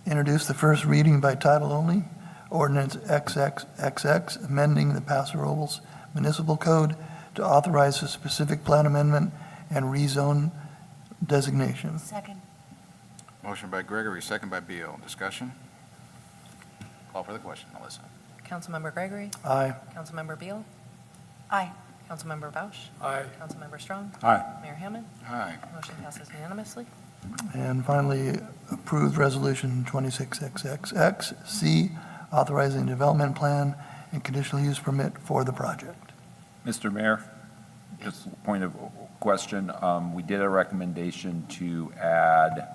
Introduce the first reading by title only, ordinance XXXX, amending the Paso Robles Municipal Code to authorize a specific plan amendment and rezone designation. Second. Motion by Gregory, second by Beal. Discussion? Call for the question, Melissa. Councilmember Gregory? Aye. Councilmember Beal? Aye. Councilmember Bausch? Aye. Councilmember Strong? Aye. Mayor Hammond? Aye. Motion passes unanimously. And finally, approved Resolution 26XXX-C, authorizing development plan and conditional use permit for the project. Mr. Mayor, just a point of question. We did a recommendation to add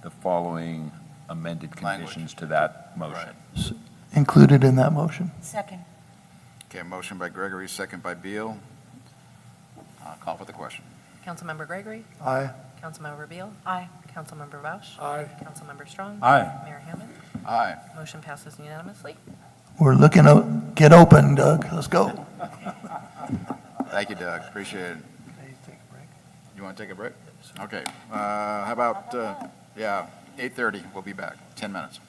the following amended conditions to that motion. Included in that motion. Second. Okay, motion by Gregory, second by Beal. Call for the question. Councilmember Gregory? Aye. Councilmember Beal? Aye. Councilmember Vouch? Aye. Councilmember Strong? Aye. Mayor Hammond? Aye. Motion passes unanimously. We're looking to get open, Doug. Let's go. Thank you, Doug, appreciate it. You want to take a break? Okay, how about, 8:30, we'll be back, 10 minutes.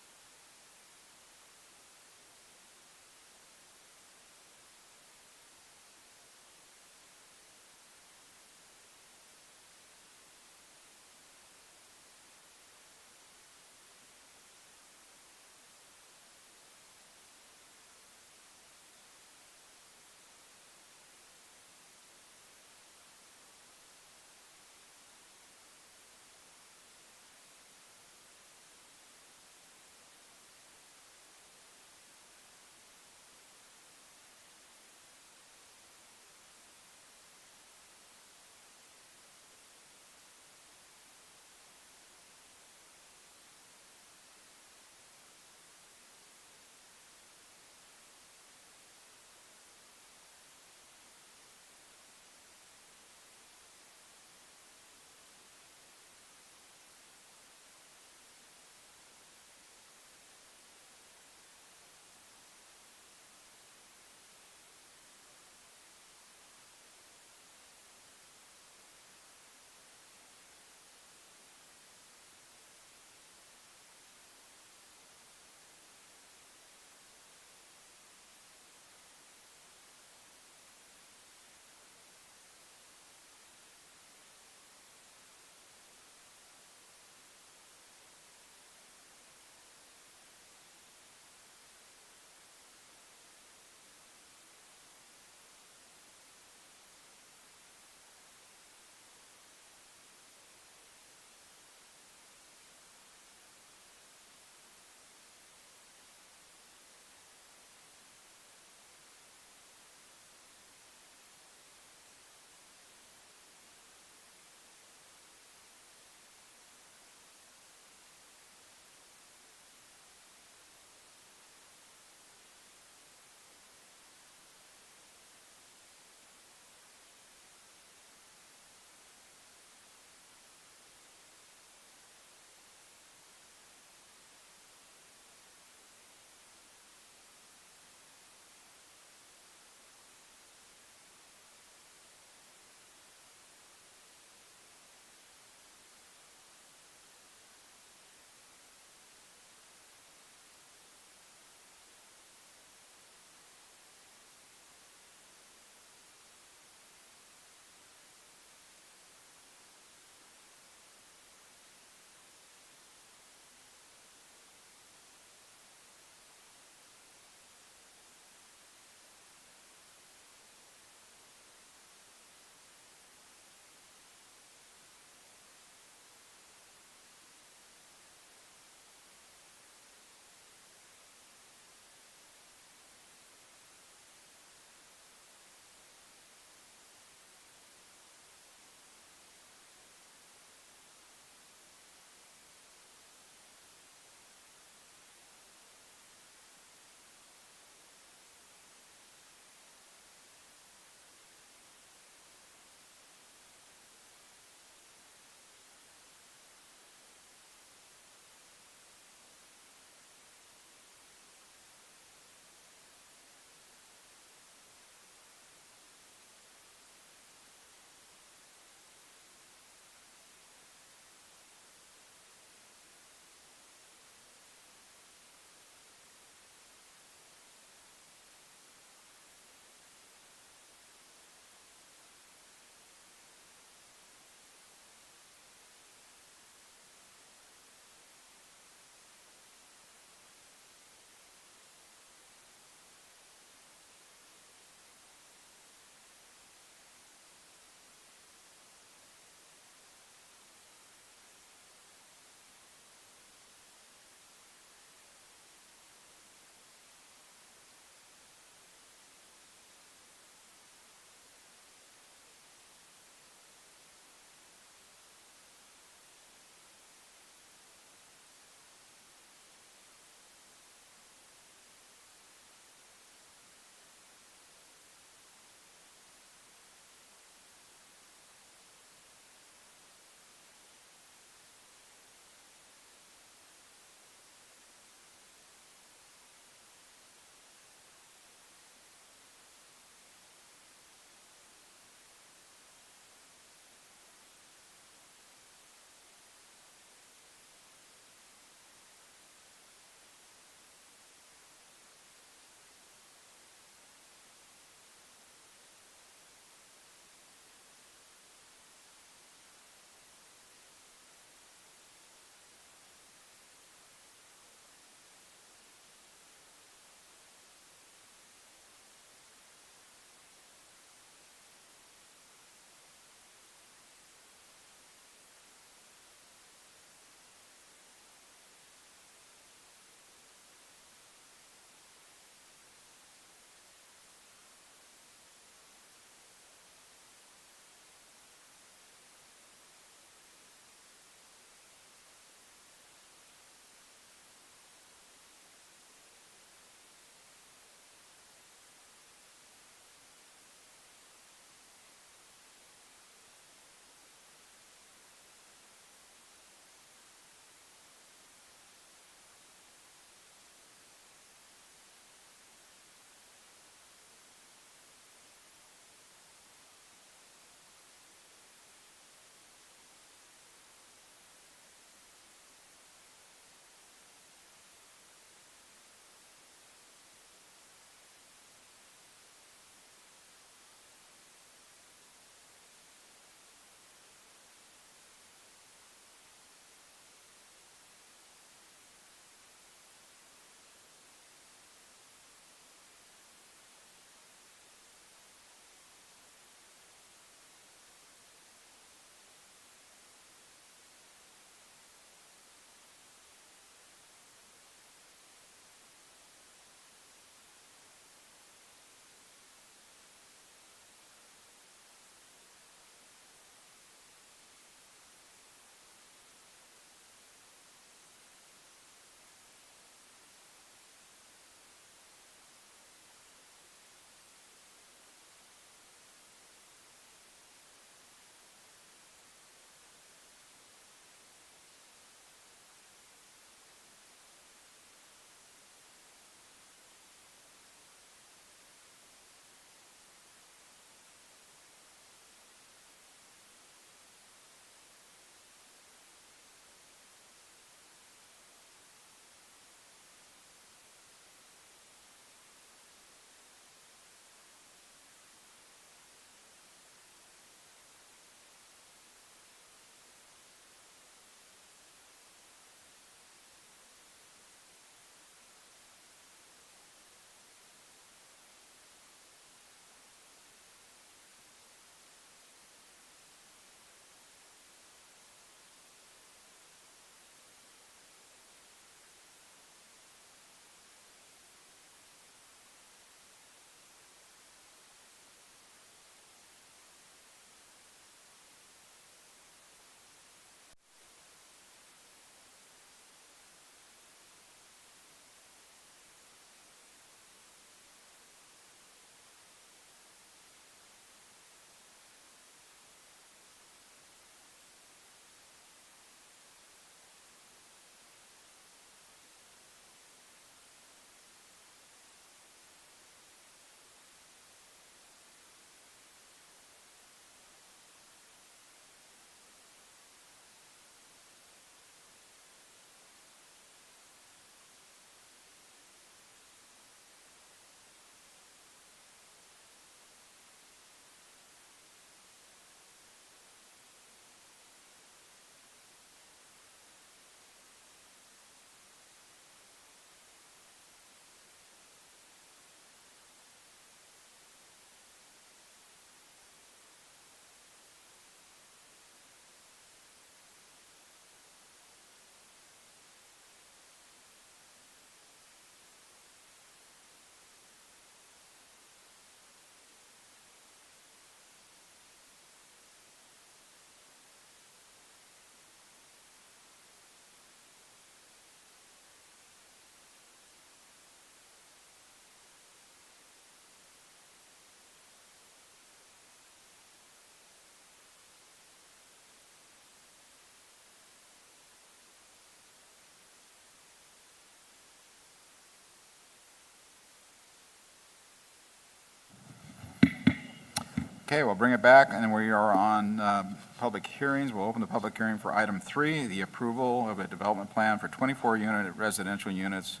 Okay, we'll bring it back, and then we are on public hearings. We'll open the public hearing for item 3, the approval of a development plan for 24-unit residential units,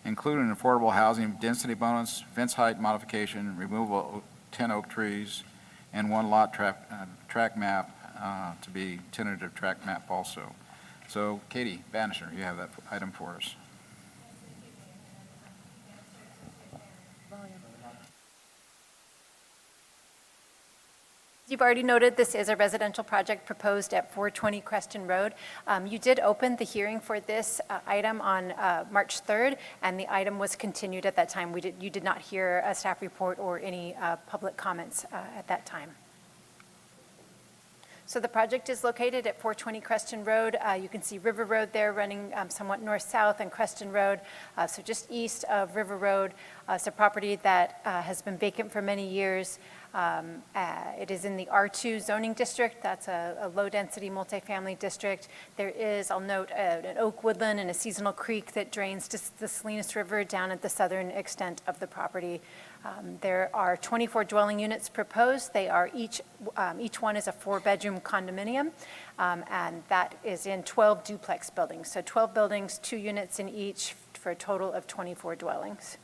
including an affordable housing density bonus, fence height modification, removal of 10 oak trees, and one lot track map to be tentative track map also. So Katie Bannister, you have that item for us. You've already noted this is a residential project proposed at 420 Creston Road. You did open the hearing for this item on March 3rd, and the item was continued at that time. You did not hear a staff report or any public comments at that time. So the project is located at 420 Creston Road. You can see River Road there running somewhat north-south, and Creston Road, so just east of River Road. It's a property that has been vacant for many years. It is in the R2 zoning district. That's a low-density multifamily district. There is, I'll note, an oak woodland and a seasonal creek that drains to the Salinas River down at the southern extent of the property. There are 24 dwelling units proposed. They are each one is a 4-bedroom condominium, and that is in 12 duplex buildings. So 12 buildings, 2 units in each, for a total of 24 dwellings.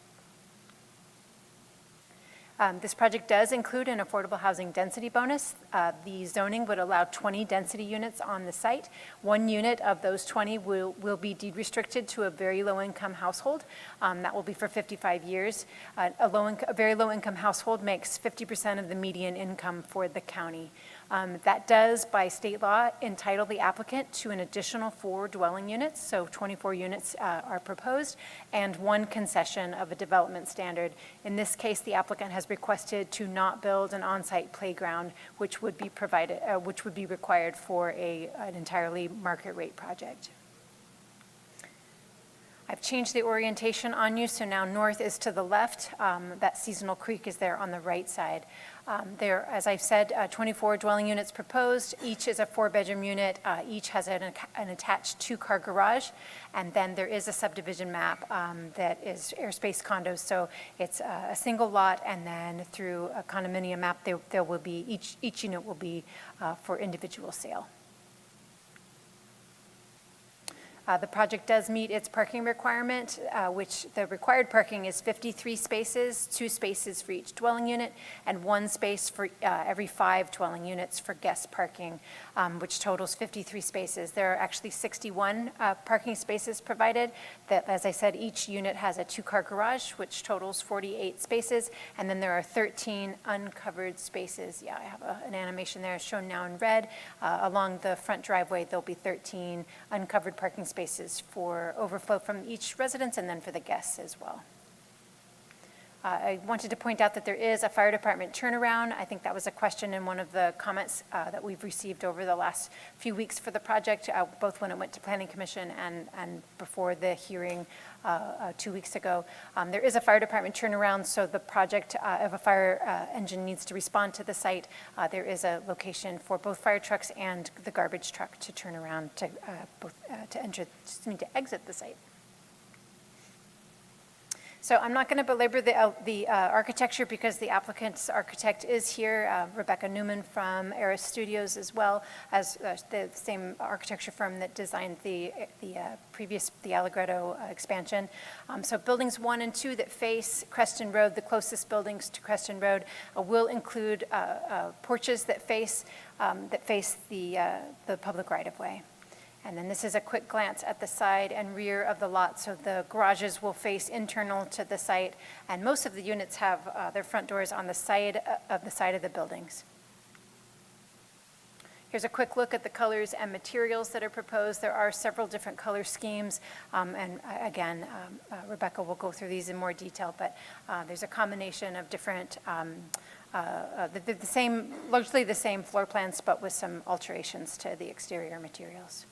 This project does include an affordable housing density bonus. The zoning would allow 20 density units on the site. 1 unit of those 20 will be deed restricted to a very low-income household. That will be for 55 years. A very low-income household makes 50% of the median income for the county. That does, by state law, entitle the applicant to an additional 4 dwelling units, so 24 units are proposed, and 1 concession of a development standard. In this case, the applicant has requested to not build an on-site playground, which would be required for an entirely market rate project. I've changed the orientation on you, so now north is to the left. That seasonal creek is there on the right side. There, as I've said, 24 dwelling units proposed. Each is a 4-bedroom unit. Each has an attached 2-car garage. And then there is a subdivision map that is airspace condos. So it's a single lot, and then through a condominium map, there will be, each unit will be for individual sale. The project does meet its parking requirement, which the required parking is 53 spaces, 2 spaces for each dwelling unit, and 1 space for every 5 dwelling units for guest parking, which totals 53 spaces. There are actually 61 parking spaces provided. That, as I said, each unit has a 2-car garage, which totals 48 spaces, and then there are 13 uncovered spaces. Yeah, I have an animation there shown now in red. Along the front driveway, there'll be 13 uncovered parking spaces for overflow from each residence and then for the guests as well. I wanted to point out that there is a fire department turnaround. I think that was a question in one of the comments that we've received over the last few weeks for the project, both when it went to Planning Commission and before the hearing 2 weeks ago. There is a fire department turnaround, so the project, if a fire engine needs to respond to the site, there is a location for both fire trucks and the garbage truck to turn around to exit the site. So I'm not going to belabor the architecture because the applicant's architect is here, Rebecca Newman from Eris Studios, as well as the same architecture firm that designed the Allegretto expansion. So buildings 1 and 2 that face Creston Road, the closest buildings to Creston Road, will include porches that face the public right-of-way. And then this is a quick glance at the side and rear of the lot. So the garages will face internal to the site, and most of the units have their front doors on the side of the buildings. Here's a quick look at the colors and materials that are proposed. There are several different color schemes, and again, Rebecca will go through these in more detail, but there's a combination of different, largely the same floor plans, but with some alterations to the exterior materials.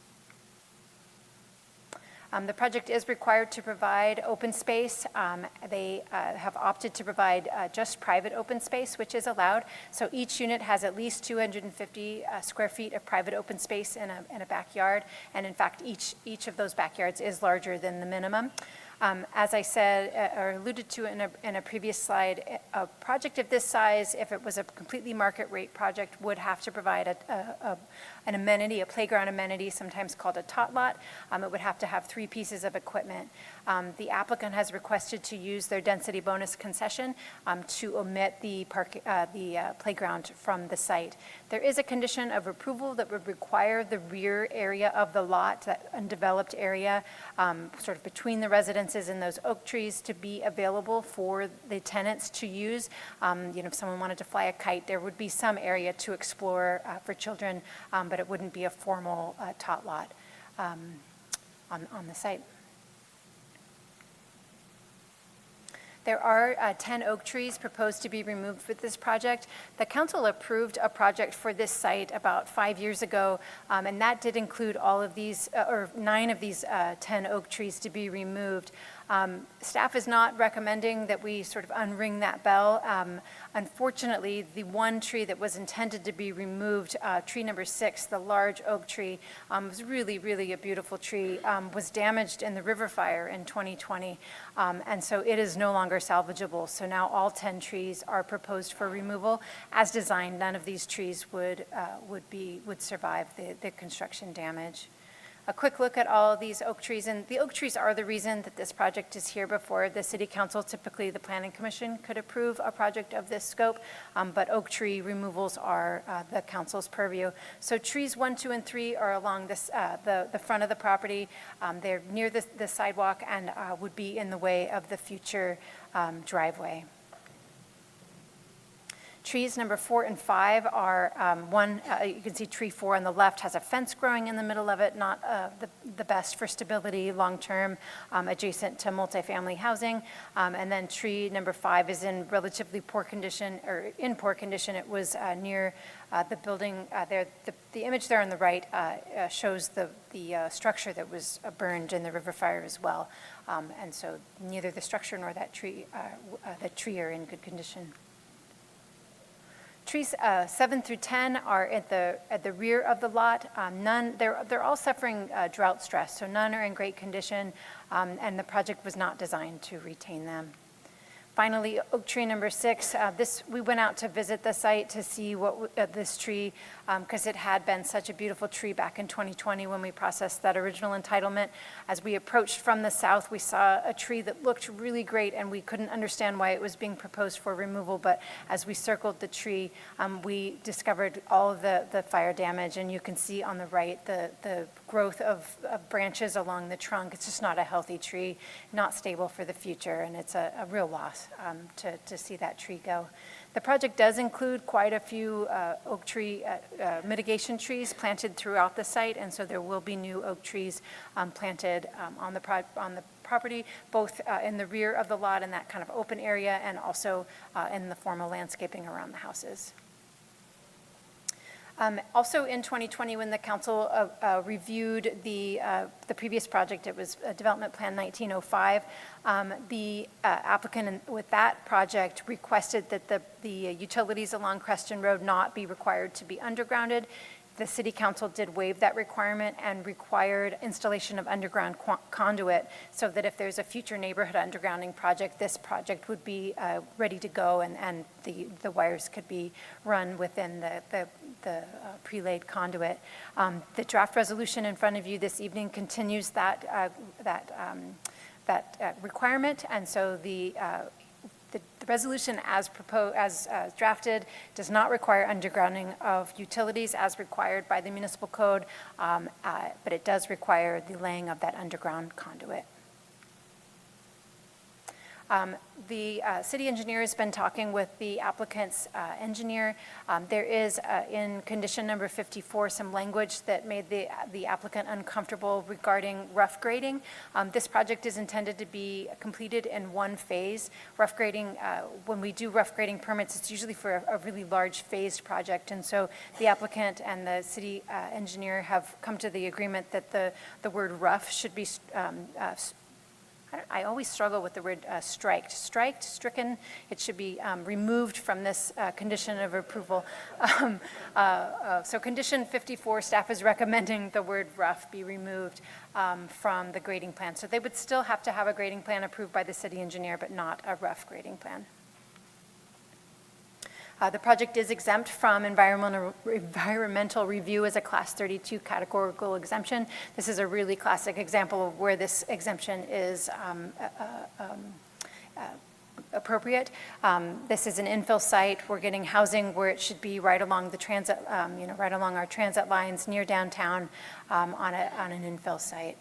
The project is required to provide open space. They have opted to provide just private open space, which is allowed. So each unit has at least 250 square feet of private open space in a backyard. And in fact, each of those backyards is larger than the minimum. As I said, or alluded to in a previous slide, a project of this size, if it was a completely market rate project, would have to provide an amenity, a playground amenity, sometimes called a tot lot. It would have to have 3 pieces of equipment. The applicant has requested to use their density bonus concession to omit the playground from the site. There is a condition of approval that would require the rear area of the lot, that undeveloped area, sort of between the residences and those oak trees, to be available for the tenants to use. If someone wanted to fly a kite, there would be some area to explore for children, but it wouldn't be a formal tot lot on the site. There are 10 oak trees proposed to be removed with this project. The council approved a project for this site about 5 years ago, and that did include all of these, or 9 of these 10 oak trees to be removed. Staff is not recommending that we sort of unring that bell. Unfortunately, the one tree that was intended to be removed, tree number 6, the large oak tree, was really, really a beautiful tree, was damaged in the river fire in 2020, and so it is no longer salvageable. So now all 10 trees are proposed for removal. As designed, none of these trees would survive the construction damage. A quick look at all of these oak trees, and the oak trees are the reason that this project is here before the City Council. Typically, the Planning Commission could approve a project of this scope, but oak tree removals are the council's purview. So trees 1, 2, and 3 are along this, the front of the property. They're near the sidewalk and would be in the way of the future driveway. Trees number 4 and 5 are you can see tree 4 on the left has a fence growing in the middle of it, not the best for stability long-term, adjacent to multifamily housing. And then tree number 5 is in relatively poor condition, or in poor condition. It was near the building there. The image there on the right shows the structure that was burned in the river fire as well. And so neither the structure nor that tree are in good condition. Trees 7 through 10 are at the rear of the lot. They're all suffering drought stress, so none are in great condition, and the project was not designed to retain them. Finally, oak tree number 6, we went out to visit the site to see what this tree, because it had been such a beautiful tree back in 2020 when we processed that original entitlement. As we approached from the south, we saw a tree that looked really great, and we couldn't understand why it was being proposed for removal. But as we circled the tree, we discovered all of the fire damage, and you can see on the right the growth of branches along the trunk. It's just not a healthy tree, not stable for the future, and it's a real loss to see that tree go. The project does include quite a few oak tree mitigation trees planted throughout the site, and so there will be new oak trees planted on the property, both in the rear of the lot in that kind of open area, and also in the formal landscaping around the houses. Also in 2020, when the council reviewed the previous project, it was Development Plan 1905, the applicant with that project requested that the utilities along Creston Road not be required to be undergrounded. The City Council did waive that requirement and required installation of underground conduit, so that if there's a future neighborhood undergrounding project, this project would be ready to go, and the wires could be run within the pre-laid conduit. The draft resolution in front of you this evening continues that requirement, and so the resolution as drafted does not require undergrounding of utilities as required by the municipal code, but it does require the laying of that underground conduit. The city engineer has been talking with the applicant's engineer. There is, in condition number 54, some language that made the applicant uncomfortable regarding rough grading. This project is intended to be completed in one phase. Rough grading, when we do rough grading permits, it's usually for a really large phased project, and so the applicant and the city engineer have come to the agreement that the word rough should be I always struggle with the word striked, stricken. It should be removed from this condition of approval. So condition 54, staff is recommending the word rough be removed from the grading plan. So they would still have to have a grading plan approved by the city engineer, but not a rough grading plan. The project is exempt from environmental review as a Class 32 categorical exemption. This is a really classic example of where this exemption is appropriate. This is an infill site. We're getting housing where it should be right along the transit, right along our transit lines near downtown on an infill site.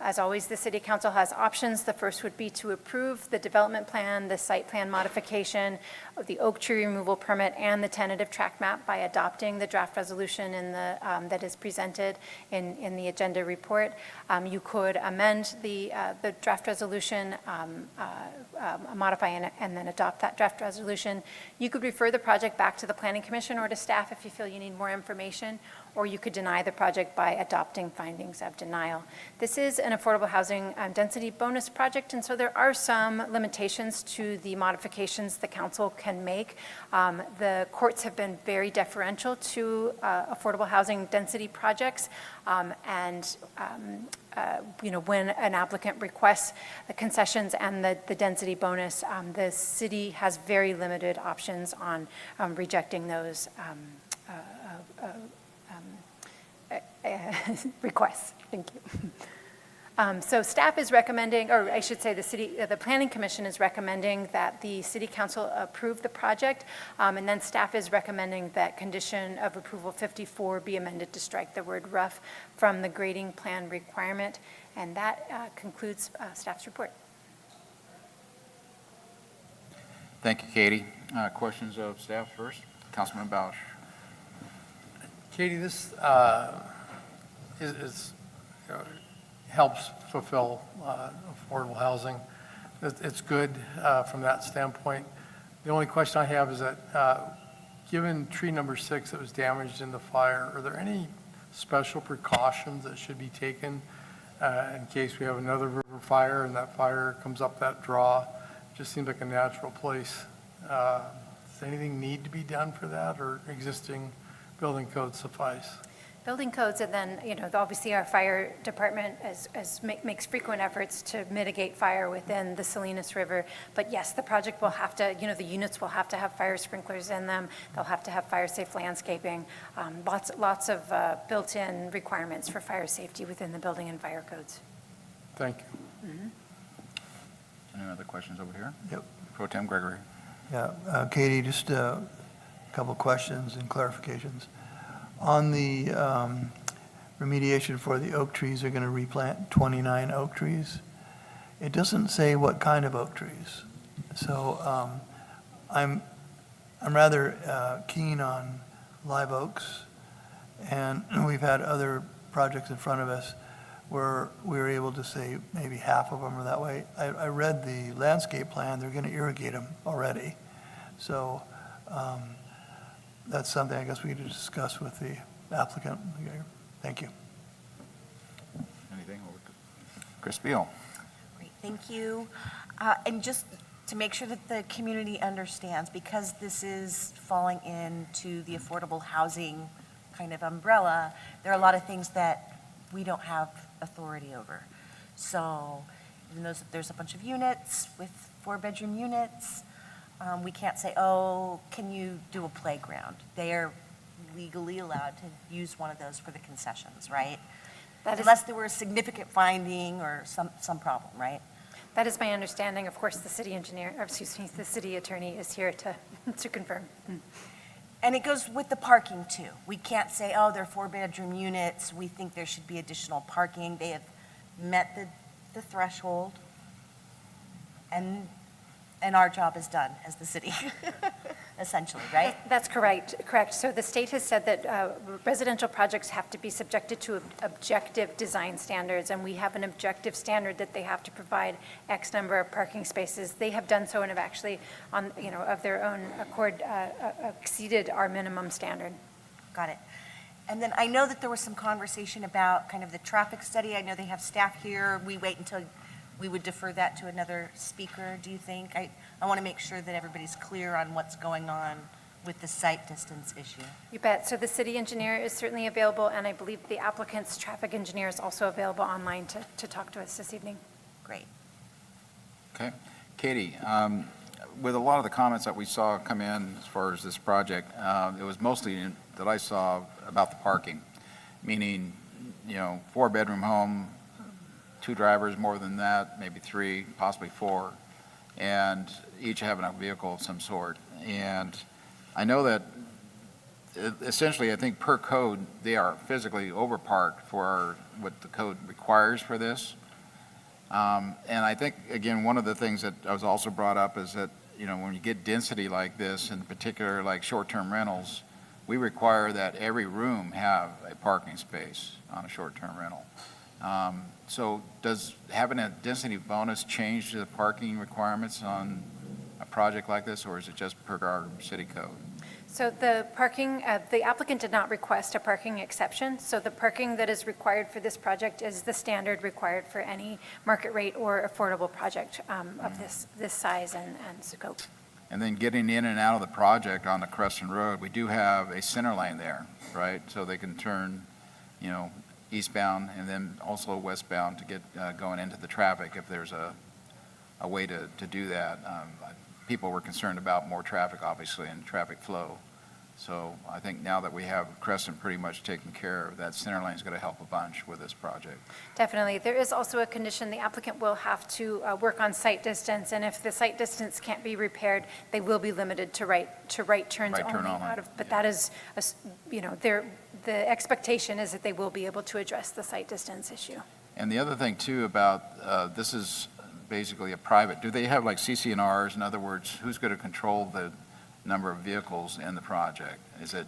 As always, the City Council has options. The first would be to approve the development plan, the site plan modification, the oak tree removal permit, and the tentative track map by adopting the draft resolution in the, that is presented in the agenda report. You could amend the draft resolution, modify and then adopt that draft resolution. You could refer the project back to the Planning Commission or to staff if you feel you need more information, or you could deny the project by adopting findings of denial. This is an affordable housing density bonus project, and so there are some limitations to the modifications the council can make. The courts have been very deferential to affordable housing density projects, and when an applicant requests the concessions and the density bonus, the city has very limited options on rejecting those requests. Thank you. So staff is recommending, or I should say the Planning Commission is recommending that the City Council approve the project, and then staff is recommending that condition of approval 54 be amended to strike the word rough from the grading plan requirement, and that concludes staff's report. Thank you, Katie. Questions of staff first? Councilman Bausch. Katie, this helps fulfill affordable housing. It's good from that standpoint. The only question I have is that given tree number 6 that was damaged in the fire, are there any special precautions that should be taken in case we have another river fire and that fire comes up that draw? It just seems like a natural place. Does anything need to be done for that, or existing building codes suffice? Building codes, and then, obviously our fire department makes frequent efforts to mitigate fire within the Salinas River. But yes, the project will have to, the units will have to have fire sprinklers in them. They'll have to have fire-safe landscaping. Lots of built-in requirements for fire safety within the building and fire codes. Thank you. Any other questions over here? Yep. Pro Tem Gregory. Yeah, Katie, just a couple questions and clarifications. On the remediation for the oak trees, they're going to replant 29 oak trees. It doesn't say what kind of oak trees. So I'm rather keen on live oaks, and we've had other projects in front of us where we were able to say maybe half of them are that way. I read the landscape plan, they're going to irrigate them already. So that's something I guess we need to discuss with the applicant. Thank you. Anything? Chris Beal. Great, thank you. And just to make sure that the community understands, because this is falling into the affordable housing kind of umbrella, there are a lot of things that we don't have authority over. So even though there's a bunch of units with 4-bedroom units, we can't say, oh, can you do a playground? They are legally allowed to use one of those for the concessions, right? Unless there were a significant finding or some problem, right? That is my understanding. Of course, the city the city attorney is here to confirm. And it goes with the parking too. We can't say, oh, they're 4-bedroom units, we think there should be additional parking. They have met the threshold, and our job is done as the city, essentially, right? That's correct. So the state has said that residential projects have to be subjected to objective design standards, and we have an objective standard that they have to provide X number of parking spaces. They have done so and have actually, of their own accord, exceeded our minimum standard. Got it. And then I know that there was some conversation about kind of the traffic study. I know they have staff here. We wait until, we would defer that to another speaker, do you think? I want to make sure that everybody's clear on what's going on with the site distance issue. You bet. So the city engineer is certainly available, and I believe the applicant's traffic engineer is also available online to talk to us this evening. Great. Okay. Katie, with a lot of the comments that we saw come in as far as this project, it was mostly that I saw about the parking, meaning, 4-bedroom home, 2 drivers, more than that, maybe 3, possibly 4, and each having a vehicle of some sort. And I know that essentially, I think per code, they are physically overparked for what the code requires for this. And I think, again, one of the things that was also brought up is that, when you get density like this, in particular like short-term rentals, we require that every room have a parking space on a short-term rental. So does having a density bonus change the parking requirements on a project like this, or is it just per our city code? So the parking, the applicant did not request a parking exception, so the parking that is required for this project is the standard required for any market rate or affordable project of this size and scope. And then getting in and out of the project on the Crescent Road, we do have a center lane there, right? So they can turn, eastbound and then also westbound to get going into the traffic if there's a way to do that. People were concerned about more traffic, obviously, and traffic flow. So I think now that we have Crescent pretty much taken care of, that center lane is going to help a bunch with this project. Definitely. There is also a condition, the applicant will have to work on site distance, and if the site distance can't be repaired, they will be limited to right turns Right turn only only, out of, but that is, the expectation is that they will be able to address the site distance issue. And the other thing too about, this is basically a private, do they have like CC&Rs? In other words, who's going to control the number of vehicles in the project? Is it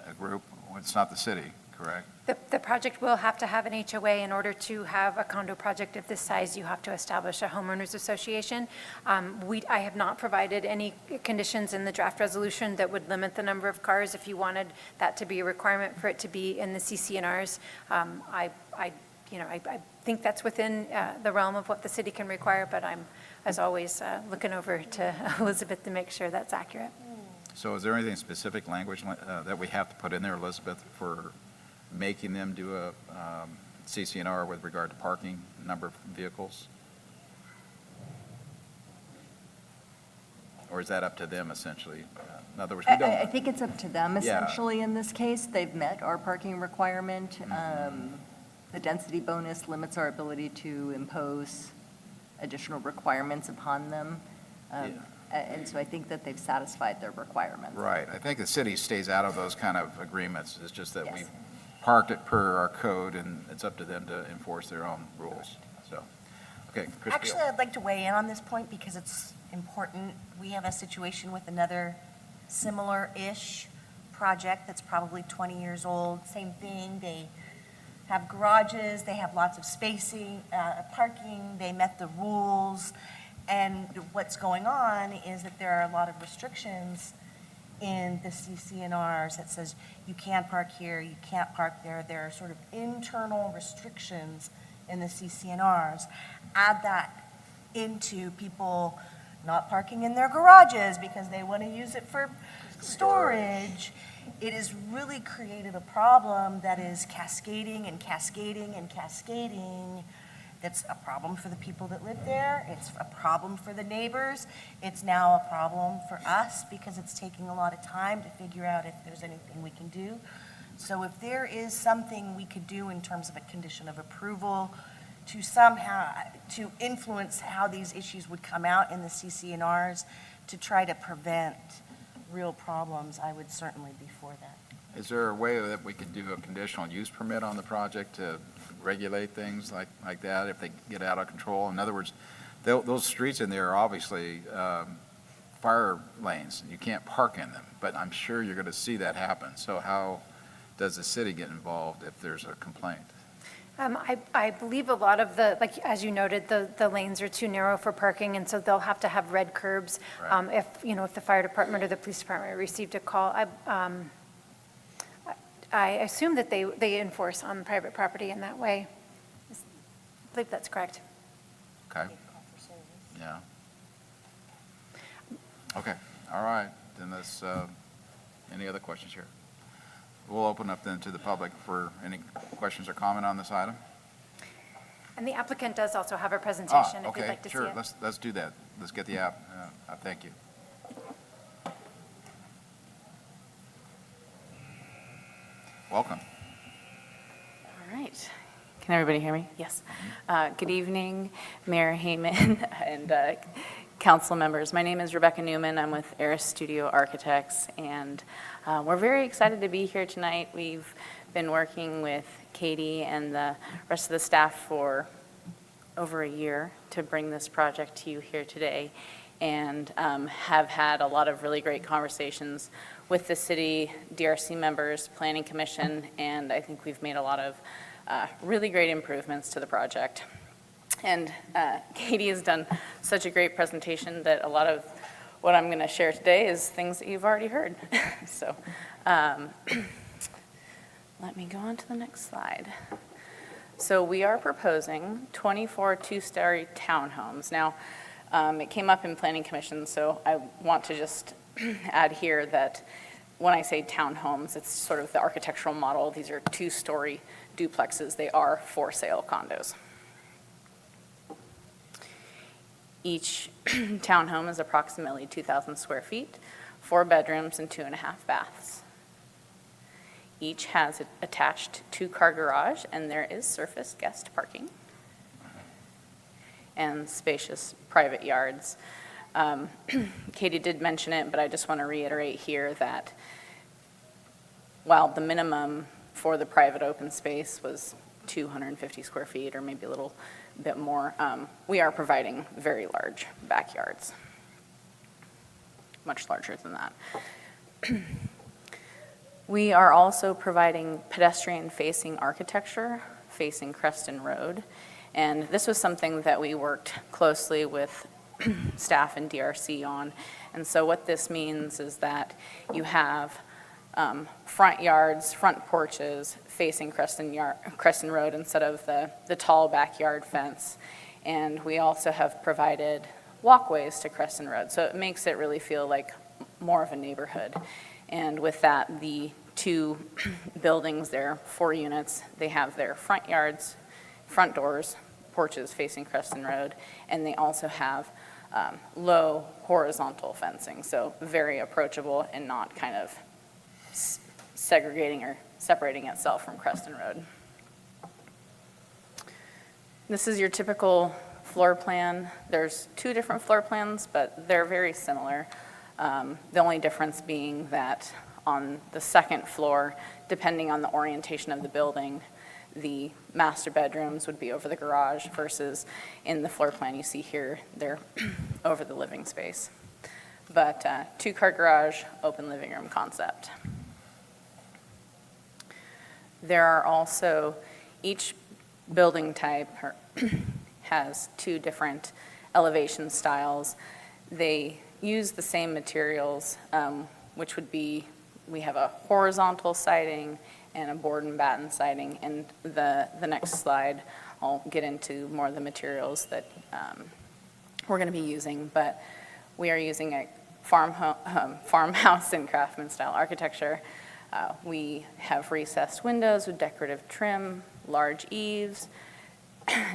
a group? It's not the city, correct? The project will have to have an HOA. In order to have a condo project of this size, you have to establish a homeowners association. I have not provided any conditions in the draft resolution that would limit the number of cars. If you wanted that to be a requirement for it to be in the CC&Rs, I think that's within the realm of what the city can require, but I'm, as always, looking over to Elizabeth to make sure that's accurate. So is there anything specific language that we have to put in there, Elizabeth, for making them do a CC&R with regard to parking, number of vehicles? Or is that up to them essentially? In other words, we don't. I think it's up to them Yeah. essentially in this case. They've met our parking requirement. The density bonus limits our ability to impose additional requirements upon them. And so I think that they've satisfied their requirements. Right. I think the city stays out of those kind of agreements. It's just that we Yes. parked it per our code, and it's up to them to enforce their own rules. So, okay, Chris Actually, I'd like to weigh in on this point because it's important. We have a situation with another similar-ish project that's probably 20 years old. Same thing. They have garages, they have lots of spacing, parking, they met the rules. And what's going on is that there are a lot of restrictions in the CC&Rs that says you can't park here, you can't park there. There are sort of internal restrictions in the CC&Rs. Add that into people not parking in their garages because they want to use it for storage. It has really created a problem that is cascading and cascading and cascading. It's a problem for the people that live there. It's a problem for the neighbors. It's now a problem for us because it's taking a lot of time to figure out if there's anything we can do. So if there is something we could do in terms of a condition of approval to somehow, to influence how these issues would come out in the CC&Rs to try to prevent real problems, I would certainly be for that. Is there a way that we could do a conditional use permit on the project to regulate things like that if they get out of control? In other words, those streets in there are obviously fire lanes. You can't park in them, but I'm sure you're going to see that happen. So how does the city get involved if there's a complaint? I believe a lot of the, like, as you noted, the lanes are too narrow for parking, and so they'll have to have red curbs. Right. If the fire department or the police department received a call, I assume that they enforce on private property in that way. I believe that's correct. Okay. Yeah. Okay, all right, then that's, any other questions here? We'll open up then to the public for any questions or comment on this item. And the applicant does also have a presentation if you'd like to see Sure, it. let's do that. Let's get the app, thank you. Welcome. All right. Can everybody hear me? Yes. Good evening, Mayor Heyman and council members. My name is Rebecca Newman. I'm with Eris Studio Architects, and we're very excited to be here tonight. We've been working with Katie and the rest of the staff for over a year to bring this project to you here today, and have had a lot of really great conversations with the city, DRC members, Planning Commission, and I think we've made a lot of really great improvements to the project. And Katie has done such a great presentation that a lot of what I'm going to share today is things that you've already heard. So let me go on to the next slide. So we are proposing 24 two-story townhomes. Now, it came up in Planning Commission, so I want to just add here that when I say townhomes, it's sort of the architectural model. These are two-story duplexes. They are for-sale condos. Each townhome is approximately 2,000 square feet, 4 bedrooms and 2.5 baths. Each has an attached 2-car garage, and there is surface guest parking and spacious private yards. Katie did mention it, but I just want to reiterate here that while the minimum for the private open space was 250 square feet or maybe a little bit more, we are providing very large backyards, much larger than that. We are also providing pedestrian-facing architecture facing Creston Road, and this was something that we worked closely with staff and DRC on. And so what this means is that you have front yards, front porches facing Creston Road instead of the tall backyard fence. And we also have provided walkways to Creston Road, so it makes it really feel like more of a neighborhood. And with that, the 2 buildings there, 4 units, they have their front yards, front doors, porches facing Creston Road, and they also have low horizontal fencing, so very approachable and not kind of segregating or separating itself from Creston Road. This is your typical floor plan. There's 2 different floor plans, but they're very similar. The only difference being that on the 2nd floor, depending on the orientation of the building, the master bedrooms would be over the garage versus in the floor plan you see here, they're over the living space. But 2-car garage, open living room concept. There are also, each building type has 2 different elevation styles. They use the same materials, which would be, we have a horizontal siding and a board and batten siding. And the next slide, I'll get into more of the materials that we're going to be using. But we are using a farmhouse and craftsman style architecture. We have recessed windows with decorative trim, large eaves,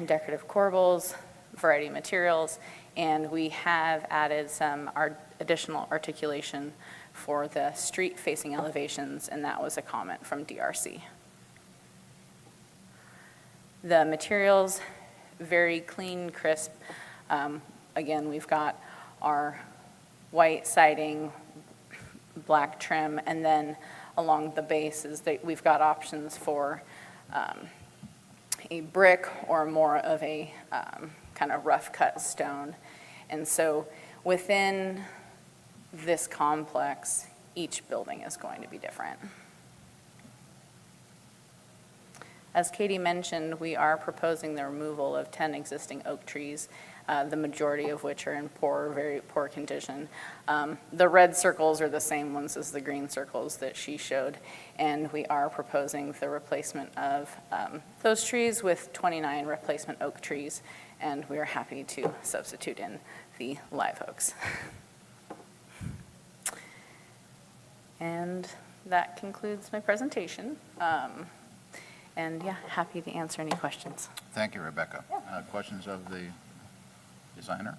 decorative corbels, variety of materials, and we have added some additional articulation for the street-facing elevations, and that was a comment from DRC. The materials, very clean, crisp. Again, we've got our white siding, black trim, and then along the bases, we've got options for a brick or more of a kind of rough cut stone. And so within this complex, each building is going to be different. As Katie mentioned, we are proposing the removal of 10 existing oak trees the majority of which are in poor, very poor condition. The red circles are the same ones as the green circles that she showed, and we are proposing the replacement of those trees with 29 replacement oak trees, and we are happy to substitute in the live oaks. And that concludes my presentation. And yeah, happy to answer any questions. Thank you, Rebecca. Questions of the designer?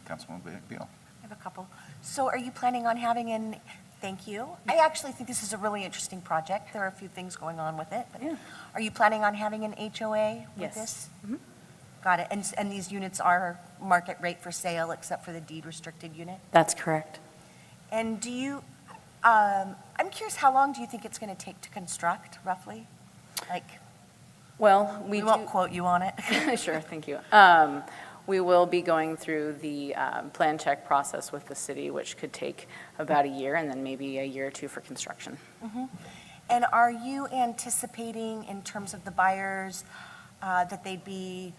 Councilman Beal. I have a couple. So are you planning on having an, thank you. I actually think this is a really interesting project. There are a few things going on with it. But are you planning on having an HOA with Yes. this? Mhm. Got it. And these units are market rate for sale except for the deed restricted unit? That's correct. And do you, I'm curious, how long do you think it's going to take to construct, roughly? Like, Well, we won't quote you on it. Sure, thank you. We will be going through the plan check process with the city, which could take about a year, and then maybe a year or two for construction. Mhm. And are you anticipating, in terms of the buyers, that they'd be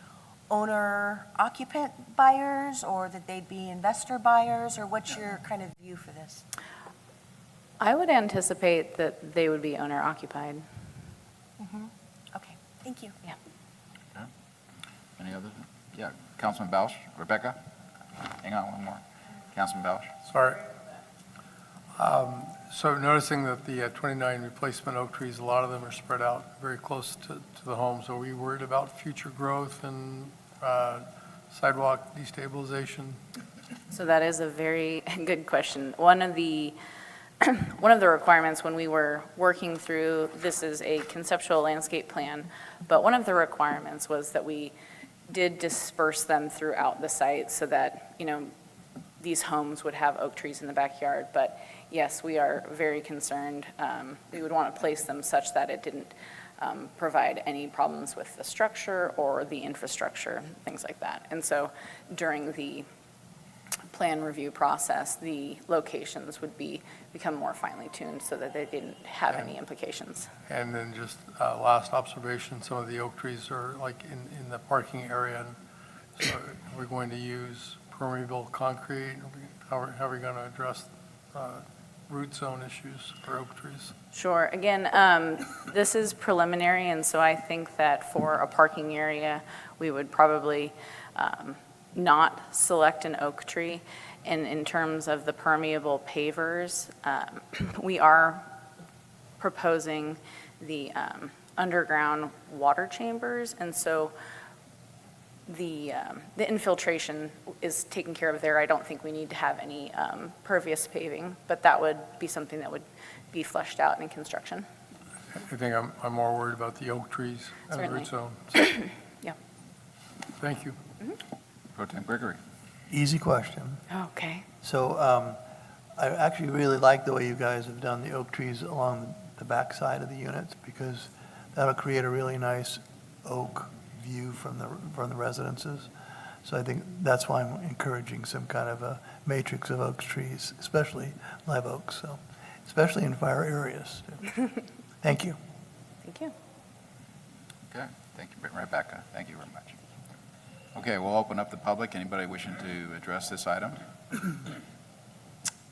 owner-occupant buyers, or that they'd be investor buyers, or what's your kind of view for this? I would anticipate that they would be owner-occupied. Okay, thank you. Yeah. Any others? Yeah, Councilman Bausch, Rebecca? Hang on one more. Councilman Bausch? Sorry. So noticing that the 29 replacement oak trees, a lot of them are spread out very close to the homes. Are we worried about future growth and sidewalk destabilization? So that is a very good question. One of the requirements when we were working through, this is a conceptual landscape plan, but one of the requirements was that we did disperse them throughout the site so that, these homes would have oak trees in the backyard. But yes, we are very concerned. We would want to place them such that it didn't provide any problems with the structure or the infrastructure, things like that. And so during the plan review process, the locations would become more finely tuned so that they didn't have any implications. And then just last observation, some of the oak trees are like in the parking area. And so we're going to use permeable concrete. How are we going to address root zone issues for oak trees? Sure. Again, this is preliminary, and so I think that for a parking area, we would probably not select an oak tree. And in terms of the permeable pavers, we are proposing the underground water chambers, and so the infiltration is taken care of there. I don't think we need to have any pervious paving, but that would be something that would be fleshed out in construction. I think I'm more worried about the oak trees and the root zone. Yeah. Thank you. Pro Tem Gregory. Easy question. Okay. So I actually really like the way you guys have done the oak trees along the back side of the units, because that'll create a really nice oak view from the residences. So I think that's why I'm encouraging some kind of a matrix of oak trees, especially live oaks, so especially in fire areas. Thank you. Thank you. Okay, thank you, Rebecca. Thank you very much. Okay, we'll open up the public. Anybody wishing to address this item?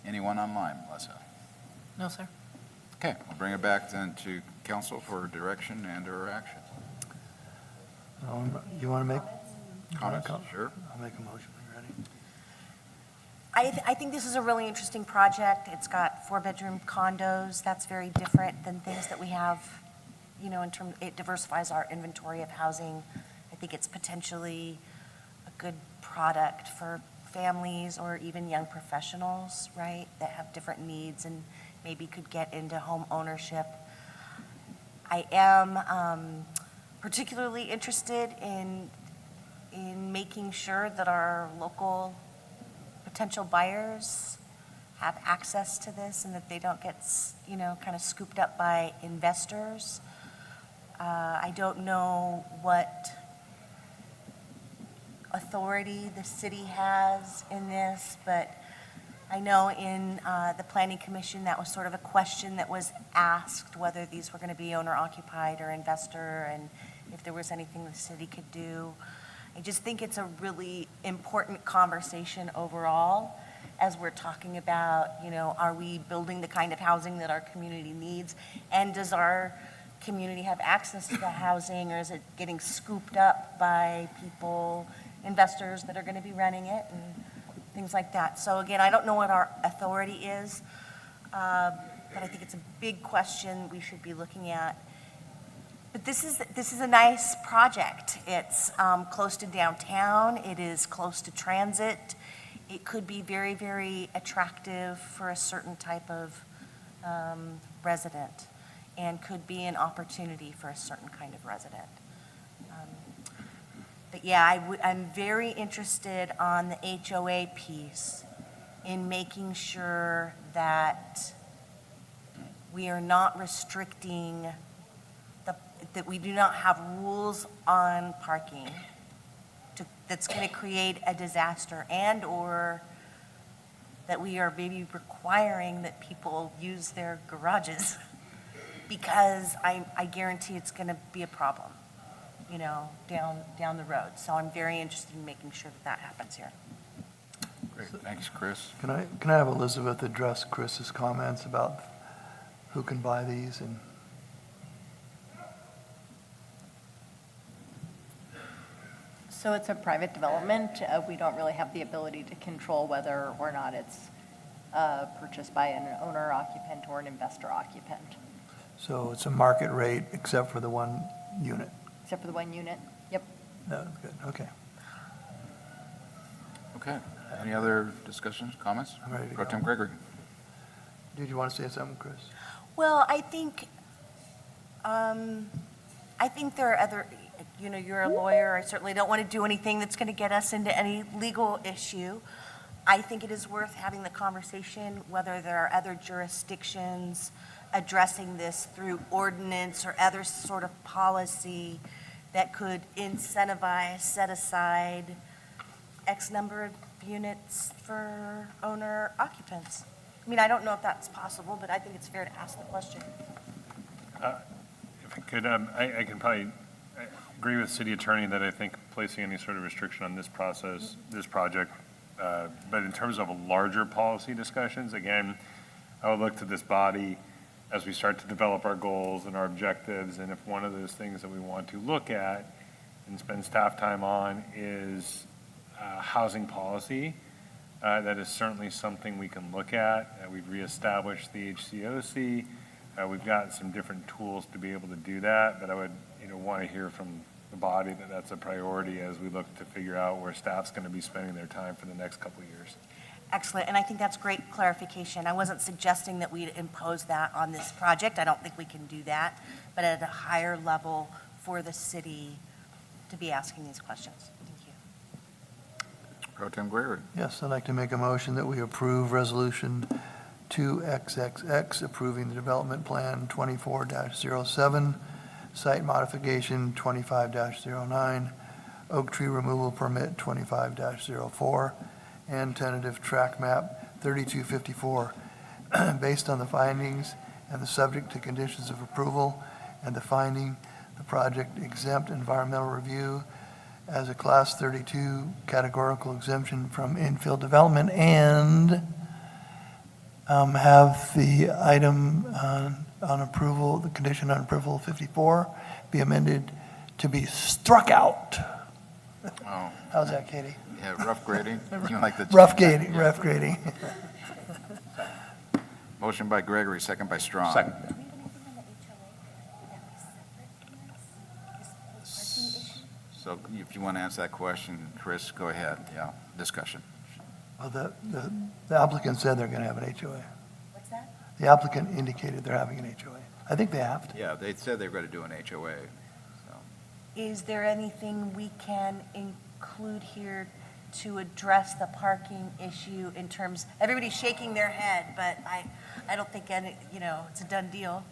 Anyone online, Melissa? No, sir. Okay, we'll bring it back then to council for direction and/or action. You want to make? Comments? Sure. I'll make a motion. Are you ready? I think this is a really interesting project. It's got 4-bedroom condos. That's very different than things that we have, in terms, it diversifies our inventory of housing. I think it's potentially a good product for families or even young professionals, right, that have different needs and maybe could get into home ownership. I am particularly interested in making sure that our local potential buyers have access to this and that they don't get, kind of scooped up by investors. I don't know what authority the city has in this, but I know in the Planning Commission, that was sort of a question that was asked, whether these were going to be owner-occupied or investor, and if there was anything the city could do. I just think it's a really important conversation overall as we're talking about, are we building the kind of housing that our community needs? And does our community have access to the housing, or is it getting scooped up by people, investors that are going to be running it and things like that? So again, I don't know what our authority is, but I think it's a big question we should be looking at. But this is a nice project. It's close to downtown. It is close to transit. It could be very, very attractive for a certain type of resident, and could be an opportunity for a certain kind of resident. But yeah, I'm very interested on the HOA piece in making sure that we are not restricting, that we do not have rules on parking that's going to create a disaster, and/or that we are maybe requiring that people use their garages, because I guarantee it's going to be a problem, down the road. So I'm very interested in making sure that happens here. Great, thanks, Chris. Can I have Elizabeth address Chris's comments about who can buy these and? So it's a private development. We don't really have the ability to control whether or not it's purchased by an owner occupant or an investor occupant, So it's a market rate except for the one unit? except for the one unit. Yep. No, good, okay. Okay, any other discussions, comments? I'm ready to Pro go. Tem Gregory. Did you want to say something, Chris? Well, I think there are other, you're a lawyer. I certainly don't want to do anything that's going to get us into any legal issue. I think it is worth having the conversation whether there are other jurisdictions addressing this through ordinance or other sort of policy that could incentivize, set aside X number of units for owner occupants. I mean, I don't know if that's possible, but I think it's fair to ask the question. If I could, I can probably agree with city attorney that I think placing any sort of restriction on this process, this project, but in terms of larger policy discussions, again, I would look to this body as we start to develop our goals and our objectives, and if one of those things that we want to look at and spend staff time on is housing policy, that is certainly something we can look at. We've reestablished the HCOC. We've got some different tools to be able to do that, but I would want to hear from the body that that's a priority as we look to figure out where staff's going to be spending their time for the next couple of years. Excellent, and I think that's great clarification. I wasn't suggesting that we'd impose that on this project. I don't think we can do that, but at a higher level for the city to be asking these questions. Thank you. Pro Tem Gregory. Yes, I'd like to make a motion that we approve Resolution 2XXX, approving the development plan 24-07, site modification 25-09, oak tree removal permit 25-04, and tentative track map 3254, based on the findings and the subject to conditions of approval, and the finding the project exempt environmental review as a Class 32 categorical exemption from infill development, and have the item on approval, the condition on approval 54, be amended to be struck out. Oh, How's that, Katie? yeah, rough grading. You like the Rough grading, rough grading. Motion by Gregory, second by Strong. Second. So if you want to answer that question, Chris, go ahead. Yeah, discussion. Well, the applicant said they're going to have an HOA. What's that? The applicant indicated they're having an HOA. I think they have to. Yeah, they said they were going to do an HOA. So. Is there anything we can include here to address the parking issue in terms, everybody's shaking their head, but I don't think any, it's a done deal.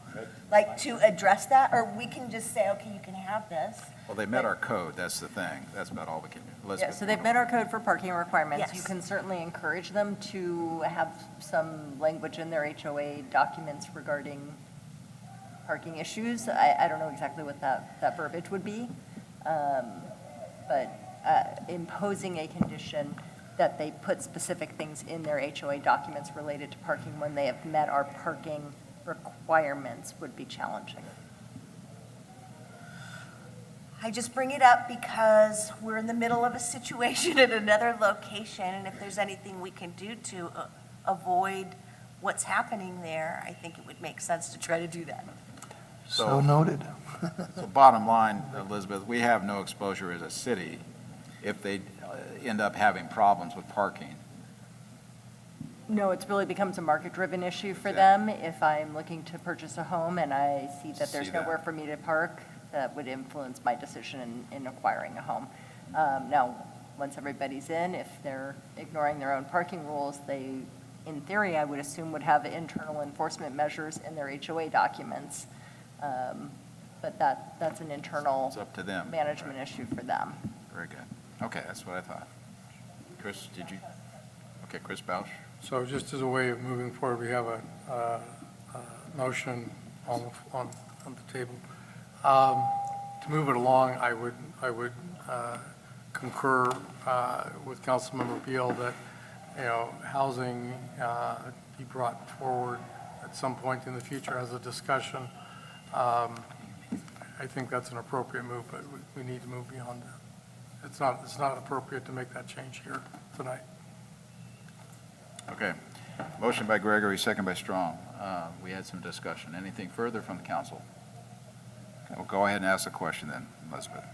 Like to address that, or we can just say, okay, you can have this. Well, they met our code, that's the thing. That's about all we can do. Yeah, Elizabeth, so they've met our code for parking requirements. Yes. You can certainly encourage them to have some language in their HOA documents regarding parking issues. I don't know exactly what that verbiage would be, but imposing a condition that they put specific things in their HOA documents related to parking when they have met our parking requirements would be challenging. I just bring it up because we're in the middle of a situation at another location, and if there's anything we can do to avoid what's happening there, I think it would make sense to try to do that. So noted. So bottom line, Elizabeth, we have no exposure as a city if they end up having problems with parking. No, it's really becomes a market-driven issue for them. If I'm looking to purchase a home and I see that there's See that. nowhere for me to park, that would influence my decision in acquiring a home. Now, once everybody's in, if they're ignoring their own parking rules, they, in theory, I would assume would have internal enforcement measures in their HOA documents. But that's an internal It's up to them. management issue for them. Very good. Okay, that's what I thought. Chris, did you? Okay, Chris Bausch. So just as a way of moving forward, we have a motion on the table. To move it along, I would concur with Councilmember Beal that, housing be brought forward at some point in the future as a discussion. I think that's an appropriate move, but we need to move beyond that. It's not appropriate to make that change here tonight. Okay. Motion by Gregory, second by Strong. We had some discussion. Anything further from the council? Okay, we'll go ahead and ask the question then, Elizabeth.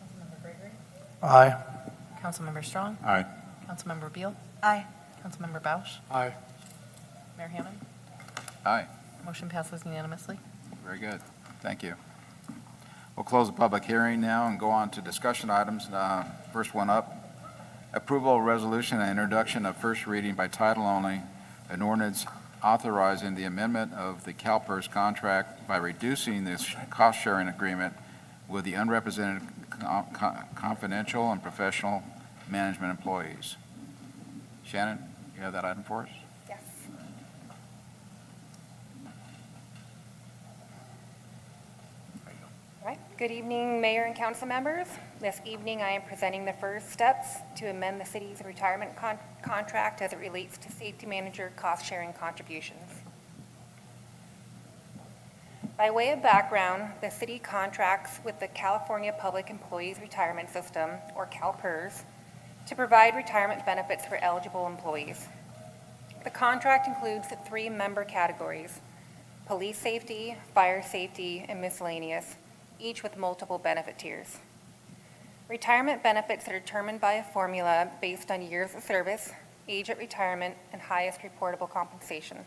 Councilmember Gregory? Aye. Councilmember Strong? Aye. Councilmember Beal? Aye. Councilmember Bausch? Aye. Mayor Hammond? Aye. Motion passes unanimously. Very good. Thank you. We'll close the public hearing now and go on to discussion items. First one up, approval of resolution and introduction of first reading by title only, an ordinance authorizing the amendment of the CalPERS contract by reducing this cost-sharing agreement with the unrepresented confidential and professional management employees. Shannon, you have that item for us? Yes. All right. Good evening, Mayor and council members. This evening, I am presenting the first steps to amend the city's retirement contract as it relates to safety manager cost-sharing contributions. By way of background, the city contracts with the California Public Employees Retirement System, or CalPERS, to provide retirement benefits for eligible employees. The contract includes 3 member categories: police safety, fire safety, and miscellaneous, each with multiple benefit tiers. Retirement benefits are determined by a formula based on years of service, age at retirement, and highest reportable compensation.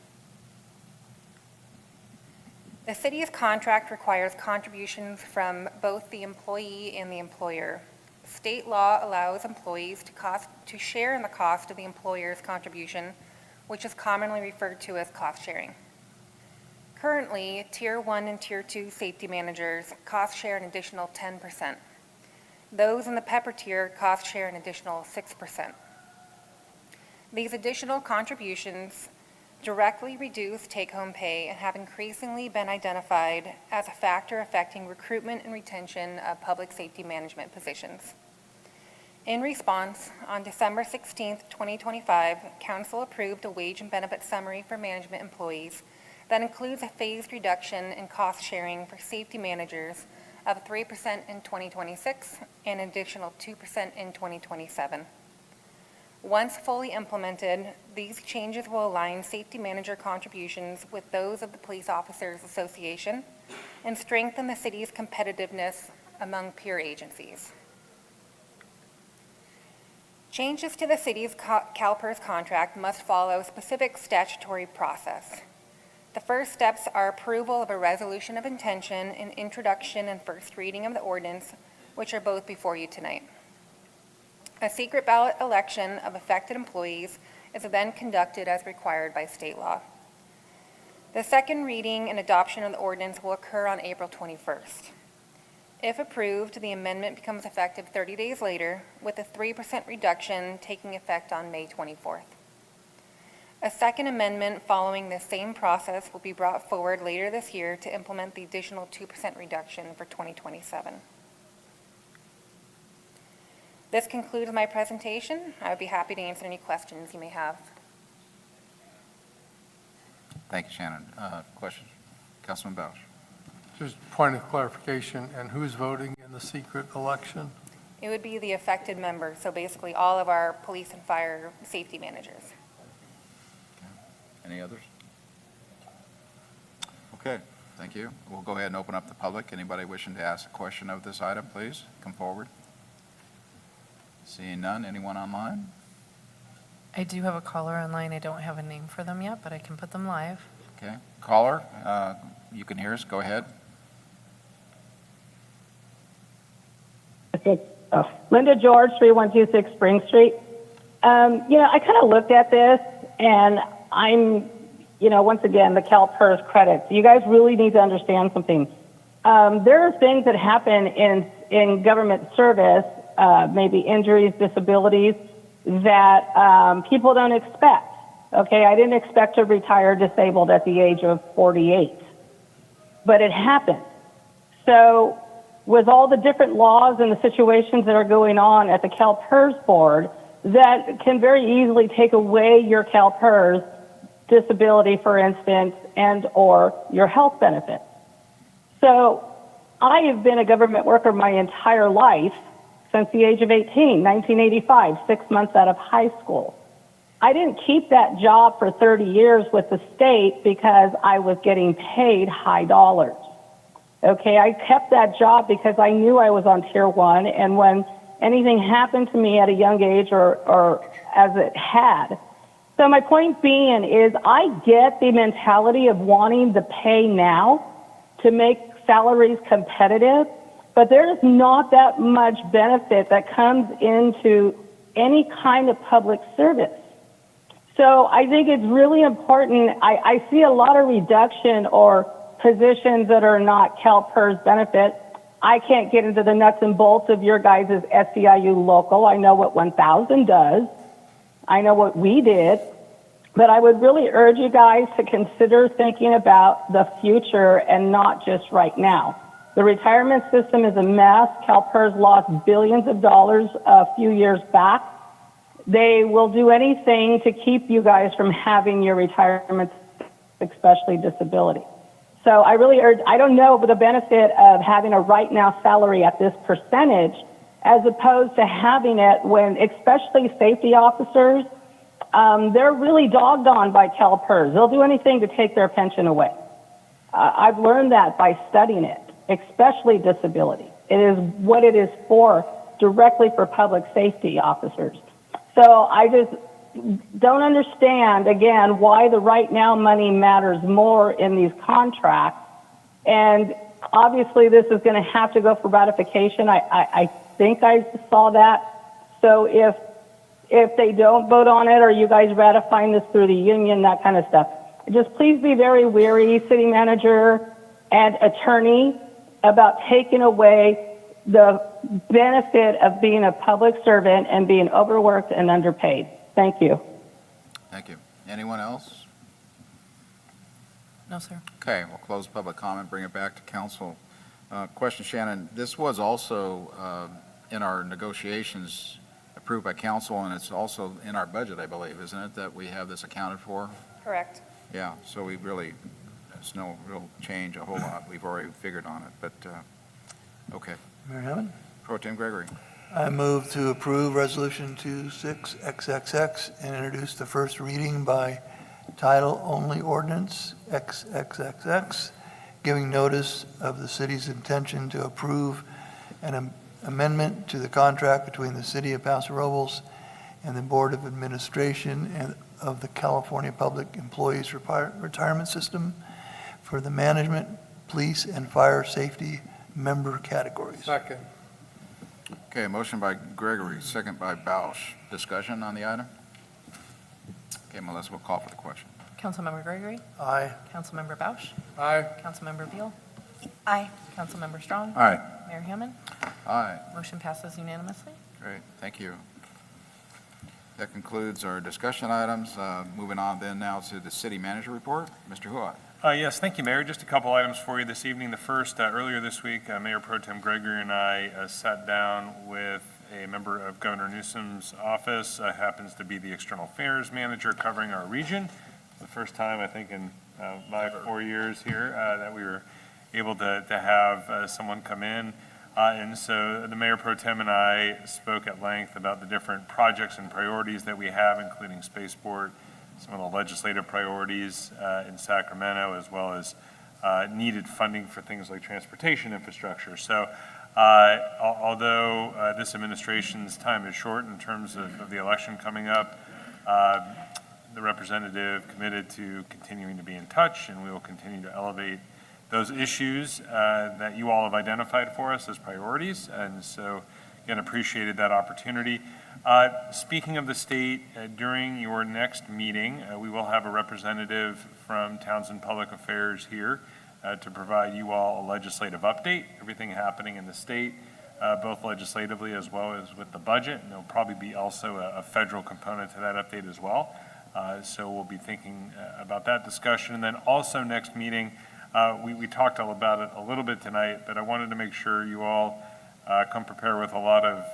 The city's contract requires contributions from both the employee and the employer. State law allows employees to share in the cost of the employer's contribution, which is commonly referred to as cost sharing. Currently, Tier 1 and Tier 2 safety managers cost share an additional 10%. Those in the Pepper tier cost share an additional 6%. These additional contributions directly reduce take-home pay and have increasingly been identified as a factor affecting recruitment and retention of public safety management positions. In response, on December 16, 2025, Council approved a wage and benefit summary for management employees that includes a phased reduction in cost sharing for safety managers of 3% in 2026 and an additional 2% in 2027. Once fully implemented, these changes will align safety manager contributions with those of the Police Officers Association and strengthen the city's competitiveness among peer agencies. Changes to the city's CalPERS contract must follow a specific statutory process. The first steps are approval of a resolution of intention and introduction and first reading of the ordinance, which are both before you tonight. A secret ballot election of affected employees is then conducted as required by state law. The second reading and adoption of the ordinance will occur on April 21st. If approved, the amendment becomes effective 30 days later, with a 3% reduction taking effect on May 24th. A second amendment following the same process will be brought forward later this year to implement the additional 2% reduction for 2027. This concludes my presentation. I would be happy to answer any questions you may have. Thank you, Shannon. Questions? Councilman Bausch. Just point of clarification, and who's voting in the secret election? It would be the affected members, so basically all of our police and fire safety managers. Any others? Okay, thank you. We'll go ahead and open up the public. Anybody wishing to ask a question of this item, please come forward. Seeing none, anyone online? I do have a caller online. I don't have a name for them yet, but I can put them live. Okay, caller, you can hear us, go ahead. Linda George, 3126 Spring Street. I kind of looked at this, and I'm, once again, the CalPERS credits. You guys really need to understand something. There are things that happen in government service, maybe injuries, disabilities, that people don't expect. Okay, I didn't expect to retire disabled at the age of 48, but it happened. So with all the different laws and the situations that are going on at the CalPERS board, that can very easily take away your CalPERS disability, for instance, and or your health benefits. So I have been a government worker my entire life since the age of 18, 1985, 6 months out of high school. I didn't keep that job for 30 years with the state because I was getting paid high dollars. Okay, I kept that job because I knew I was on tier 1, and when anything happened to me at a young age or as it had. So my point being is I get the mentality of wanting the pay now to make salaries competitive, but there's not that much benefit that comes into any kind of public service. So I think it's really important. I see a lot of reduction or positions that are not CalPERS benefit. I can't get into the nuts and bolts of your guys' SEIU local. I know what 1000 does. I know what we did. But I would really urge you guys to consider thinking about the future and not just right now. The retirement system is a mess. CalPERS lost billions of dollars a few years back. They will do anything to keep you guys from having your retirement, especially disability. So I really urge, I don't know the benefit of having a right now salary at this percentage as opposed to having it when, especially safety officers, they're really dogged on by CalPERS. They'll do anything to take their pension away. I've learned that by studying it, especially disability. It is what it is for, directly for public safety officers. So I just don't understand, again, why the right now money matters more in these contracts. And obviously this is going to have to go for ratification. I think I saw that. So if they don't vote on it, or you guys ratifying this through the union, that kind of stuff, just please be very wary, city manager and attorney, about taking away the benefit of being a public servant and being overworked and underpaid. Thank you. Thank you. Anyone else? No, sir. Okay, we'll close public comment, bring it back to council. Question, Shannon, this was also in our negotiations approved by council, and it's also in our budget, I believe, isn't it, that we have this accounted for? Correct. Yeah, so we really, there's no real change a whole lot. We've already figured on it, but, okay. Mayor Hammond? Pro Tem Gregory. I move to approve Resolution 26XXX and introduce the first reading by title only ordinance XXXX, giving notice of the city's intention to approve an amendment to the contract between the City of Paso Robles and the Board of Administration and of the California Public Employees Retirement System for the management, police, and fire safety member categories. Second. Okay, motion by Gregory, second by Bausch. Discussion on the item? Okay, Melissa, we'll call for the question. Councilmember Gregory? Aye. Councilmember Bausch? Aye. Councilmember Beal? Aye. Councilmember Strong? Aye. Mayor Hammond? Aye. Motion passes unanimously. Great, thank you. That concludes our discussion items. Moving on then now to the city manager report. Mr. Huat. Yes, thank you, Mayor. Just a couple items for you this evening. The first, earlier this week, Mayor Pro Tem Gregory and I sat down with a member of Governor Newsom's office, happens to be the External Affairs Manager covering our region. The first time, I think, in my 4 years here, that we were able to have someone come in. And so the Mayor Pro Tem and I spoke at length about the different projects and priorities that we have, including spaceport, some of the legislative priorities in Sacramento, as well as needed funding for things like transportation infrastructure. So although this administration's time is short in terms of the election coming up, the representative committed to continuing to be in touch, and we will continue to elevate those issues that you all have identified for us as priorities. And so, again, appreciated that opportunity. Speaking of the state, during your next meeting, we will have a representative from Townsend Public Affairs here to provide you all a legislative update, everything happening in the state, both legislatively as well as with the budget. And there'll probably be also a federal component to that update as well. So we'll be thinking about that discussion. And then also next meeting, we talked all about it a little bit tonight, but I wanted to make sure you all come prepared with a lot of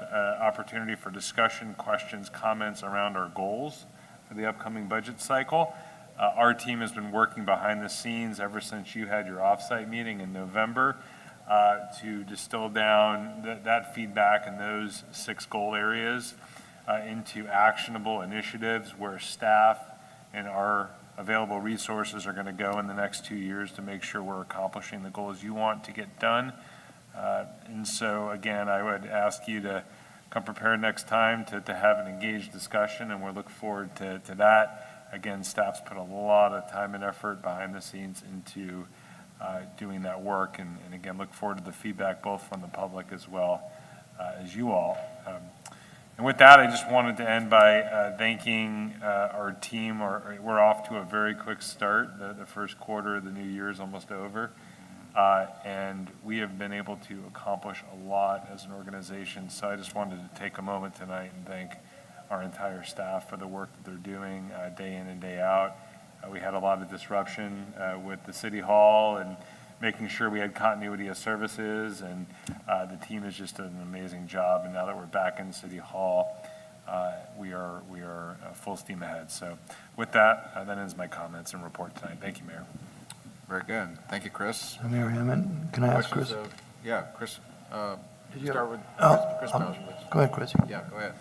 opportunity for discussion, questions, comments around our goals for the upcoming budget cycle. Our team has been working behind the scenes ever since you had your offsite meeting in November to distill down that feedback and those 6 goal areas into actionable initiatives where staff and our available resources are going to go in the next 2 years to make sure we're accomplishing the goals you want to get done. And so, again, I would ask you to come prepared next time to have an engaged discussion, and we'll look forward to that. Again, staff's put a lot of time and effort behind the scenes into doing that work, and again, look forward to the feedback both from the public as well as you all. And with that, I just wanted to end by thanking our team. We're off to a very quick start. The first quarter of the new year is almost over. And we have been able to accomplish a lot as an organization. So I just wanted to take a moment tonight and thank our entire staff for the work that they're doing day in and day out. We had a lot of disruption with the City Hall and making sure we had continuity of services, and the team has just done an amazing job. And now that we're back in City Hall, we are full steam ahead. So with that, that ends my comments and report tonight. Thank you, Mayor. Very good. Thank you, Chris. Mayor Hammond, can I ask Chris? Yeah, Chris, Did you start with Chris Bowser, please. Go ahead, Chris. Yeah, go ahead.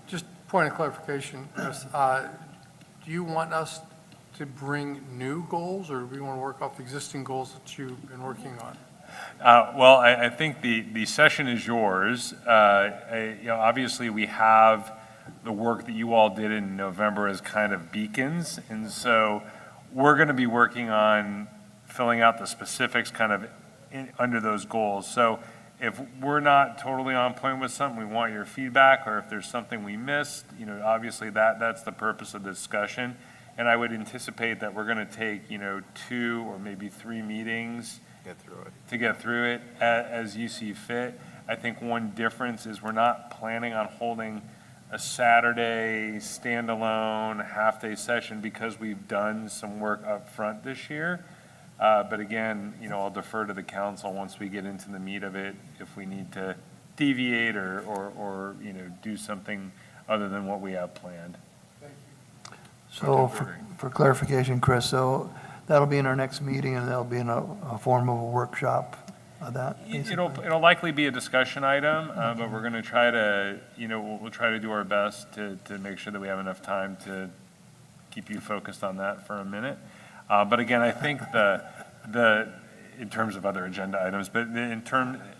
Just point of clarification, Chris, do you want us to bring new goals, or do we want to work off existing goals that you've been working on? Well, I think the session is yours. Obviously, we have the work that you all did in November as kind of beacons, and so we're going to be working on filling out the specifics kind of under those goals. So if we're not totally on point with something, we want your feedback, or if there's something we missed, obviously that's the purpose of the discussion. And I would anticipate that we're going to take, 2 or maybe 3 meetings to get through it as you see fit. I think one difference is we're not planning on holding a Saturday standalone half-day session because we've done some work up front this year. But again, I'll defer to the council once we get into the meat of it if we need to deviate or do something other than what we have planned. So for clarification, Chris, so that'll be in our next meeting, and that'll be in a form of a workshop of that? It'll likely be a discussion item, but we're going to try to, we'll try to do our best to make sure that we have enough time to keep you focused on that for a minute. But again, I think in terms of other agenda items, but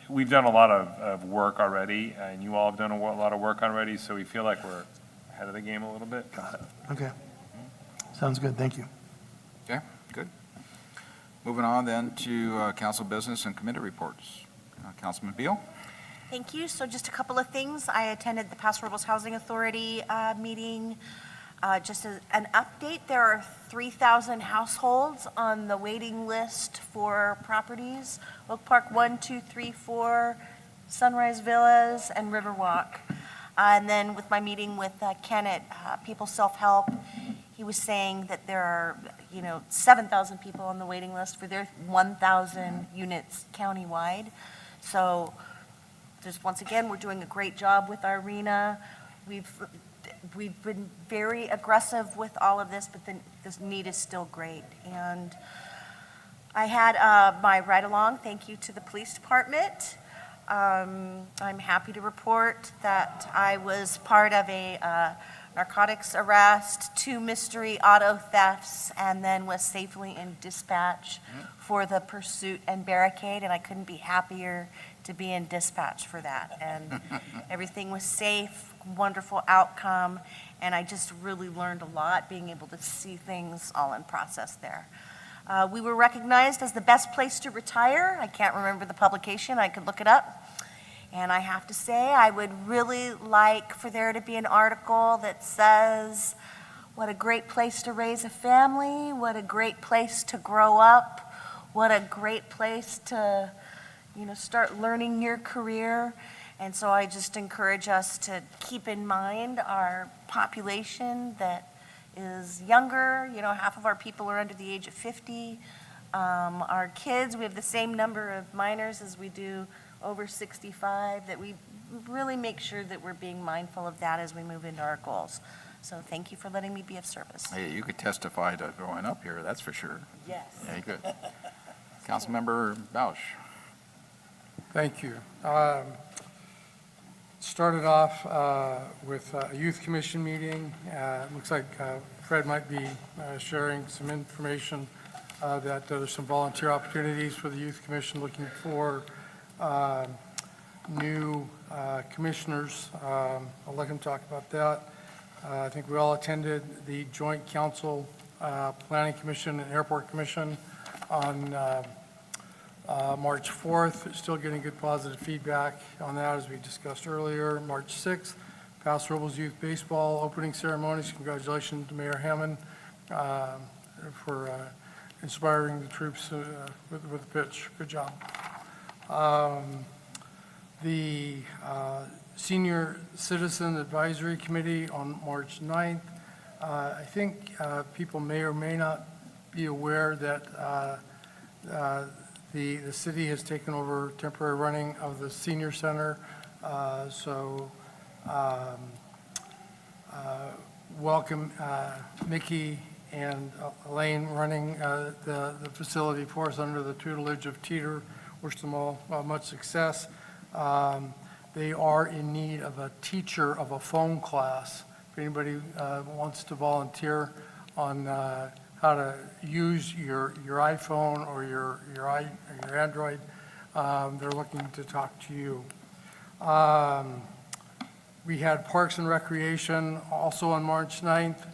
we've done a lot of work already, and you all have done a lot of work already, so we feel like we're ahead of the game a little bit. Okay. Sounds good. Thank you. Okay, good. Moving on then to council business and committee reports. Councilman Beal? Thank you. So just a couple of things. I attended the Paso Robles Housing Authority meeting. Just as an update, there are 3,000 households on the waiting list for properties. Oak Park 1, 2, 3, 4, Sunrise Villas, and Riverwalk. And then with my meeting with Ken at People Self-Help, he was saying that there are, 7,000 people on the waiting list for their 1,000 units countywide. So just, once again, we're doing a great job with our arena. We've been very aggressive with all of this, but this need is still great. And I had my ride-along, thank you to the police department. I'm happy to report that I was part of a narcotics arrest, 2 mystery auto thefts, and then was safely in dispatch for the pursuit and barricade, and I couldn't be happier to be in dispatch for that. And everything was safe, wonderful outcome, and I just really learned a lot being able to see things all in process there. We were recognized as the best place to retire. I can't remember the publication, I could look it up. And I have to say, I would really like for there to be an article that says, what a great place to raise a family, what a great place to grow up, what a great place to, start learning your career. And so I just encourage us to keep in mind our population that is younger. Half of our people are under the age of 50. Our kids, we have the same number of minors as we do over 65, that we really make sure that we're being mindful of that as we move into our goals. So thank you for letting me be of service. Hey, you could testify to growing up here, that's for sure. Yes. Yeah, good. Councilmember Bausch. Thank you. Started off with a youth commission meeting. Looks like Fred might be sharing some information that there's some volunteer opportunities for the youth commission, looking for new commissioners. I'll let him talk about that. I think we all attended the Joint Council Planning Commission and Airport Commission on March 4th. Still getting good positive feedback on that, as we discussed earlier. March 6th, Paso Robles Youth Baseball opening ceremonies. Congratulations to Mayor Hammond for inspiring the troops with the pitch. Good job. The Senior Citizen Advisory Committee on March 9th. I think people may or may not be aware that the city has taken over temporary running of the senior center. So welcome Mickey and Elaine running the facility for us under the tutelage of Teeter. Wish them all much success. They are in need of a teacher of a phone class. If anybody wants to volunteer on how to use your iPhone or your Android, they're looking to talk to you. We had Parks and Recreation also on March 9th.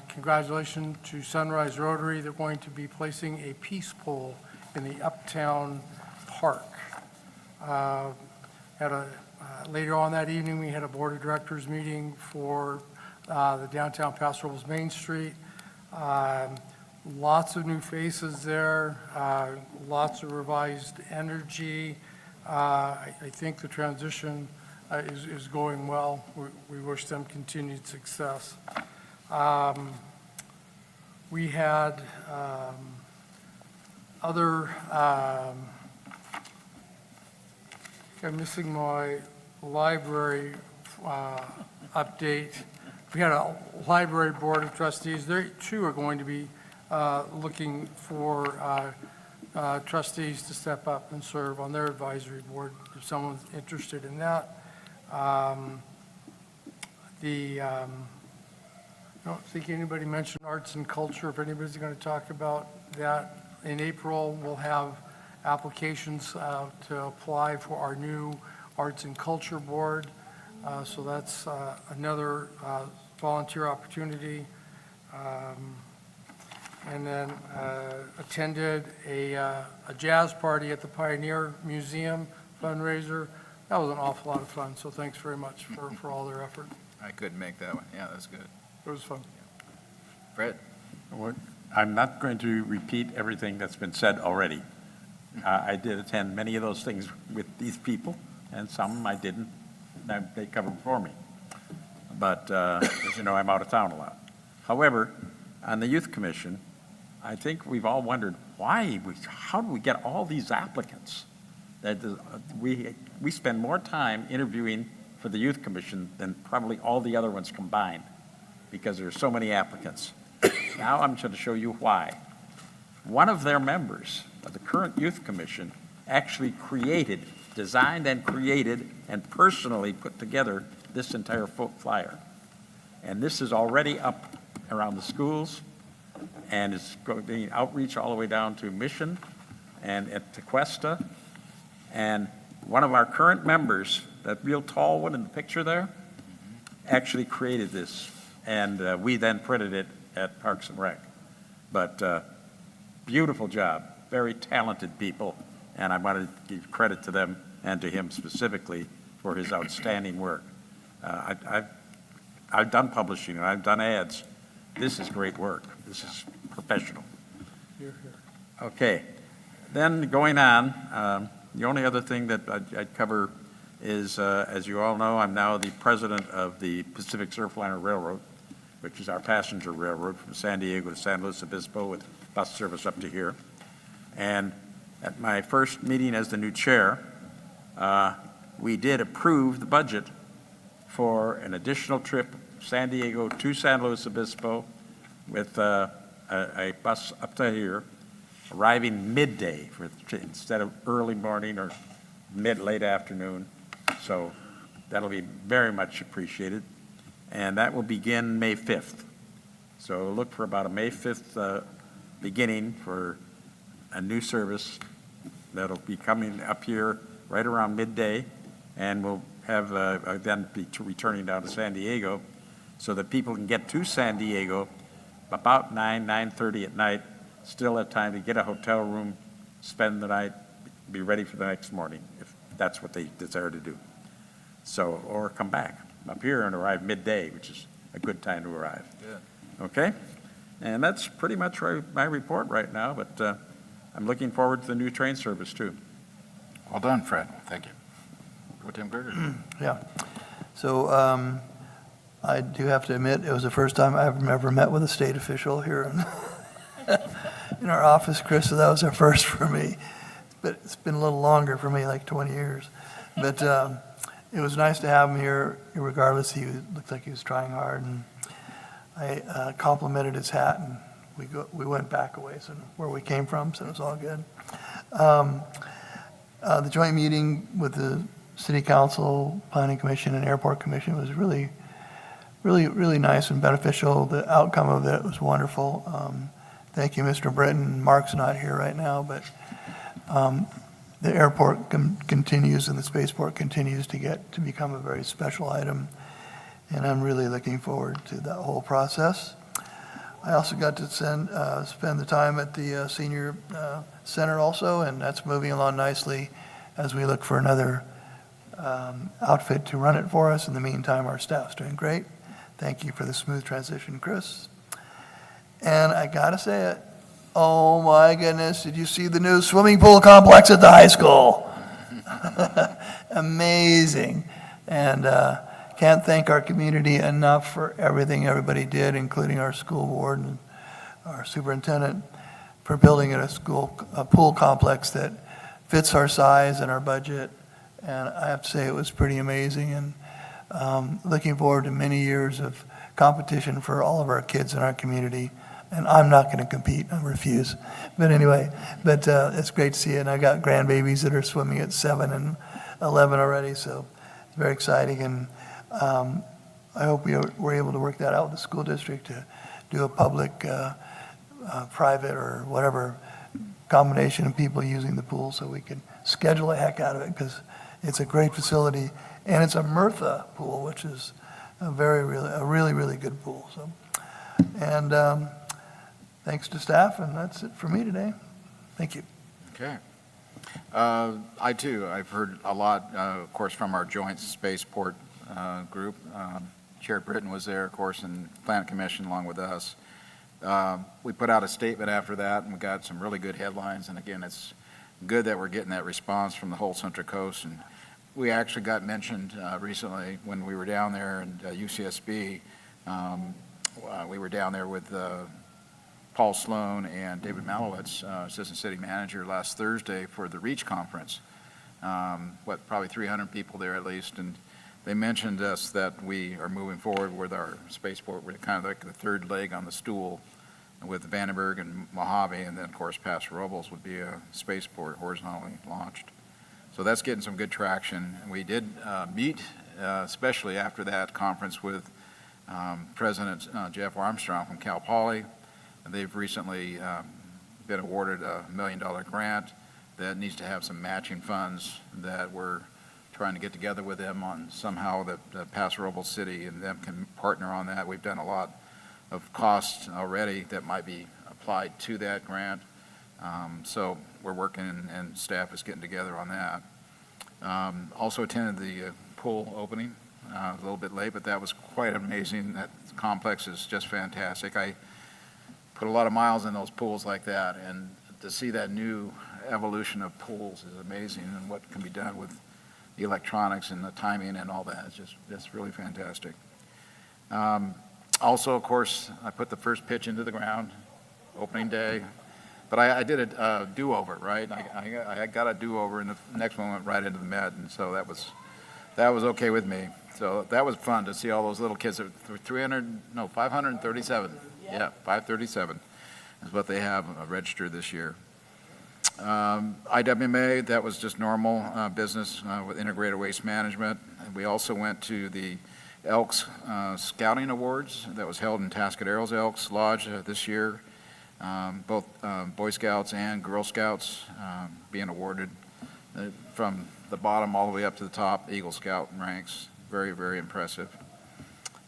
Congratulations to Sunrise Rotary. They're going to be placing a peace pole in the Uptown Park. Later on that evening, we had a board of directors meeting for the downtown Paso Robles Main Street. Lots of new faces there, lots of revised energy. I think the transition is going well. We wish them continued success. We had other, I'm missing my library update. We had a library board of trustees. They too are going to be looking for trustees to step up and serve on their advisory board if someone's interested in that. I don't think anybody mentioned arts and culture. If anybody's going to talk about that, in April, we'll have applications to apply for our new arts and culture board. So that's another volunteer opportunity. And then attended a jazz party at the Pioneer Museum fundraiser. That was an awful lot of fun, so thanks very much for all their effort. I couldn't make that one. Yeah, that's good. It was fun. Fred? I'm not going to repeat everything that's been said already. I did attend many of those things with these people, and some I didn't. They covered for me. But as you know, I'm out of town a lot. However, on the Youth Commission, I think we've all wondered how do we get all these applicants? we spend more time interviewing for the Youth Commission than probably all the other ones combined, because there's so many applicants. Now I'm going to show you why. One of their members of the current Youth Commission actually designed and created and personally put together this entire flyer. And this is already up around the schools, and it's being outreach all the way down to Mission and at Tequesta. And one of our current members, that real tall one in the picture there, actually created this. And we then printed it at Parks and Rec. But beautiful job, very talented people, and I wanted to give credit to them and to him specifically for his outstanding work. I've done publishing, and I've done ads. This is great work. This is professional. Okay, then going on, the only other thing that I'd cover is, as you all know, I'm now the president of the Pacific Surfliner Railroad, which is our passenger railroad from San Diego to San Luis Obispo with bus service up to here. And at my first meeting as the new chair, we did approve the budget for an additional trip San Diego to San Luis Obispo with a bus up to here, arriving midday instead of early morning or late afternoon. So that'll be very much appreciated. And that will begin May 5th. So look for about a May 5th beginning for a new service that'll be coming up here right around midday, and we'll have then be returning down to San Diego so that people can get to San Diego about 9:30 at night, still have time to get a hotel room, spend the night, be ready for the next morning, if that's what they desire to do. So, or come back up here and arrive midday, which is a good time to arrive. Good. Okay? And that's pretty much my report right now, but I'm looking forward to the new train service, too. Well done, Fred. Thank you. Go Tim Gerger. Yeah. So I do have to admit, it was the first time I've ever met with a state official here in our office, Chris, so that was a first for me. But it's been a little longer for me, like 20 years. But it was nice to have him here. Regardless, he looked like he was trying hard, and I complimented his hat, and we went back a ways and where we came from, so it was all good. The joint meeting with the City Council, Planning Commission, and Airport Commission was really nice and beneficial. The outcome of it was wonderful. Thank you, Mr. Britton. Mark's not here right now, but the airport continues and the spaceport continues to become a very special item, and I'm really looking forward to that whole process. I also got to spend the time at the senior center also, and that's moving along nicely as we look for another outfit to run it for us. In the meantime, our staff's doing great. Thank you for the smooth transition, Chris. And I gotta say it, oh my goodness, did you see the new swimming pool complex at the high school? Amazing. And can't thank our community enough for everything everybody did, including our school board and our superintendent, for building a pool complex that fits our size and our budget. And I have to say it was pretty amazing, and looking forward to many years of competition for all of our kids in our community. And I'm not going to compete, I refuse. But anyway, it's great to see it. And I got grandbabies that are swimming at 7 and 11 already, so it's very exciting. And I hope we're able to work that out with the school district to do a public, private, or whatever combination of people using the pool, so we can schedule the heck out of it, because it's a great facility, and it's a Murtha pool, which is a really good pool. So, and thanks to staff, and that's it for me today. Thank you. Okay. I too, I've heard a lot, of course, from our joint spaceport group. Chair Britton was there, of course, and Planet Commission along with us. We put out a statement after that, and we got some really good headlines. And again, it's good that we're getting that response from the whole Central Coast. And we actually got mentioned recently when we were down there in UCSB. We were down there with Paul Sloan and David Malowitz, Assistant City Manager, last Thursday for the REACH conference. probably 300 people there at least, and they mentioned us that we are moving forward with our spaceport. We're kind of like the third leg on the stool with Vandenberg and Mojave, and then, of course, Paso Robles would be a spaceport horizontally launched. So that's getting some good traction. We did meet, especially after that conference, with President Jeff Armstrong from Cal Poly. They've recently been awarded a $1 million grant that needs to have some matching funds that we're trying to get together with them on somehow that Paso Robles City and them can partner on that. We've done a lot of costs already that might be applied to that grant. So we're working and staff is getting together on that. Also attended the pool opening, a little bit late, but that was quite amazing. That complex is just fantastic. I put a lot of miles in those pools like that, and to see that new evolution of pools is amazing, and what can be done with the electronics and the timing and all that. It's just really fantastic. Also, of course, I put the first pitch into the ground, opening day, but I did a do-over, right? I got a do-over, and the next one went right into the med, and so that was okay with me. So that was fun to see all those little kids. 537. Yeah, 537 is what they have registered this year. IWMA, that was just normal business with integrated waste management. And we also went to the Elks Scouting Awards that was held in Tascadero's Elks Lodge this year. Both Boy Scouts and Girl Scouts being awarded from the bottom all the way up to the top, Eagle Scout ranks. Very, very impressive.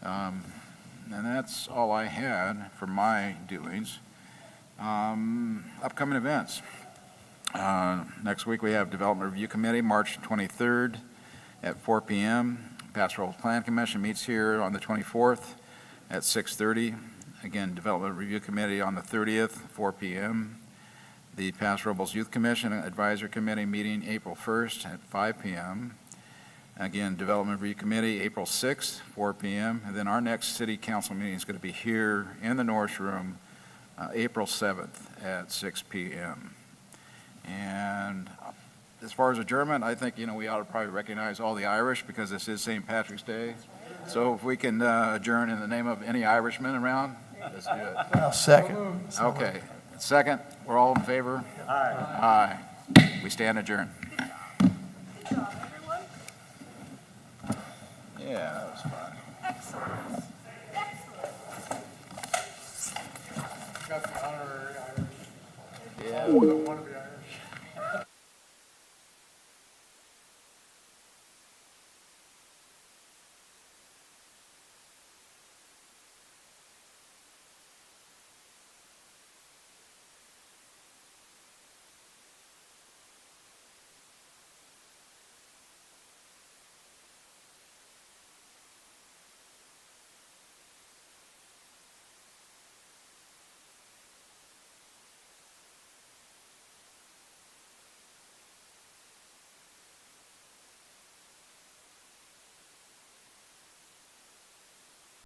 And that's all I had for my doings. Upcoming events. Next week we have Development Review Committee, March 23rd at 4 p.m. Paso Robles Plan Commission meets here on the 24th at 6:30. Again, Development Review Committee on the 30th, 4 p.m. The Paso Robles Youth Commission Advisory Committee meeting April 1st at 5 p.m. Again, Development Review Committee, April 6th, 4 p.m. And then our next city council meeting is going to be here in the North Room, April 7th at 6 p.m. And as far as adjournment, I think, we ought to probably recognize all the Irish because this is St. Patrick's Day. So if we can adjourn in the name of any Irishmen around, let's do it. I'll second. Okay. Second, we're all in favor? Aye. Aye. We stand adjourned. Yeah, that was fun. Excellent. Got the honorary Irish. Yeah. One of the